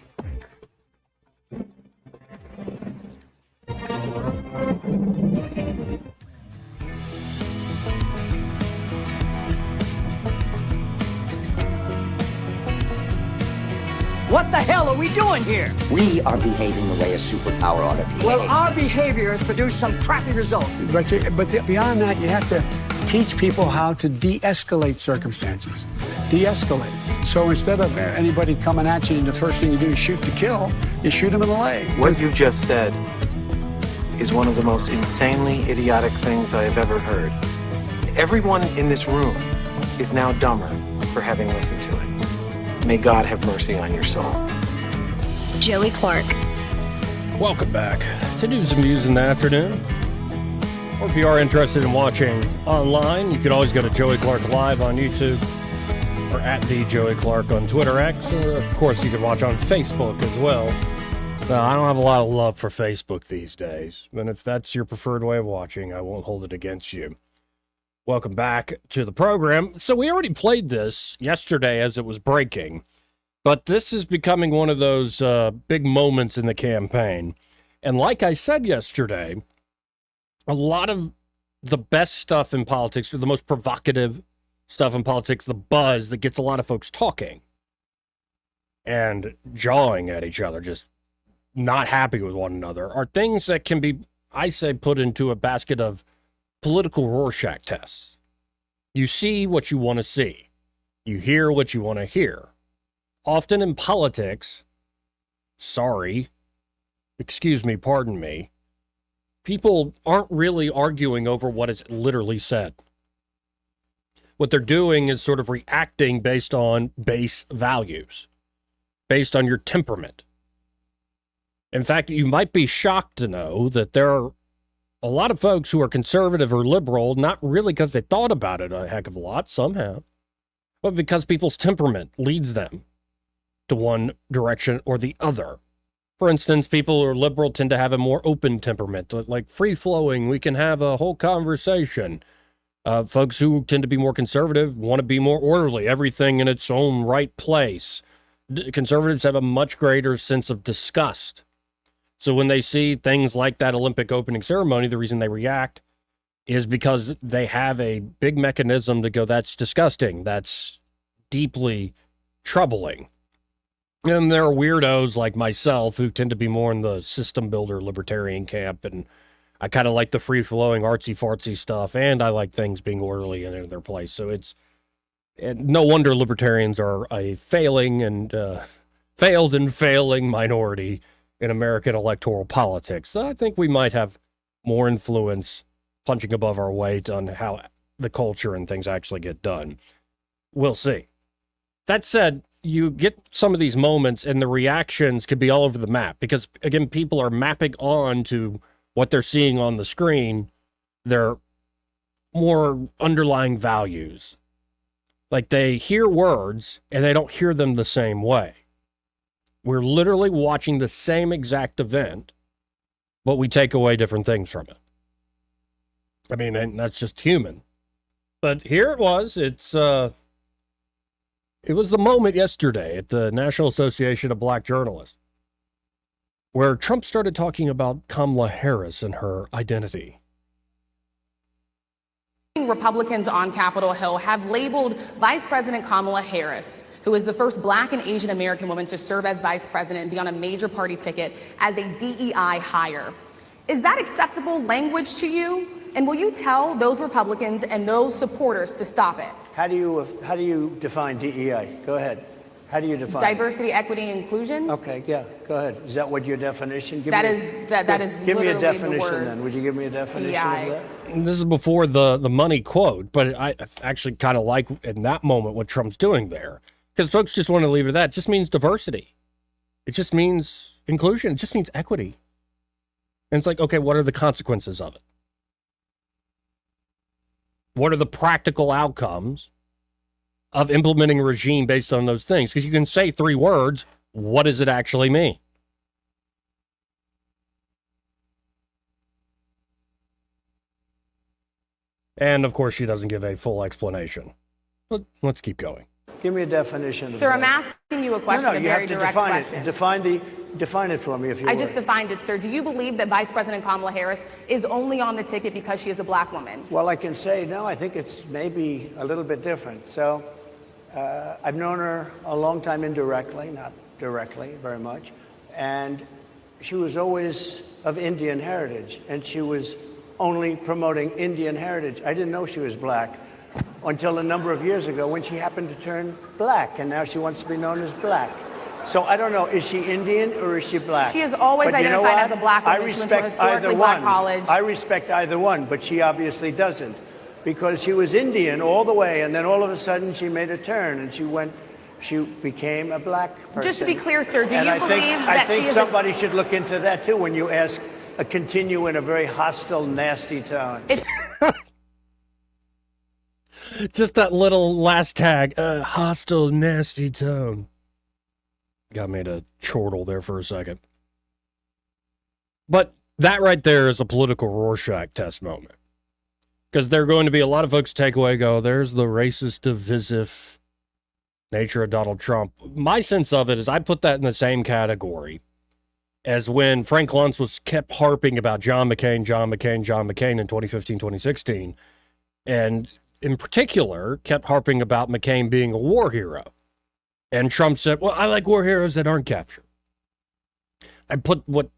S26: What the hell are we doing here?
S28: We are behaving the way a superpower ought to behave.
S26: Well, our behavior has produced some crappy results.
S29: But beyond that, you have to
S1: teach people how to de-escalate circumstances. De-escalate. So instead of anybody coming at you and the first thing you do is shoot to kill, you shoot them in the leg.
S7: What you've just said is one of the most insanely idiotic things I have ever heard. Everyone in this room is now dumber for having listened to it. May God have mercy on your soul.
S27: Joey Clark.
S10: Welcome back to News and Views in the afternoon. Or if you are interested in watching online, you can always go to Joey Clark Live on YouTube or at the Joey Clark on Twitter X, or of course you can watch on Facebook as well. Now, I don't have a lot of love for Facebook these days, and if that's your preferred way of watching, I won't hold it against you. Welcome back to the program. So we already played this yesterday as it was breaking, but this is becoming one of those big moments in the campaign. And like I said yesterday, a lot of the best stuff in politics, or the most provocative stuff in politics, the buzz that gets a lot of folks talking and jawing at each other, just not happy with one another, are things that can be, I say, put into a basket of political Rorschach tests. You see what you want to see. You hear what you want to hear. Often in politics, pardon me, people aren't really arguing over what is literally said. What they're doing is sort of reacting based on base values, based on your temperament. In fact, you might be shocked to know that there are a lot of folks who are conservative or liberal, not really because they thought about it a heck of a lot, some have, but because people's temperament leads them to one direction or the other. For instance, people who are liberal tend to have a more open temperament, like free-flowing, we can have a whole conversation. Folks who tend to be more conservative want to be more orderly, everything in its own right place. Conservatives have a much greater sense of disgust. So when they see things like that Olympic opening ceremony, the reason they react is because they have a big mechanism to go, that's disgusting, that's deeply troubling. And there are weirdos like myself who tend to be more in the system builder libertarian camp, and I kind of like the free-flowing artsy-fartsy stuff, and I like things being orderly and in their place. So no wonder libertarians are a failed and failing minority in American electoral politics. So I think we might have more influence punching above our weight on how the culture and things actually get done. We'll see. That said, you get some of these moments and the reactions could be all over the map because, again, people are mapping on to what they're seeing on the screen, their more underlying values. Like they hear words and they don't hear them the same way. We're literally watching the same exact event, but we take away different things from it. I mean, and that's just human. But here it was. It was the moment yesterday at the National Association of Black Journalists where Trump started talking about Kamala Harris and her identity.
S8: Republicans on Capitol Hill have labeled Vice President Kamala Harris, who is the first Black and Asian American woman to serve as vice president and be on a major party ticket, as a DEI hire. Is that acceptable language to you? And will you tell those Republicans and those supporters to stop it?
S3: How do you define DEI? Go ahead. How do you define
S8: diversity, equity, inclusion?
S3: Okay, yeah, go ahead. Is that what your definition?
S8: That is
S3: give me a definition
S8: the words
S3: then. Would you give me a definition
S8: DEI.
S3: of that?
S10: And this is before the money quote, but I actually kind of like in that moment what Trump's doing there. Because folks just want to leave it at that. It just means diversity. It just means inclusion. It just means equity. And it's like, okay, what are the consequences of it? What are the practical outcomes of implementing a regime based on those things? Because you can say 3 words. What does it actually mean? And, of course, she doesn't give a full explanation. But let's keep going.
S3: Give me a definition.
S8: Sir, I'm asking you a question, a very direct question.
S3: Define it for me, if you would.
S8: I just defined it, sir. Do you believe that Vice President Kamala Harris is only on the ticket because she is a Black woman?
S3: Well, I can say, no, I think it's maybe a little bit different. So I've known her a long time indirectly, not directly very much. And she was always of Indian heritage. And she was only promoting Indian heritage. I didn't know she was black until a number of years ago when she happened to turn black, and now she wants to be known as black. So I don't know, is she Indian or is she black?
S8: She has always
S3: But you know
S8: identified
S3: what?
S8: as a black woman.
S3: I
S8: She went to a
S3: respect
S8: historically
S3: either
S8: black
S3: one.
S8: college.
S3: I respect either one, but she obviously doesn't, because she was Indian all the way, and then all of a sudden she made a turn and she became a black person.
S8: Just to be clear, sir, do
S3: And
S8: you
S3: I
S8: believe
S3: think,
S8: that
S3: I think
S8: she is
S3: somebody should look into that too when you ask continue in a very hostile, nasty tone.
S10: Just that little last tag, hostile, nasty tone. Got me to chortle there for a second. But that right there is a political Rorschach test moment. Because there are going to be a lot of folks take away, go, there's the racist, divisive nature of Donald Trump. My sense of it is I put that in the same category as when Frank Luntz was kept harping about John McCain in 2015, 2016. And in particular, kept harping about McCain being a war hero. And Trump said, well, I like war heroes that aren't captured. I put what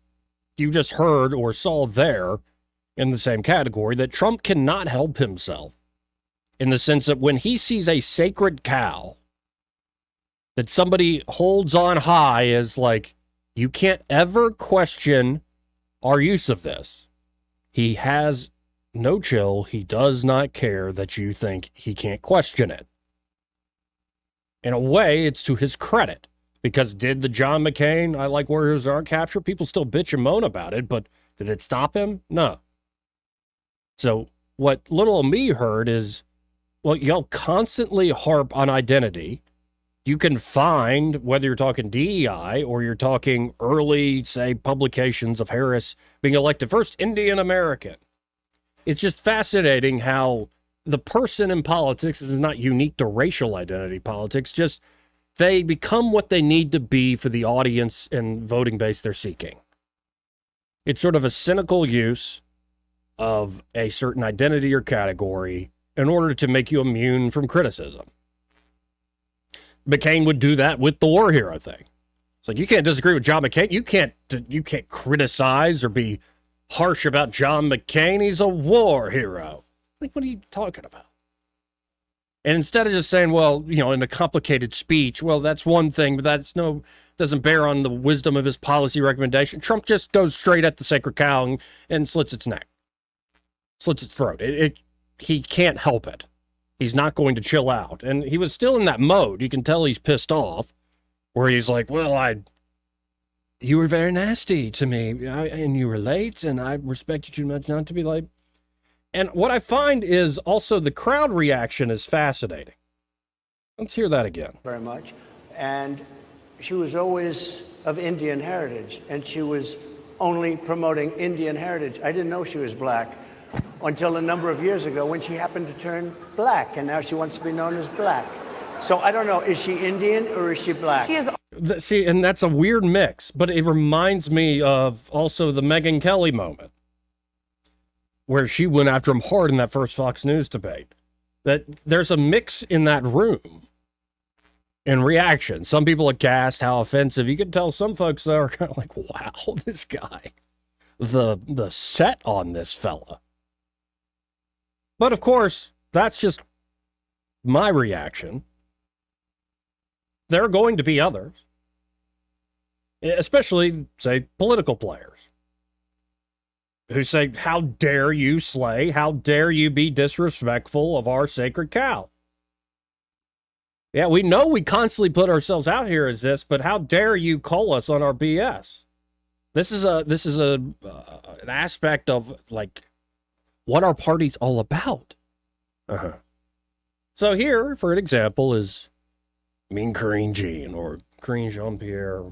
S10: you just heard or saw there in the same category, that Trump cannot help himself in the sense that when he sees a sacred cow that somebody holds on high as like, you can't ever question our use of this. He has no chill. He does not care that you think he can't question it. In a way, it's to his credit, because did the John McCain, I like warriors aren't captured, people still bitch and moan about it, but did it stop him? No. So what little me heard is, well, y'all constantly harp on identity. You can find, whether you're talking DEI or you're talking early, say, publications of Harris being elected first Indian American. It's just fascinating how the person in politics is not unique to racial identity politics, just they become what they need to be for the audience and voting base they're seeking. It's sort of a cynical use of a certain identity or category in order to make you immune from criticism. McCain would do that with the war hero thing. So you can't disagree with John McCain. You can't criticize or be harsh about John McCain. He's a war hero. Like, what are you talking about? And instead of just saying, well, you know, in a complicated speech, well, that's one thing, but doesn't bear on the wisdom of his policy recommendation. Trump just goes straight at the sacred cow and slits its neck, slits its throat. He can't help it. He's not going to chill out. And he was still in that mode. You can tell he's pissed off, where he's like, well, you were very nasty to me, and you were late, and I respect you too much not to be late. And what I find is also the crowd reaction is fascinating. Let's hear that again.
S3: Very much. And she was always of Indian heritage, and she was only promoting Indian heritage. I didn't know she was black until a number of years ago when she happened to turn black, and now she wants to be known as black. So I don't know, is she Indian or is she black?
S8: She is.
S10: See, and that's a weird mix, but it reminds me of also the Megyn Kelly moment, where she went after him hard in that first Fox News debate. That there's a mix in that room in reaction. Some people aghast, how offensive. You can tell some folks though are kind of like, wow, this guy, the set on this fella. But of course, that's just my reaction. There are going to be others, especially, say, political players, who say, how dare you slay? How dare you be disrespectful of our sacred cow? Yeah, we know we constantly put ourselves out here as this, but how dare you call us on our BS? This is an aspect of like what our party's all about. So here, for an example, is Mean Karine Jean or Karine Jean-Pierre.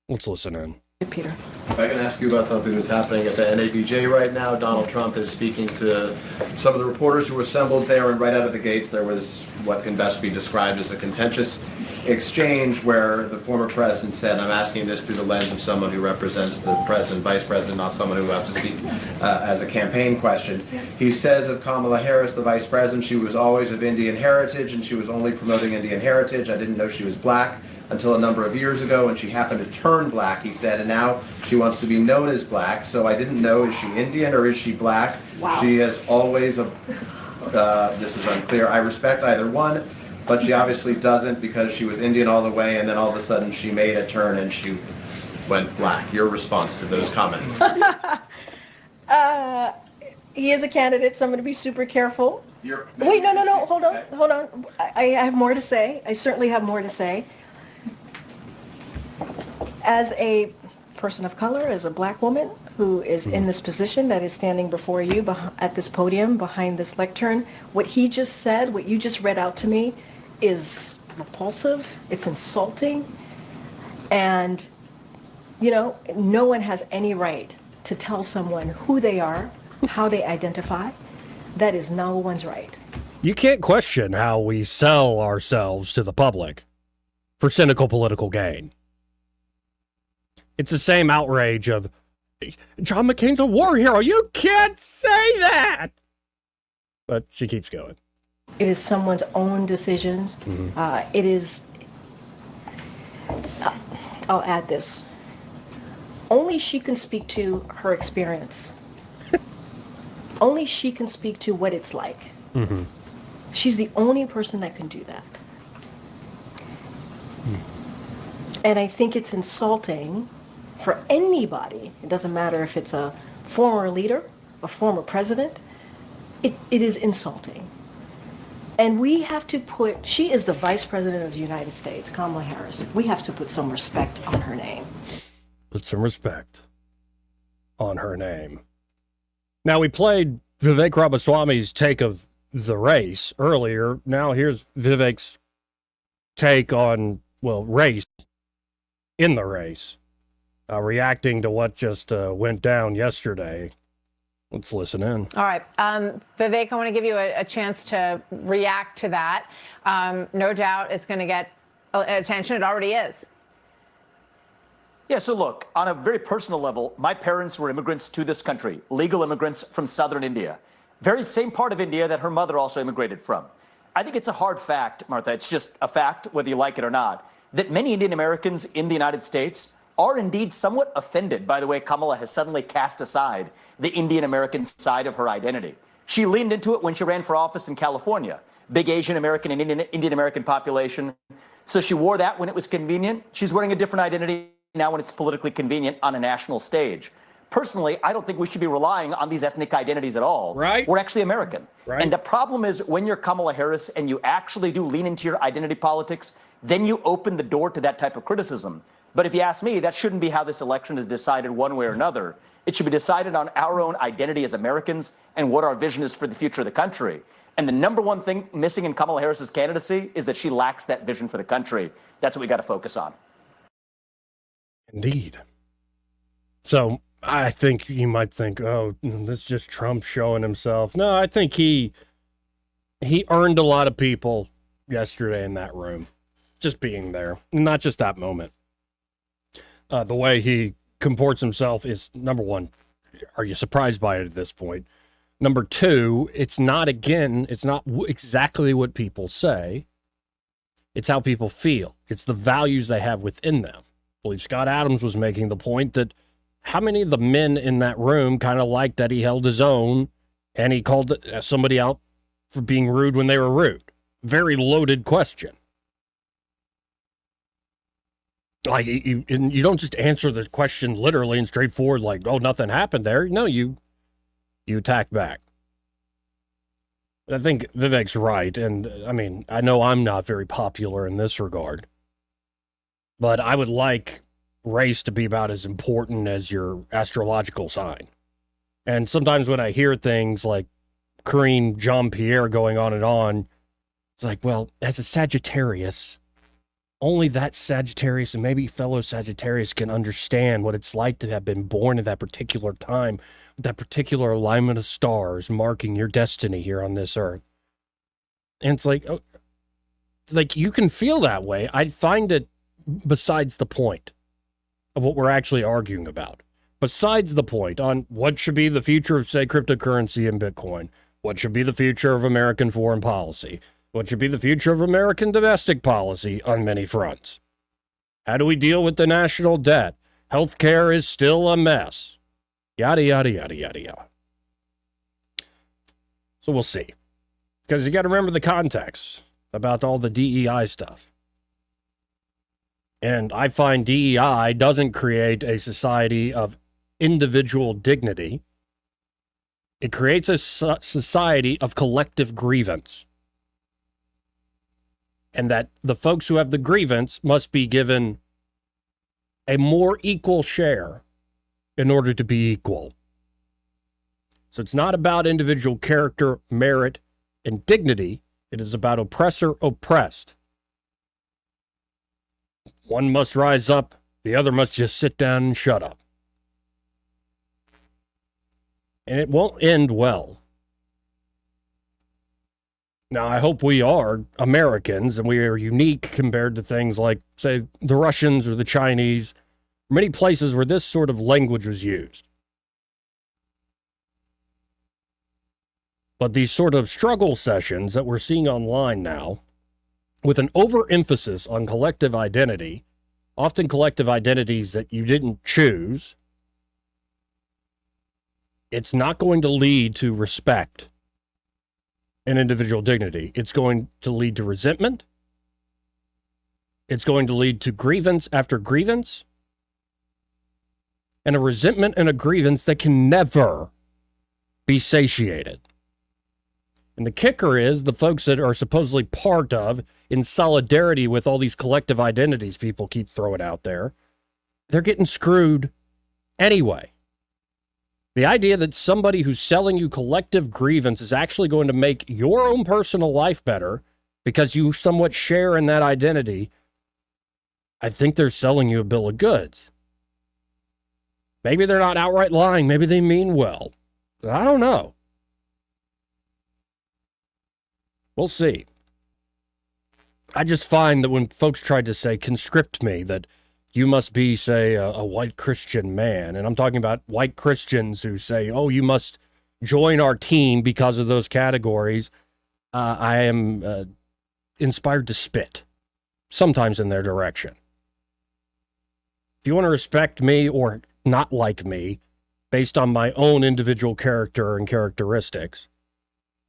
S10: Let's listen in.
S2: Peter. If I can ask you about something that's happening at the NABJ right now. Donald Trump is speaking to some of the reporters who were assembled there, and right out of the gates there was what can best be described as a contentious exchange where the former president said, I'm asking this through the lens of someone who represents the president, vice president, not someone who has to speak as a campaign question. He says of Kamala Harris, the vice president, she was always of Indian heritage and she was only promoting Indian heritage. I didn't know she was black until a number of years ago, and she happened to turn black, he said, and now she wants to be known as black. So I didn't know, is she Indian or is she black?
S4: Wow.
S2: She has always, this is unclear, I respect either one, but she obviously doesn't because she was Indian all the way, and then all of a sudden she made a turn and she went black. Your response to those comments?
S4: He is a candidate, so I'm going to be super careful.
S2: Wait,
S4: no, hold on. I have more to say. I certainly have more to say. As a person of color, as a black woman who is in this position that is standing before you at this podium behind this lectern, what he just said, what you just read out to me, is repulsive. It's insulting. And, you know, no one has any right to tell someone who they are, how they identify. That is no one's right.
S10: You can't question how we sell ourselves to the public for cynical political gain. It's the same outrage of, John McCain's a war hero. You can't say that. But she keeps going.
S4: It is someone's own decisions. It is, I'll add this. Only she can speak to her experience. Only she can speak to what it's like. She's the only person that can do that. And I think it's insulting for anybody. It doesn't matter if it's a former leader, a former president. It is insulting. And we have to put, she is the Vice President of the United States, Kamala Harris. We have to put some respect on her name.
S10: Put some respect on her name. Now, we played Vivek Ramaswamy's take of the race earlier. Now here's Vivek's take on, well, race in the race, reacting to what just went down yesterday. Let's listen in.
S5: All right. Vivek, I want to give you a chance to react to that. No doubt it's going to get attention. It already is.
S11: Yeah, so look, on a very personal level, my parents were immigrants to this country, legal immigrants from southern India. Very same part of India that her mother also immigrated from. I think it's a hard fact, Martha, it's just a fact, whether you like it or not, that many Indian Americans in the United States are indeed somewhat offended by the way Kamala has suddenly cast aside the Indian American side of her identity. She leaned into it when she ran for office in California, big Asian American and Indian American population. So she wore that when it was convenient. She's wearing a different identity now when it's politically convenient on a national stage. Personally, I don't think we should be relying on these ethnic identities at all.
S10: Right.
S11: We're actually American.
S10: Right.
S11: And the problem is when you're Kamala Harris and you actually do lean into your identity politics, then you open the door to that type of criticism. But if you ask me, that shouldn't be how this election is decided one way or another. It should be decided on our own identity as Americans and what our vision is for the future of the country. And the number one thing missing in Kamala Harris's candidacy is that she lacks that vision for the country. That's what we got to focus on.
S10: Indeed. So I think you might think, oh, this is just Trump showing himself. No, I think he earned a lot of people yesterday in that room, just being there, not just that moment. The way he comports himself is, number one, are you surprised by it at this point? Number two, it's not exactly what people say. It's how people feel. It's the values they have within them. I believe Scott Adams was making the point that how many of the men in that room kind of liked that he held his own and he called somebody out for being rude when they were rude? Very loaded question. Like, you don't just answer the question literally and straightforward, like, oh, nothing happened there. No, you attack back. But I think Vivek's right. And I mean, I know I'm not very popular in this regard, but I would like race to be about as important as your astrological sign. And sometimes when I hear things like Karine Jean-Pierre going on and on, it's like, well, as a Sagittarius, only that Sagittarius and maybe fellow Sagittarius can understand what it's like to have been born at that particular time, with that particular alignment of stars marking your destiny here on this earth. And it's like, oh, like you can feel that way. I find it besides the point of what we're actually arguing about. Besides the point on what should be the future of, say, cryptocurrency and Bitcoin, what should be the future of American foreign policy, what should be the future of American domestic policy on many fronts. How do we deal with the national debt? Healthcare is still a mess. Yada, yada, yada, yada, yada. So we'll see. Because you got to remember the context about all the DEI stuff. And I find DEI doesn't create a society of individual dignity. It creates a society of collective grievance. And that the folks who have the grievance must be given a more equal share in order to be equal. So it's not about individual character, merit, and dignity. It is about oppressor oppressed. One must rise up, the other must just sit down and shut up. And it won't end well. Now, I hope we are Americans and we are unique compared to things like, say, the Russians or the Chinese, many places where this sort of language was used. But these sort of struggle sessions that we're seeing online now, with an overemphasis on collective identity, often collective identities that you didn't choose, it's not going to lead to respect and individual dignity. It's going to lead to resentment. It's going to lead to grievance after grievance. And a resentment and a grievance that can never be satiated. And the kicker is the folks that are supposedly part of, in solidarity with all these collective identities people keep throwing out there, they're getting screwed anyway. The idea that somebody who's selling you collective grievance is actually going to make your own personal life better because you somewhat share in that identity, I think they're selling you a bill of goods. Maybe they're not outright lying. Maybe they mean well. I don't know. We'll see. I just find that when folks tried to say, conscript me, that you must be, say, a white Christian man, and I'm talking about white Christians who say, oh, you must join our team because of those categories, I am inspired to spit, sometimes in their direction. If you want to respect me or not like me based on my own individual character and characteristics,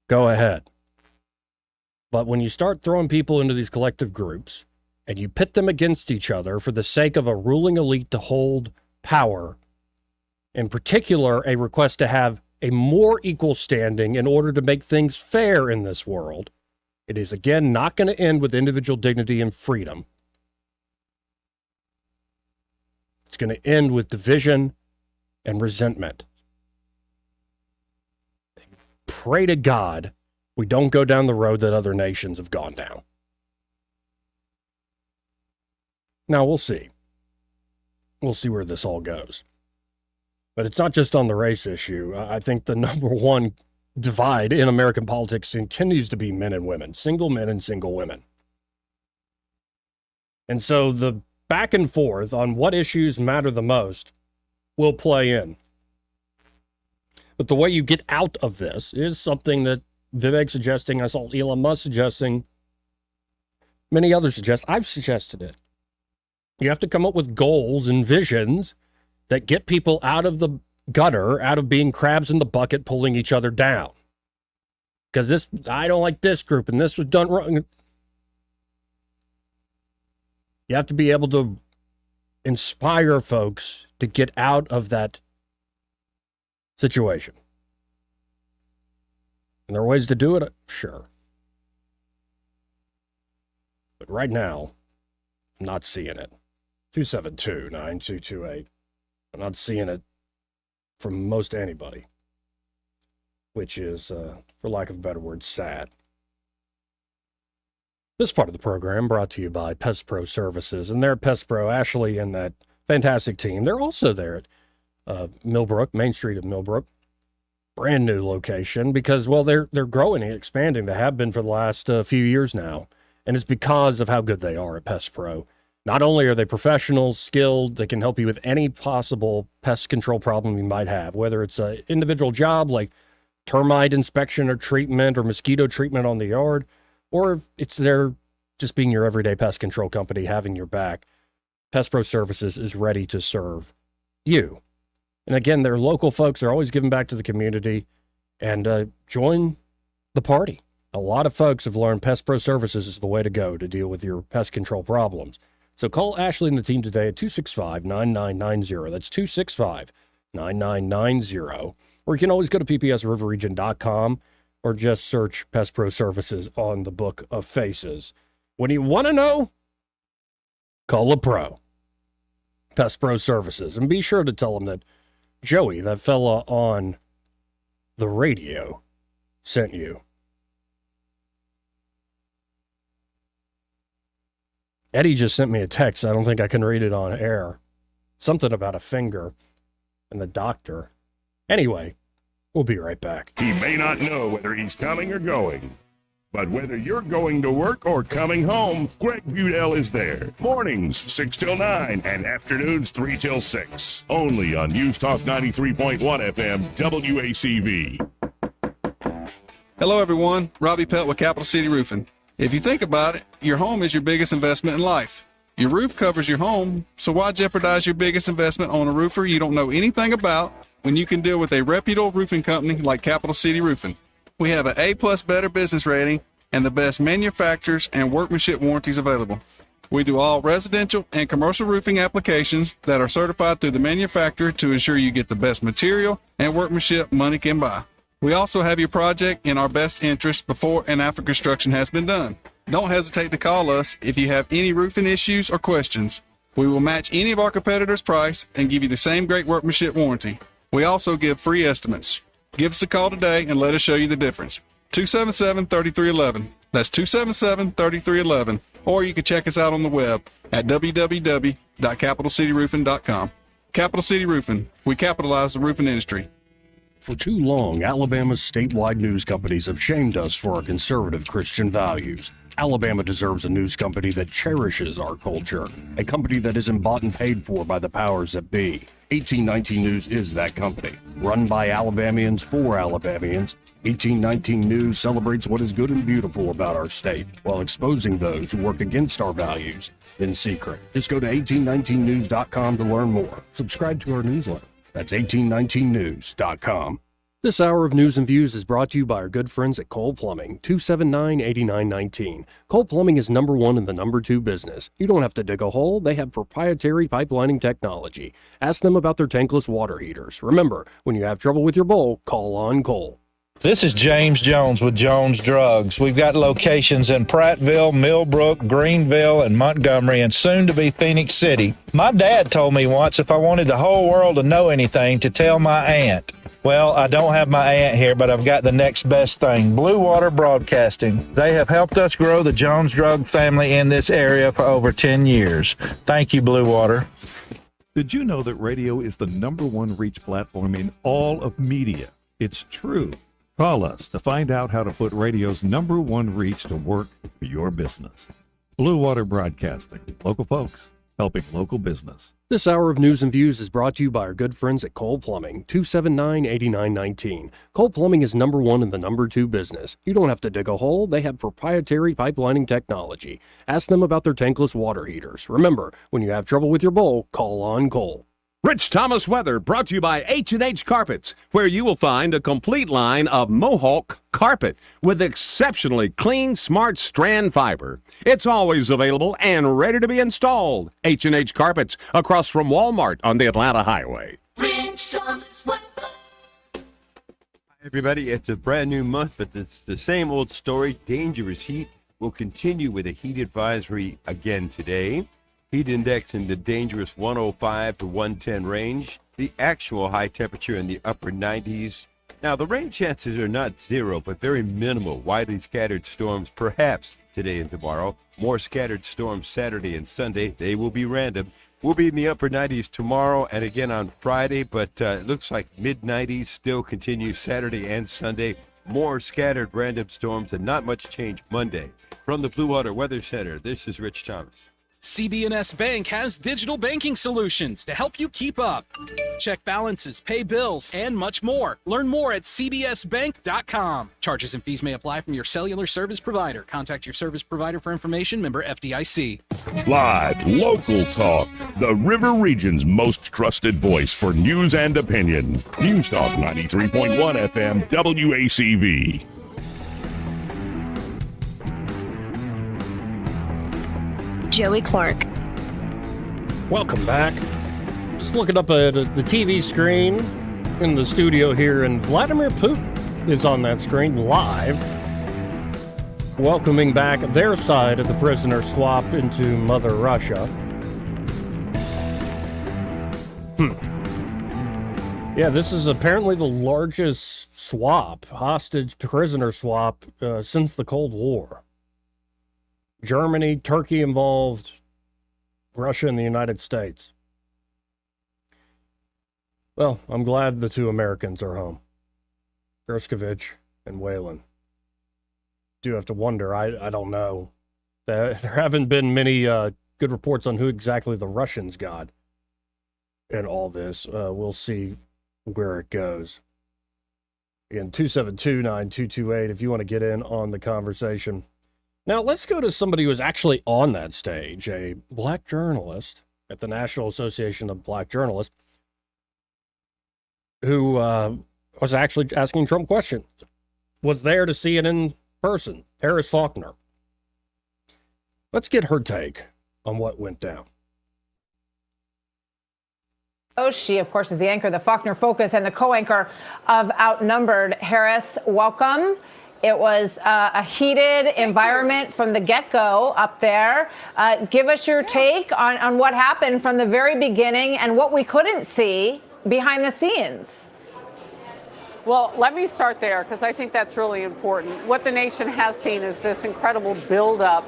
S10: go ahead. But when you start throwing people into these collective groups and you pit them against each other for the sake of a ruling elite to hold power, in particular, a request to have a more equal standing in order to make things fair in this world, it is again not going to end with individual dignity and freedom. It's going to end with division and resentment. Pray to God we don't go down the road that other nations have gone down. Now, we'll see. We'll see where this all goes. But it's not just on the race issue. I think the number one divide in American politics continues to be men and women, single men and single women. And so the back and forth on what issues matter the most will play in. But the way you get out of this is something that Vivek's suggesting, I saw Elon Musk suggesting, many others suggest, I've suggested it. You have to come up with goals and visions that get people out of the gutter, out of being crabs in the bucket, pulling each other down. Because this, I don't like this group, and this was done wrong. You have to be able to inspire folks to get out of that situation. And there are ways to do it, sure. But right now, I'm not seeing it. 272-9228. I'm not seeing it from most anybody, which is, for lack of a better word, sad. This part of the program brought to you by Pest Pro Services, and they're at Pest Pro. Ashley and that fantastic team. They're also there at Millbrook, Main Street of Millbrook. Brand new location because, well, they're growing and expanding. They have been for the last few years now, and it's because of how good they are at Pest Pro. Not only are they professionals, skilled, they can help you with any possible pest control problem you might have, whether it's an individual job like termite inspection or treatment or mosquito treatment on the yard, or if it's their just being your everyday pest control company, having your back. Pest Pro Services is ready to serve you. And again, they're local folks. They're always giving back to the community. And join the party. A lot of folks have learned Pest Pro Services is the way to go to deal with your pest control problems. So call Ashley and the team today at 265-9990. That's 265-9990. Or you can always go to ppsriverregion.com or just search Pest Pro Services on the Book of Faces. When you want to know, call a pro. Pest Pro Services. And be sure to tell them that Joey, that fella on the radio, sent you. Eddie just sent me a text. I don't think I can read it on air. Something about a finger and the doctor. Anyway, we'll be right back.
S6: He may not know whether he's coming or going, but whether you're going to work or coming home, Greg Budell is there. Mornings 6 till 9 and afternoons 3 till 6. Only on News Talk 93.1 FM WACV.
S12: Hello, everyone. Robbie Pelt with Capital City Roofing. If you think about it, your home is your biggest investment in life. Your roof covers your home, so why jeopardize your biggest investment on a roofer you don't know anything about when you can deal with a reputable roofing company like Capital City Roofing? We have an A+ Better business rating and the best manufacturers and workmanship warranties available. We do all residential and commercial roofing applications that are certified through the manufacturer to ensure you get the best material and workmanship money can buy. We also have your project in our best interest before and after construction has been done. Don't hesitate to call us if you have any roofing issues or questions. We will match any of our competitors' price and give you the same great workmanship warranty. We also give free estimates. Give us a call today and let us show you the difference. 277-3311. That's 277-3311. Or you can check us out on the web at www.capitalcityroofing.com. Capital City Roofing. We capitalize the roofing industry.
S9: For too long, Alabama's statewide news companies have shamed us for our conservative Christian values. Alabama deserves a news company that cherishes our culture, a company that isn't bought and paid for by the powers that be. 1819 News is that company. Run by Alabamians for Alabamians, 1819 News celebrates what is good and beautiful about our state, while exposing those who work against our values in secret. Just go to 1819news.com to learn more. Subscribe to our newsletter. That's 1819news.com.
S10: This hour of News and Views is brought to you by our good friends at Cole Plumbing, 279-8919. Cole Plumbing is number one in the number two business. You don't have to dig a hole. They have proprietary pipelining technology. Ask them about their tankless water heaters. Remember, when you have trouble with your bowl, call on Cole.
S13: This is James Jones with Jones Drugs. We've got locations in Prattville, Millbrook, Greenville, and Montgomery, and soon to be Phoenix City. My dad told me once if I wanted the whole world to know anything, to tell my aunt. Well, I don't have my aunt here, but I've got the next best thing, Blue Water Broadcasting. They have helped us grow the Jones Drug family in this area for over 10 years. Thank you, Blue Water.
S14: Did you know that radio is the #1 reach platform in all of media? It's true. Call us to find out how to put radio's #1 reach to work for your business. Blue Water Broadcasting. Local folks helping local business.
S10: This hour of News and Views is brought to you by our good friends at Cole Plumbing, 279-8919. Cole Plumbing is number one in the number two business. You don't have to dig a hole. They have proprietary pipelining technology. Ask them about their tankless water heaters. Remember, when you have trouble with your bowl, call on Cole.
S15: Rich Thomas weather brought to you by H&H Carpets, where you will find a complete line of Mohawk carpet with exceptionally clean, smart strand fiber. It's always available and ready to be installed. H&H Carpets, across from Walmart on the Atlanta Highway.
S16: Rich Thomas weather.
S17: Hi, everybody. It's a brand new month, but it's the same old story. Dangerous heat will continue with a heat advisory again today. Heat index in the dangerous 105 to 110 range. The actual high temperature in the upper 90s. Now, the rain chances are not zero, but very minimal. Widely scattered storms perhaps today and tomorrow. More scattered storms Saturday and Sunday. They will be random. We'll be in the upper 90s tomorrow and again on Friday, but it looks like mid-90s still continue Saturday and Sunday. More scattered random storms and not much change Monday. From the Blue Water Weather Center, this is Rich Thomas.
S16: CB&S Bank has digital banking solutions to help you keep up. Check balances, pay bills, and much more. Learn more at cbsbank.com. Charges and fees may apply from your cellular service provider. Contact your service provider for information. Member FDIC.
S6: Live, local talk. The River Region's most trusted voice for news and opinion. News Talk 93.1 FM WACV.
S27: Joey Clark.
S10: Welcome back. Just looking up at the TV screen in the studio here, and Vladimir Putin is on that screen live, welcoming back their side of the prisoner swap into Mother Russia. Yeah, this is apparently the largest swap, hostage prisoner swap, since the Cold War. Germany, Turkey involved, Russia, and the United States. Well, I'm glad the two Americans are home. Gerskovich and Whelan. Do have to wonder, I don't know. There haven't been many good reports on who exactly the Russians got in all this. We'll see where it goes. Again, 272-9228 if you want to get in on the conversation. Now, let's go to somebody who was actually on that stage, a black journalist at the National Association of Black Journalists, who was actually asking Trump questions, was there to see it in person, Harris Faulkner. Let's get her take on what went down.
S5: She, of course, is the anchor of the Faulkner Focus and the co-anchor of Outnumbered. Harris, welcome. It was a heated environment from the get-go up there. Give us your take on what happened from the very beginning and what we couldn't see behind the scenes.
S18: Well, let me start there because I think that's really important. What the nation has seen is this incredible buildup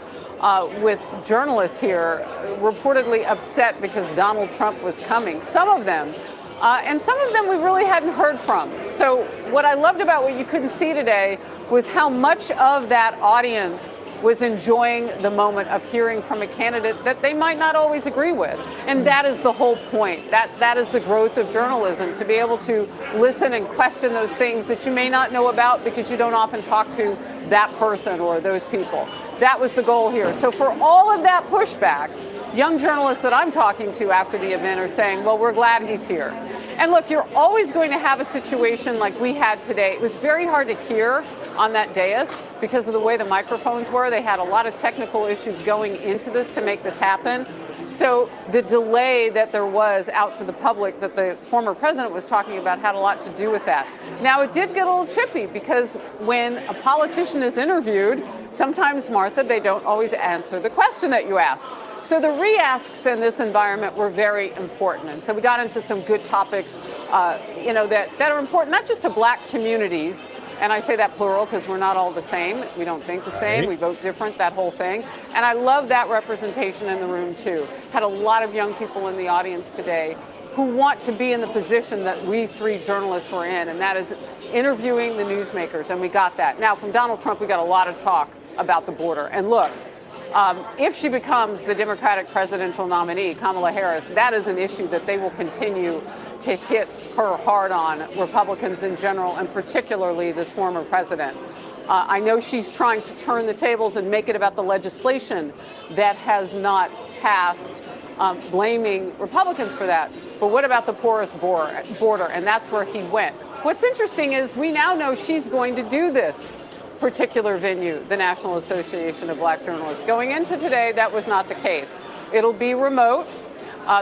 S18: with journalists here reportedly upset because Donald Trump was coming. Some of them. And some of them we really hadn't heard from. So what I loved about what you couldn't see today was how much of that audience was enjoying the moment of hearing from a candidate that they might not always agree with. And that is the whole point. That is the growth of journalism, to be able to listen and question those things that you may not know about because you don't often talk to that person or those people. That was the goal here. So for all of that pushback, young journalists that I'm talking to after the event are saying, well, we're glad he's here. And look, you're always going to have a situation like we had today. It was very hard to hear on that dais because of the way the microphones were. They had a lot of technical issues going into this to make this happen. So the delay that there was out to the public that the former president was talking about had a lot to do with that. Now, it did get a little chippy because when a politician is interviewed, sometimes, Martha, they don't always answer the question that you ask. So the re-asks in this environment were very important. And so we got into some good topics, that are important, not just to black communities. And I say that plural because we're not all the same. We don't think the same. We vote different, that whole thing. And I love that representation in the room, too. Had a lot of young people in the audience today who want to be in the position that we three journalists were in, and that is interviewing the newsmakers. And we got that. Now, from Donald Trump, we got a lot of talk about the border. And look, if she becomes the Democratic presidential nominee, Kamala Harris, that is an issue that they will continue to hit her hard on, Republicans in general, and particularly this former president. I know she's trying to turn the tables and make it about the legislation that has not passed, blaming Republicans for that. But what about the porous border? And that's where he went. What's interesting is we now know she's going to do this particular venue, the National Association of Black Journalists. Going into today, that was not the case. It'll be remote.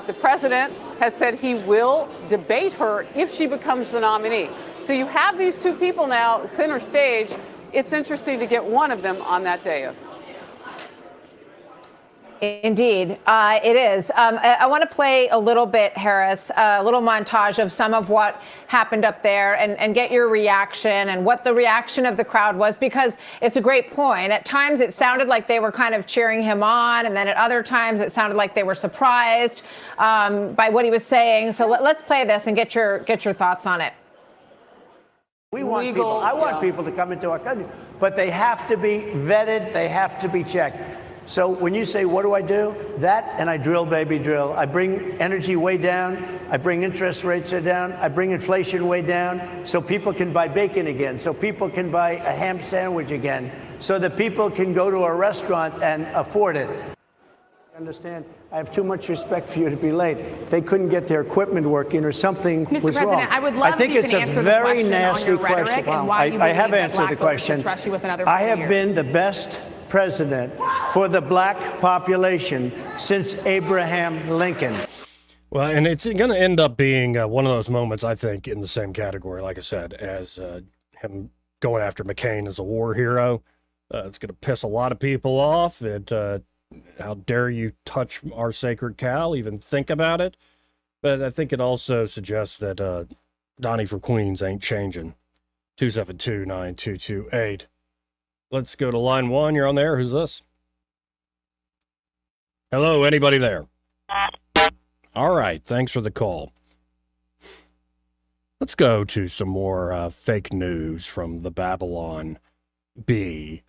S18: The president has said he will debate her if she becomes the nominee. So you have these two people now center stage. It's interesting to get one of them on that dais.
S5: Indeed, it is. I want to play a little bit, Harris, a little montage of some of what happened up there and get your reaction and what the reaction of the crowd was, because it's a great point. At times it sounded like they were kind of cheering him on, and then at other times it sounded like they were surprised by what he was saying. So let's play this and get your thoughts on it.
S3: We want people. I want people to come into our country, but they have to be vetted. They have to be checked. So when you say, what do? That, and I drill, baby, drill. I bring energy way down. I bring interest rates down. I bring inflation way down so people can buy bacon again, so people can buy a ham sandwich again, so that people can go to a restaurant and afford it. Understand, I have too much respect for you to be late. They couldn't get their equipment working or something
S8: Mr.
S3: was
S8: President,
S3: wrong.
S8: I would love
S3: I think
S8: if you
S3: it's
S8: could
S3: a
S8: answer the
S3: very
S8: question
S3: nasty
S8: on your rhetoric
S3: question.
S8: and why you
S3: I have
S8: believe that
S3: answered the
S8: black voters should
S3: question.
S8: trust you with another
S3: I
S8: 4
S3: have
S8: years.
S3: been the best president for the black population since Abraham Lincoln.
S10: Well, and it's going to end up being one of those moments, I think, in the same category, like I said, as him going after McCain as a war hero. It's going to piss a lot of people off. How dare you touch our sacred cow, even think about it. But I think it also suggests that Donnie for Queens ain't changing. 272-9228. Let's go to line 1. You're on there. Who's this? Hello, anybody there? All right, thanks for the call. Let's go to some more fake news from the Babylon Bee.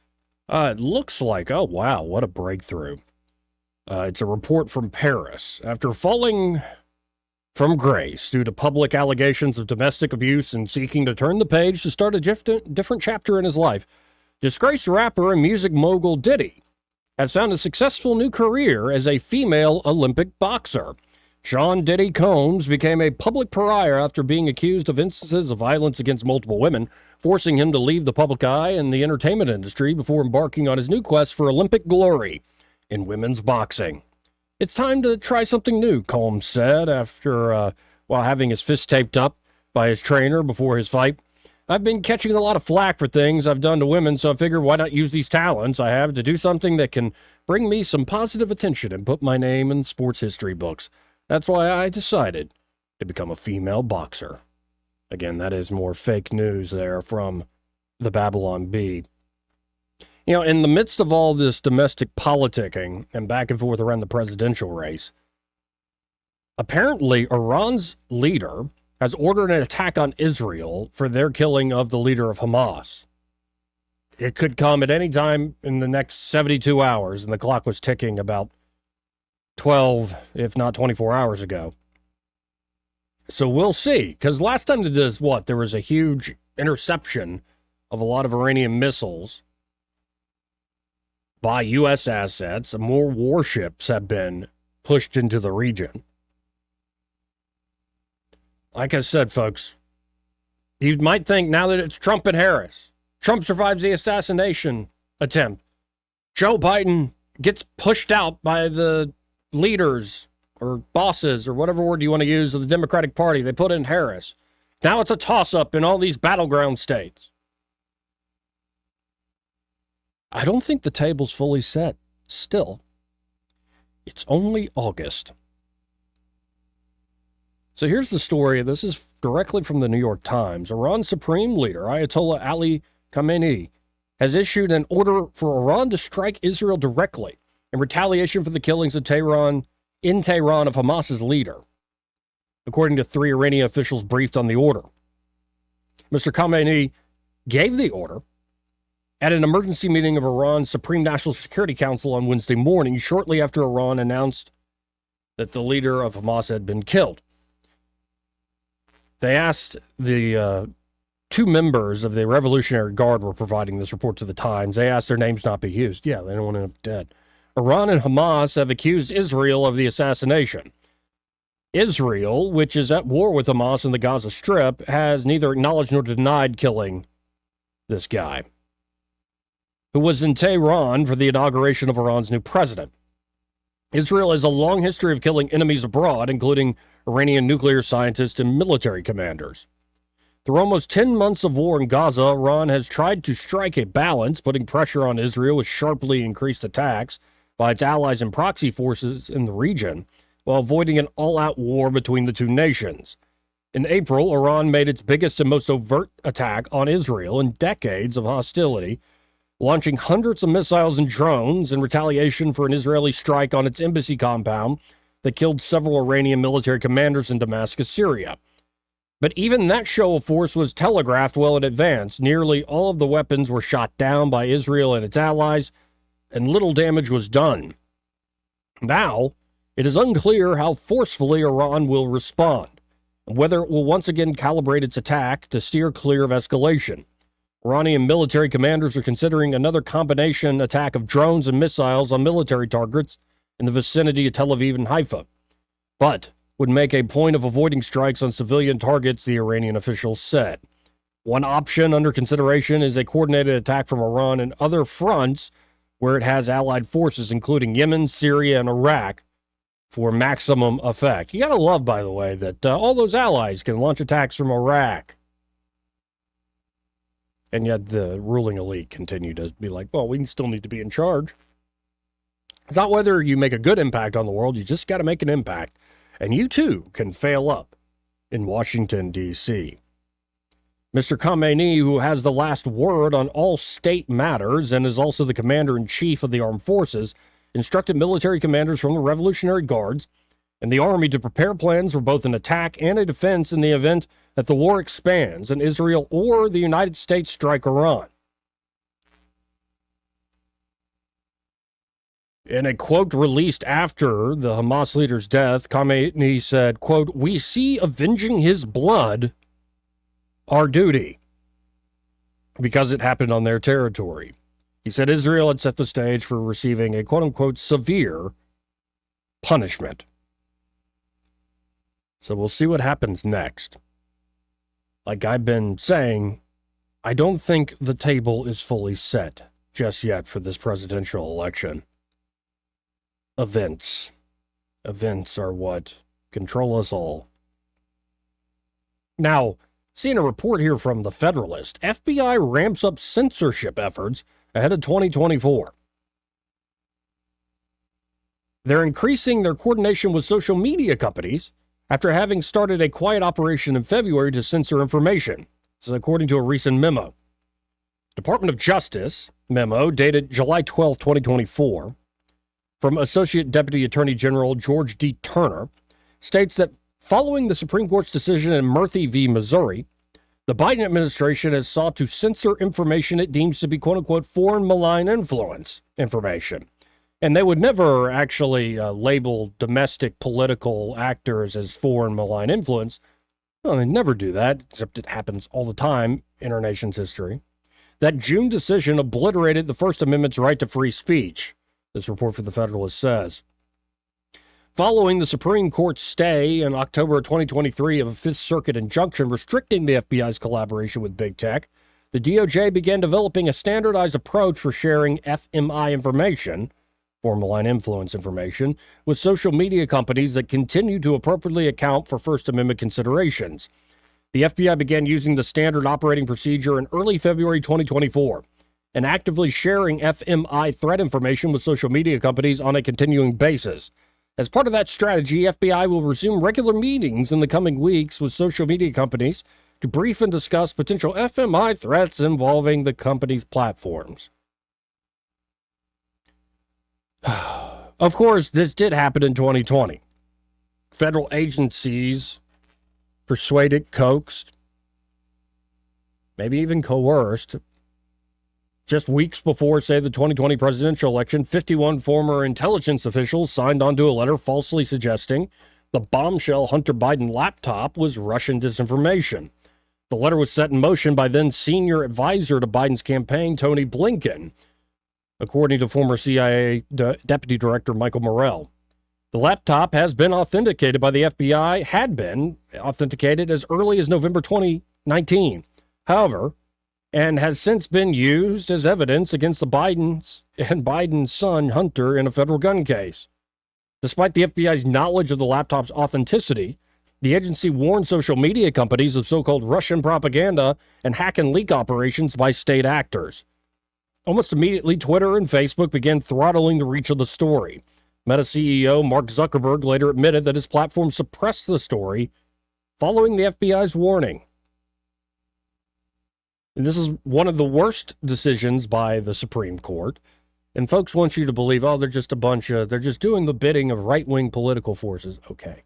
S10: It looks like, oh wow, what a breakthrough. It's a report from Paris. After falling from grace due to public allegations of domestic abuse and seeking to turn the page to start a different chapter in his life, disgraced rapper and music mogul Diddy has found a successful new career as a female Olympic boxer. Sean Diddy Combs became a public pariah after being accused of instances of violence against multiple women, forcing him to leave the public eye and the entertainment industry before embarking on his new quest for Olympic glory in women's boxing. It's time to try something new, Combs said after while having his fist taped up by his trainer before his fight. I've been catching a lot of flack for things I've done to women, so I figured why not use these talents I have to do something that can bring me some positive attention and put my name in sports history books. That's why I decided to become a female boxer. Again, that is more fake news there from the Babylon Bee. You know, in the midst of all this domestic politicking and back and forth around the presidential race, apparently Iran's leader has ordered an attack on Israel for their killing of the leader of Hamas. It could come at any time in the next 72 hours, and the clock was ticking about 12, if not 24 hours ago. So we'll see, because last time they did this, there was a huge interception of a lot of Iranian missiles by U.S. assets, and more warships have been pushed into the region. Like I said, folks, you might think now that it's Trump and Harris, Trump survives the assassination attempt. Joe Biden gets pushed out by the leaders or bosses or whatever word you want to use of the Democratic Party. They put in Harris. Now it's a toss-up in all these battleground states. I don't think the table's fully set still. It's only August. So here's the story. This is directly from the New York Times. Iran's supreme leader, Ayatollah Ali Khamenei, has issued an order for Iran to strike Israel directly in retaliation for the killings in Tehran of Hamas's leader, according to 3 Iranian officials briefed on the order. Mr. Khamenei gave the order at an emergency meeting of Iran's Supreme National Security Council on Wednesday morning, shortly after Iran announced that the leader of Hamas had been killed. They asked the 2 members of the Revolutionary Guard were providing this report to the Times. They asked their names not be used. Yeah, they don't want to end up dead. Iran and Hamas have accused Israel of the assassination. Israel, which is at war with Hamas in the Gaza Strip, has neither acknowledged nor denied killing this guy, who was in Tehran for the inauguration of Iran's new president. Israel has a long history of killing enemies abroad, including Iranian nuclear scientists and military commanders. Through almost 10 months of war in Gaza, Iran has tried to strike a balance, putting pressure on Israel with sharply increased attacks by its allies and proxy forces in the region, while avoiding an all-out war between the 2 nations. In April, Iran made its biggest and most overt attack on Israel in decades of hostility, launching hundreds of missiles and drones in retaliation for an Israeli strike on its embassy compound that killed several Iranian military commanders in Damascus, Syria. But even that show of force was telegraphed well in advance. Nearly all of the weapons were shot down by Israel and its allies, and little damage was done. Now, it is unclear how forcefully Iran will respond, and whether it will once again calibrate its attack to steer clear of escalation. Iranian military commanders are considering another combination attack of drones and missiles on military targets in the vicinity of Tel Aviv and Haifa, but would make a point of avoiding strikes on civilian targets, the Iranian officials said. One option under consideration is a coordinated attack from Iran and other fronts where it has allied forces, including Yemen, Syria, and Iraq, for maximum effect. You got to love, by the way, that all those allies can launch attacks from Iraq. And yet the ruling elite continue to be like, well, we still need to be in charge. It's not whether you make a good impact on the world, you just got to make an impact. And you, too, can fail up in Washington, D.C. Mr. Khamenei, who has the last word on all state matters and is also the commander-in-chief of the armed forces, instructed military commanders from the Revolutionary Guards and the Army to prepare plans for both an attack and a defense in the event that the war expands and Israel or the United States strike Iran. In a quote released after the Hamas leader's death, Khamenei said, quote, "We see avenging his blood our duty," because it happened on their territory. He said Israel had set the stage for receiving a quote-unquote severe punishment. So we'll see what happens next. Like I've been saying, I don't think the table is fully set just yet for this presidential election. Events are what control us all. Now, seeing a report here from the Federalist, FBI ramps up censorship efforts ahead of 2024. They're increasing their coordination with social media companies after having started a quiet operation in February to censor information. This is according to a recent memo. Department of Justice memo dated July 12, 2024, from Associate Deputy Attorney General George D. Turner, states that following the Supreme Court's decision in Murphy v. Missouri, the Biden administration has sought to censor information it deems to be quote-unquote foreign malign influence information. And they would never actually label domestic political actors as foreign malign influence. Well, they never do that, except it happens all the time in our nation's history. That June decision obliterated the First Amendment's right to free speech, this report for the Federalist says. Following the Supreme Court's stay in October 2023 of a Fifth Circuit injunction restricting the FBI's collaboration with big tech, the DOJ began developing a standardized approach for sharing FMI information, foreign malign influence information, with social media companies that continue to appropriately account for First Amendment considerations. The FBI began using the standard operating procedure in early February 2024 and actively sharing FMI threat information with social media companies on a continuing basis. As part of that strategy, FBI will resume regular meetings in the coming weeks with social media companies to brief and discuss potential FMI threats involving the company's platforms. Of course, this did happen in 2020. Federal agencies persuaded, coaxed, maybe even coerced. Just weeks before, say, the 2020 presidential election, 51 former intelligence officials signed onto a letter falsely suggesting the bombshell Hunter Biden laptop was Russian disinformation. The letter was set in motion by then senior advisor to Biden's campaign, Tony Blinken, according to former CIA Deputy Director Michael Morrell. The laptop has been authenticated by the FBI, had been authenticated as early as November 2019. However, and has since been used as evidence against the Biden's son, Hunter, in a federal gun case. Despite the FBI's knowledge of the laptop's authenticity, the agency warned social media companies of so-called Russian propaganda and hack and leak operations by state actors. Almost immediately, Twitter and Facebook began throttling the reach of the story. Meta CEO Mark Zuckerberg later admitted that his platform suppressed the story following the FBI's warning. And this is one of the worst decisions by the Supreme Court. And folks want you to believe, oh, they're just doing the bidding of right-wing political forces. Okay.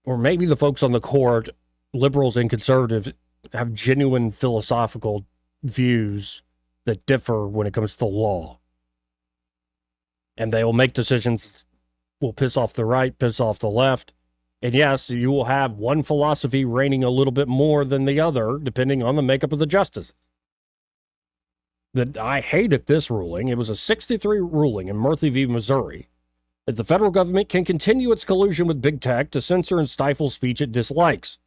S10: Or maybe the folks on the court, liberals and conservatives, have genuine philosophical views that differ when it comes to the law. And they will make decisions, will piss off the right, piss off the left. And yes, you will have one philosophy reigning a little bit more than the other, depending on the makeup of the justices. But I hated this ruling. It was a 6-3 ruling in Murphy v. Missouri that the federal government can continue its collusion with big tech to censor and stifle speech it dislikes.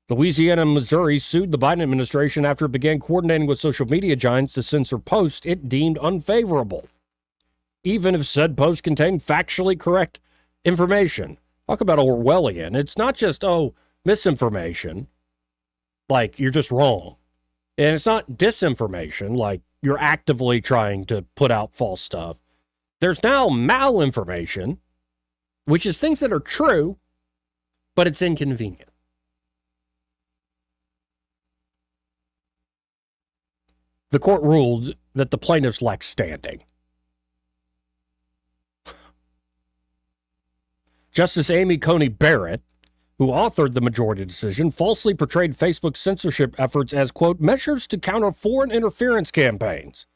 S10: Louisiana and Missouri sued the Biden administration after it began coordinating with social media giants to censor posts it deemed unfavorable, even if said posts contained factually correct information. Talk about Orwellian. It's not just, misinformation, like you're just wrong. And it's not disinformation, like you're actively trying to put out false stuff. There's now malinformation, which is things that are true, but it's inconvenient. The court ruled that the plaintiffs lack standing. Justice Amy Coney Barrett, who authored the majority decision, falsely portrayed Facebook's censorship efforts as, quote, measures to counter foreign interference campaigns.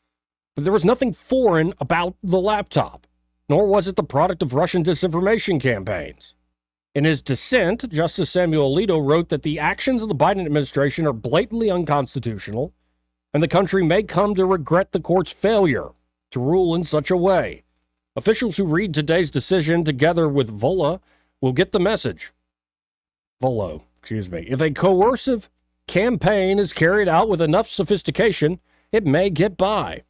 S10: But there was nothing foreign about the laptop, nor was it the product of Russian disinformation campaigns. In his dissent, Justice Samuel Alito wrote that the actions of the Biden administration are blatantly unconstitutional, and the country may come to regret the court's failure to rule in such a way. Officials who read today's decision together with Volo will get the message. If a coercive campaign is carried out with enough sophistication, it may get by.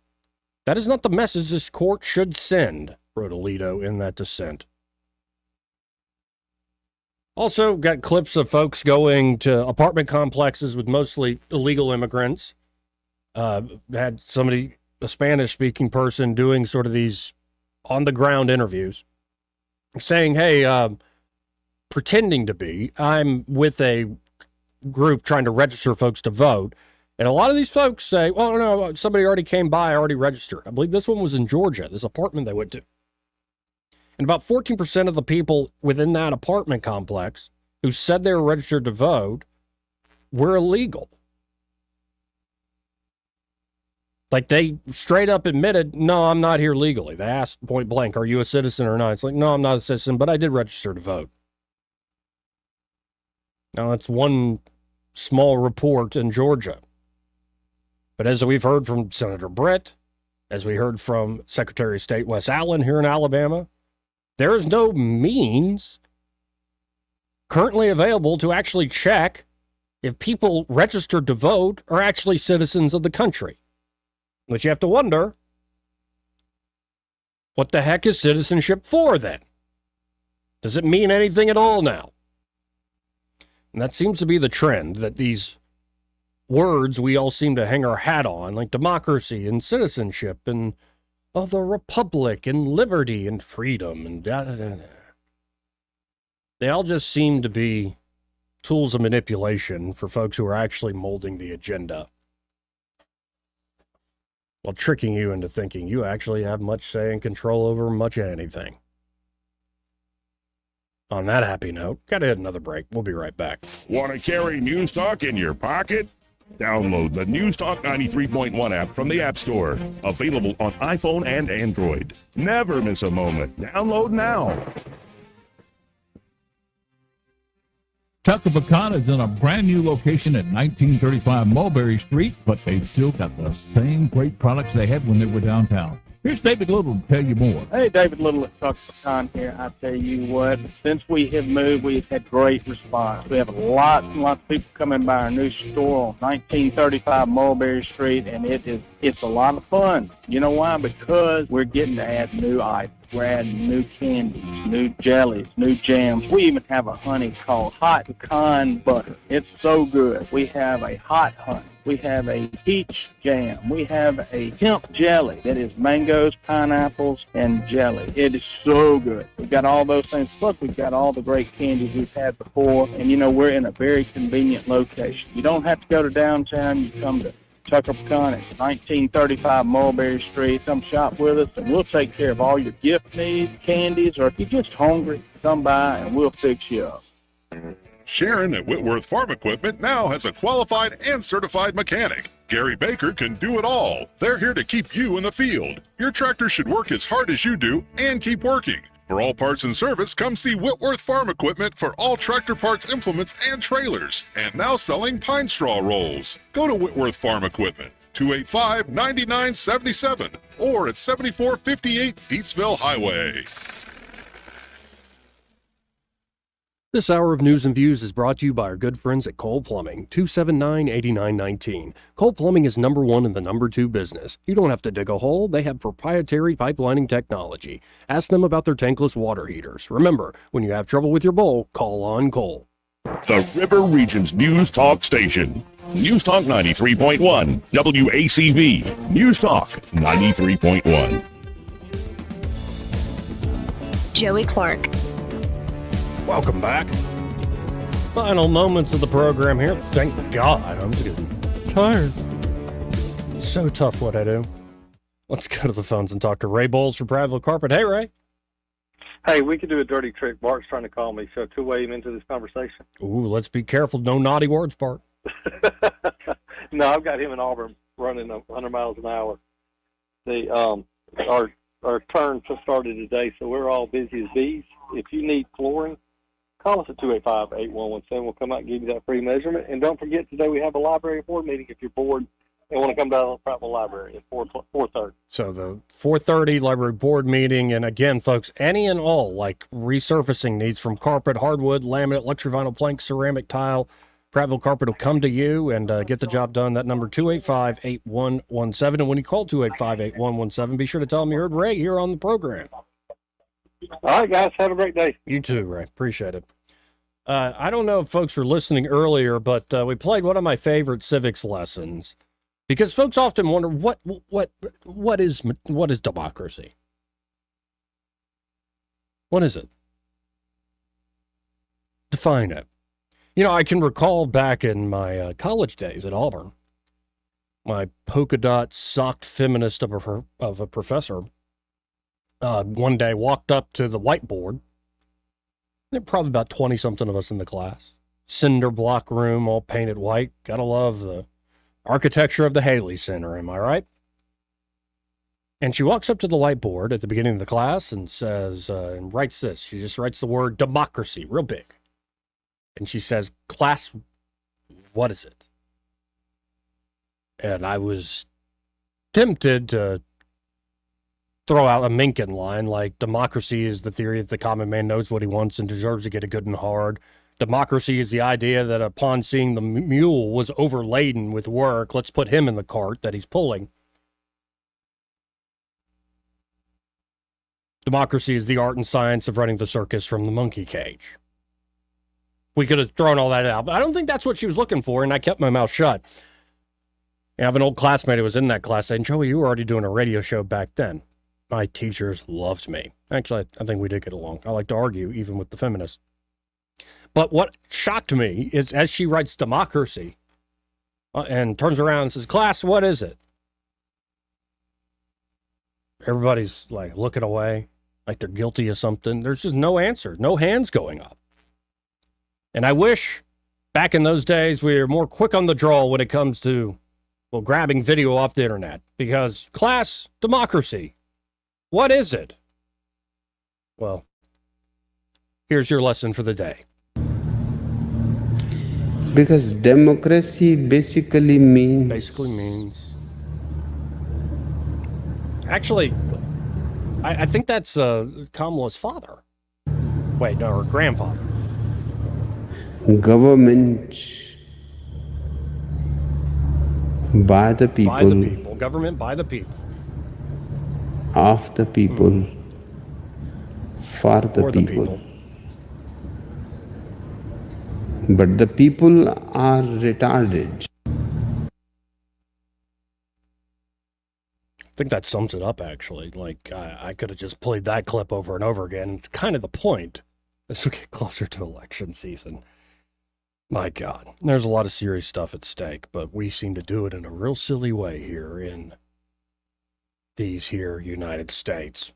S10: That is not the message this court should send, wrote Alito in that dissent. Also, got clips of folks going to apartment complexes with mostly illegal immigrants. Had somebody, a Spanish-speaking person, doing sort of these on-the-ground interviews, saying, hey, pretending to be, I'm with a group trying to register folks to vote. And a lot of these folks say, well, no, somebody already came by, I already registered. I believe this one was in Georgia, this apartment they went to. And about 14% of the people within that apartment complex who said they were registered to vote were illegal. Like, they straight up admitted, no, I'm not here legally. They asked point blank, are you a citizen or not? It's like, no, I'm not a citizen, but I did register to vote. Now, that's one small report in Georgia. But as we've heard from Senator Brett, as we heard from Secretary of State Wes Allen here in Alabama, there is no means currently available to actually check if people registered to vote are actually citizens of the country. But you have to wonder, what the heck is citizenship for then? Does it mean anything at all now? And that seems to be the trend, that these words we all seem to hang our hat on, like democracy and citizenship and the republic and liberty and freedom and da-da-da-da. They all just seem to be tools of manipulation for folks who are actually molding the agenda, while tricking you into thinking you actually have much say and control over much anything. On that happy note, gotta hit another break. We'll be right back.
S6: Want to carry News Talk in your pocket? Download the News Talk 93.1 app from the App Store. Available on iPhone and Android. Never miss a moment. Download now.
S19: Tucker Pecan is in a brand new location at 1935 Mulberry Street, but they've still got the same great products they had when they were downtown. Here's David Little to tell you more.
S20: Hey, David Little at Tucker Pecan here. I tell you what, since we have moved, we've had great response. We have lots and lots of people coming by our new store on 1935 Mulberry Street, and it's a lot of fun. You know why? Because we're getting to add new items. We're adding new candies, new jellies, new jams. We even have a honey called Hot Pecan Butter. It's so good. We have a hot honey. We have a peach jam. We have a hemp jelly that is mangoes, pineapples, and jelly. It is so good. We've got all those things. Plus, we've got all the great candies we've had before. And, you know, we're in a very convenient location. You don't have to go to downtown. You come to Tucker Pecan at 1935 Mulberry Street. Come shop with us, and we'll take care of all your gift needs, candies, or if you're just hungry, come by and we'll fix you up.
S6: Sharon at Whitworth Farm Equipment now has a qualified and certified mechanic. Gary Baker can do it all. They're here to keep you in the field. Your tractor should work as hard as you do and keep working. For all parts and service, come see Whitworth Farm Equipment for all tractor parts, implements, and trailers. And now selling pine straw rolls. Go to Whitworth Farm Equipment, 285-9977, or at 7458 Deatsville Highway.
S9: This hour of News and Views is brought to you by our good friends at Cole Plumbing, 279-8919. Cole Plumbing is number one in the number two business. You don't have to dig a hole. They have proprietary pipelining technology. Ask them about their tankless water heaters. Remember, when you have trouble with your bowl, call on Cole.
S6: The River Region's News Talk Station. News Talk 93.1, WACV. News Talk 93.1.
S27: Joey Clark.
S10: Welcome back. Final moments of the program here. Thank God. I'm getting tired. It's so tough what I do. Let's go to the phones and talk to Ray Bowles from Prattville Carpet. Hey, Ray.
S1: Hey, we could do a dirty trick. Bart's trying to call me, so two-way him into this conversation.
S10: Ooh, let's be careful. No naughty words, Bart.
S1: No, I've got him in Auburn running 100 miles an hour. Our turn just started today, so we're all busy as bees. If you need flooring, call us at 285-8117. We'll come out and give you that free measurement. And don't forget, today we have a library board meeting if you're bored and want to come down to the Prattville Library at 4:30.
S10: So the 4:30 library board meeting. And again, folks, any and all like resurfacing needs from carpet, hardwood, laminate, luxury vinyl plank, ceramic tile, Prattville Carpet will come to you and get the job done. That number, 285-8117. And when you call 285-8117, be sure to tell them you heard Ray here on the program.
S1: All right, guys. Have a great day.
S10: You too, Ray. Appreciate it. I don't know if folks were listening earlier, but we played one of my favorite civics lessons because folks often wonder what is democracy? What is it? Define it. You know, I can recall back in my college days at Auburn, my polka dot socked feminist of a professor one day walked up to the whiteboard. There were probably about 20-something of us in the class. Cinder block room, all painted white. Gotta love the architecture of the Haley Center, am I right? And she walks up to the whiteboard at the beginning of the class and says, and writes this. She just writes the word democracy, real big. And she says, class, what is it? And I was tempted to throw out a Mencken line like democracy is the theory that the common man knows what he wants and deserves to get it good and hard. Democracy is the idea that upon seeing the mule was overladen with work, let's put him in the cart that he's pulling. Democracy is the art and science of running the circus from the monkey cage. We could have thrown all that out, but I don't think that's what she was looking for, and I kept my mouth shut. I have an old classmate who was in that class saying, Joey, you were already doing a radio show back then. My teachers loved me. Actually, I think we did get along. I like to argue, even with the feminists. But what shocked me is as she writes democracy and turns around and says, class, what is it? Everybody's like looking away, like they're guilty of something. There's just no answer, no hands going up. And I wish back in those days we were more quick on the draw when it comes to, well, grabbing video off the internet. Because class, democracy, what is it? Well, here's your lesson for the day.
S21: Because democracy basically
S10: means... Actually, I think that's Kamala's father. Wait, no, her grandfather.
S21: Government by the people.
S10: By the people. Government by the people.
S21: Of the people. For the people. But the people are retarded.
S10: I think that sums it up, actually. Like, I could have just played that clip over and over again. It's kind of the point as we get closer to election season. My God, there's a lot of serious stuff at stake, but we seem to do it in a real silly way here in these here United States.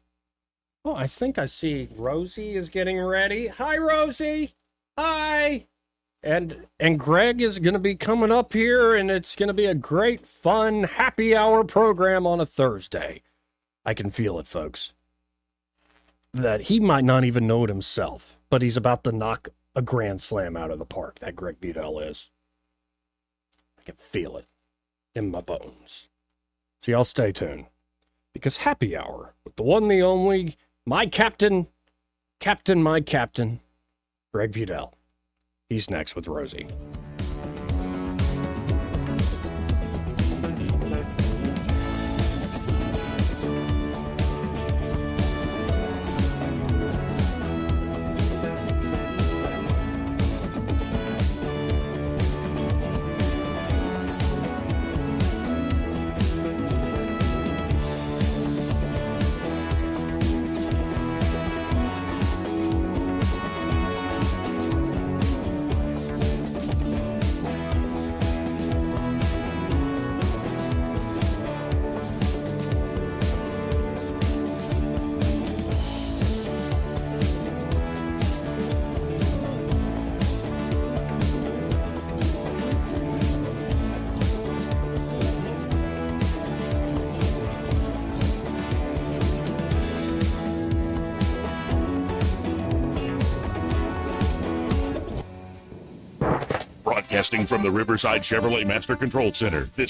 S10: Oh, I think I see Rosie is getting ready. Hi, Rosie. Hi. And Greg is going to be coming up here, and it's going to be a great, fun, happy hour program on a Thursday. I can feel it, folks. That he might not even know it himself, but he's about to knock a grand slam out of the park, that Greg Budell is. I can feel it in my bones. So y'all stay tuned. Because happy hour with the one, the only, my captain, my captain, Greg Budell. He's next with Rosie.
S6: Broadcasting from the Riverside Chevrolet Master Control Center, this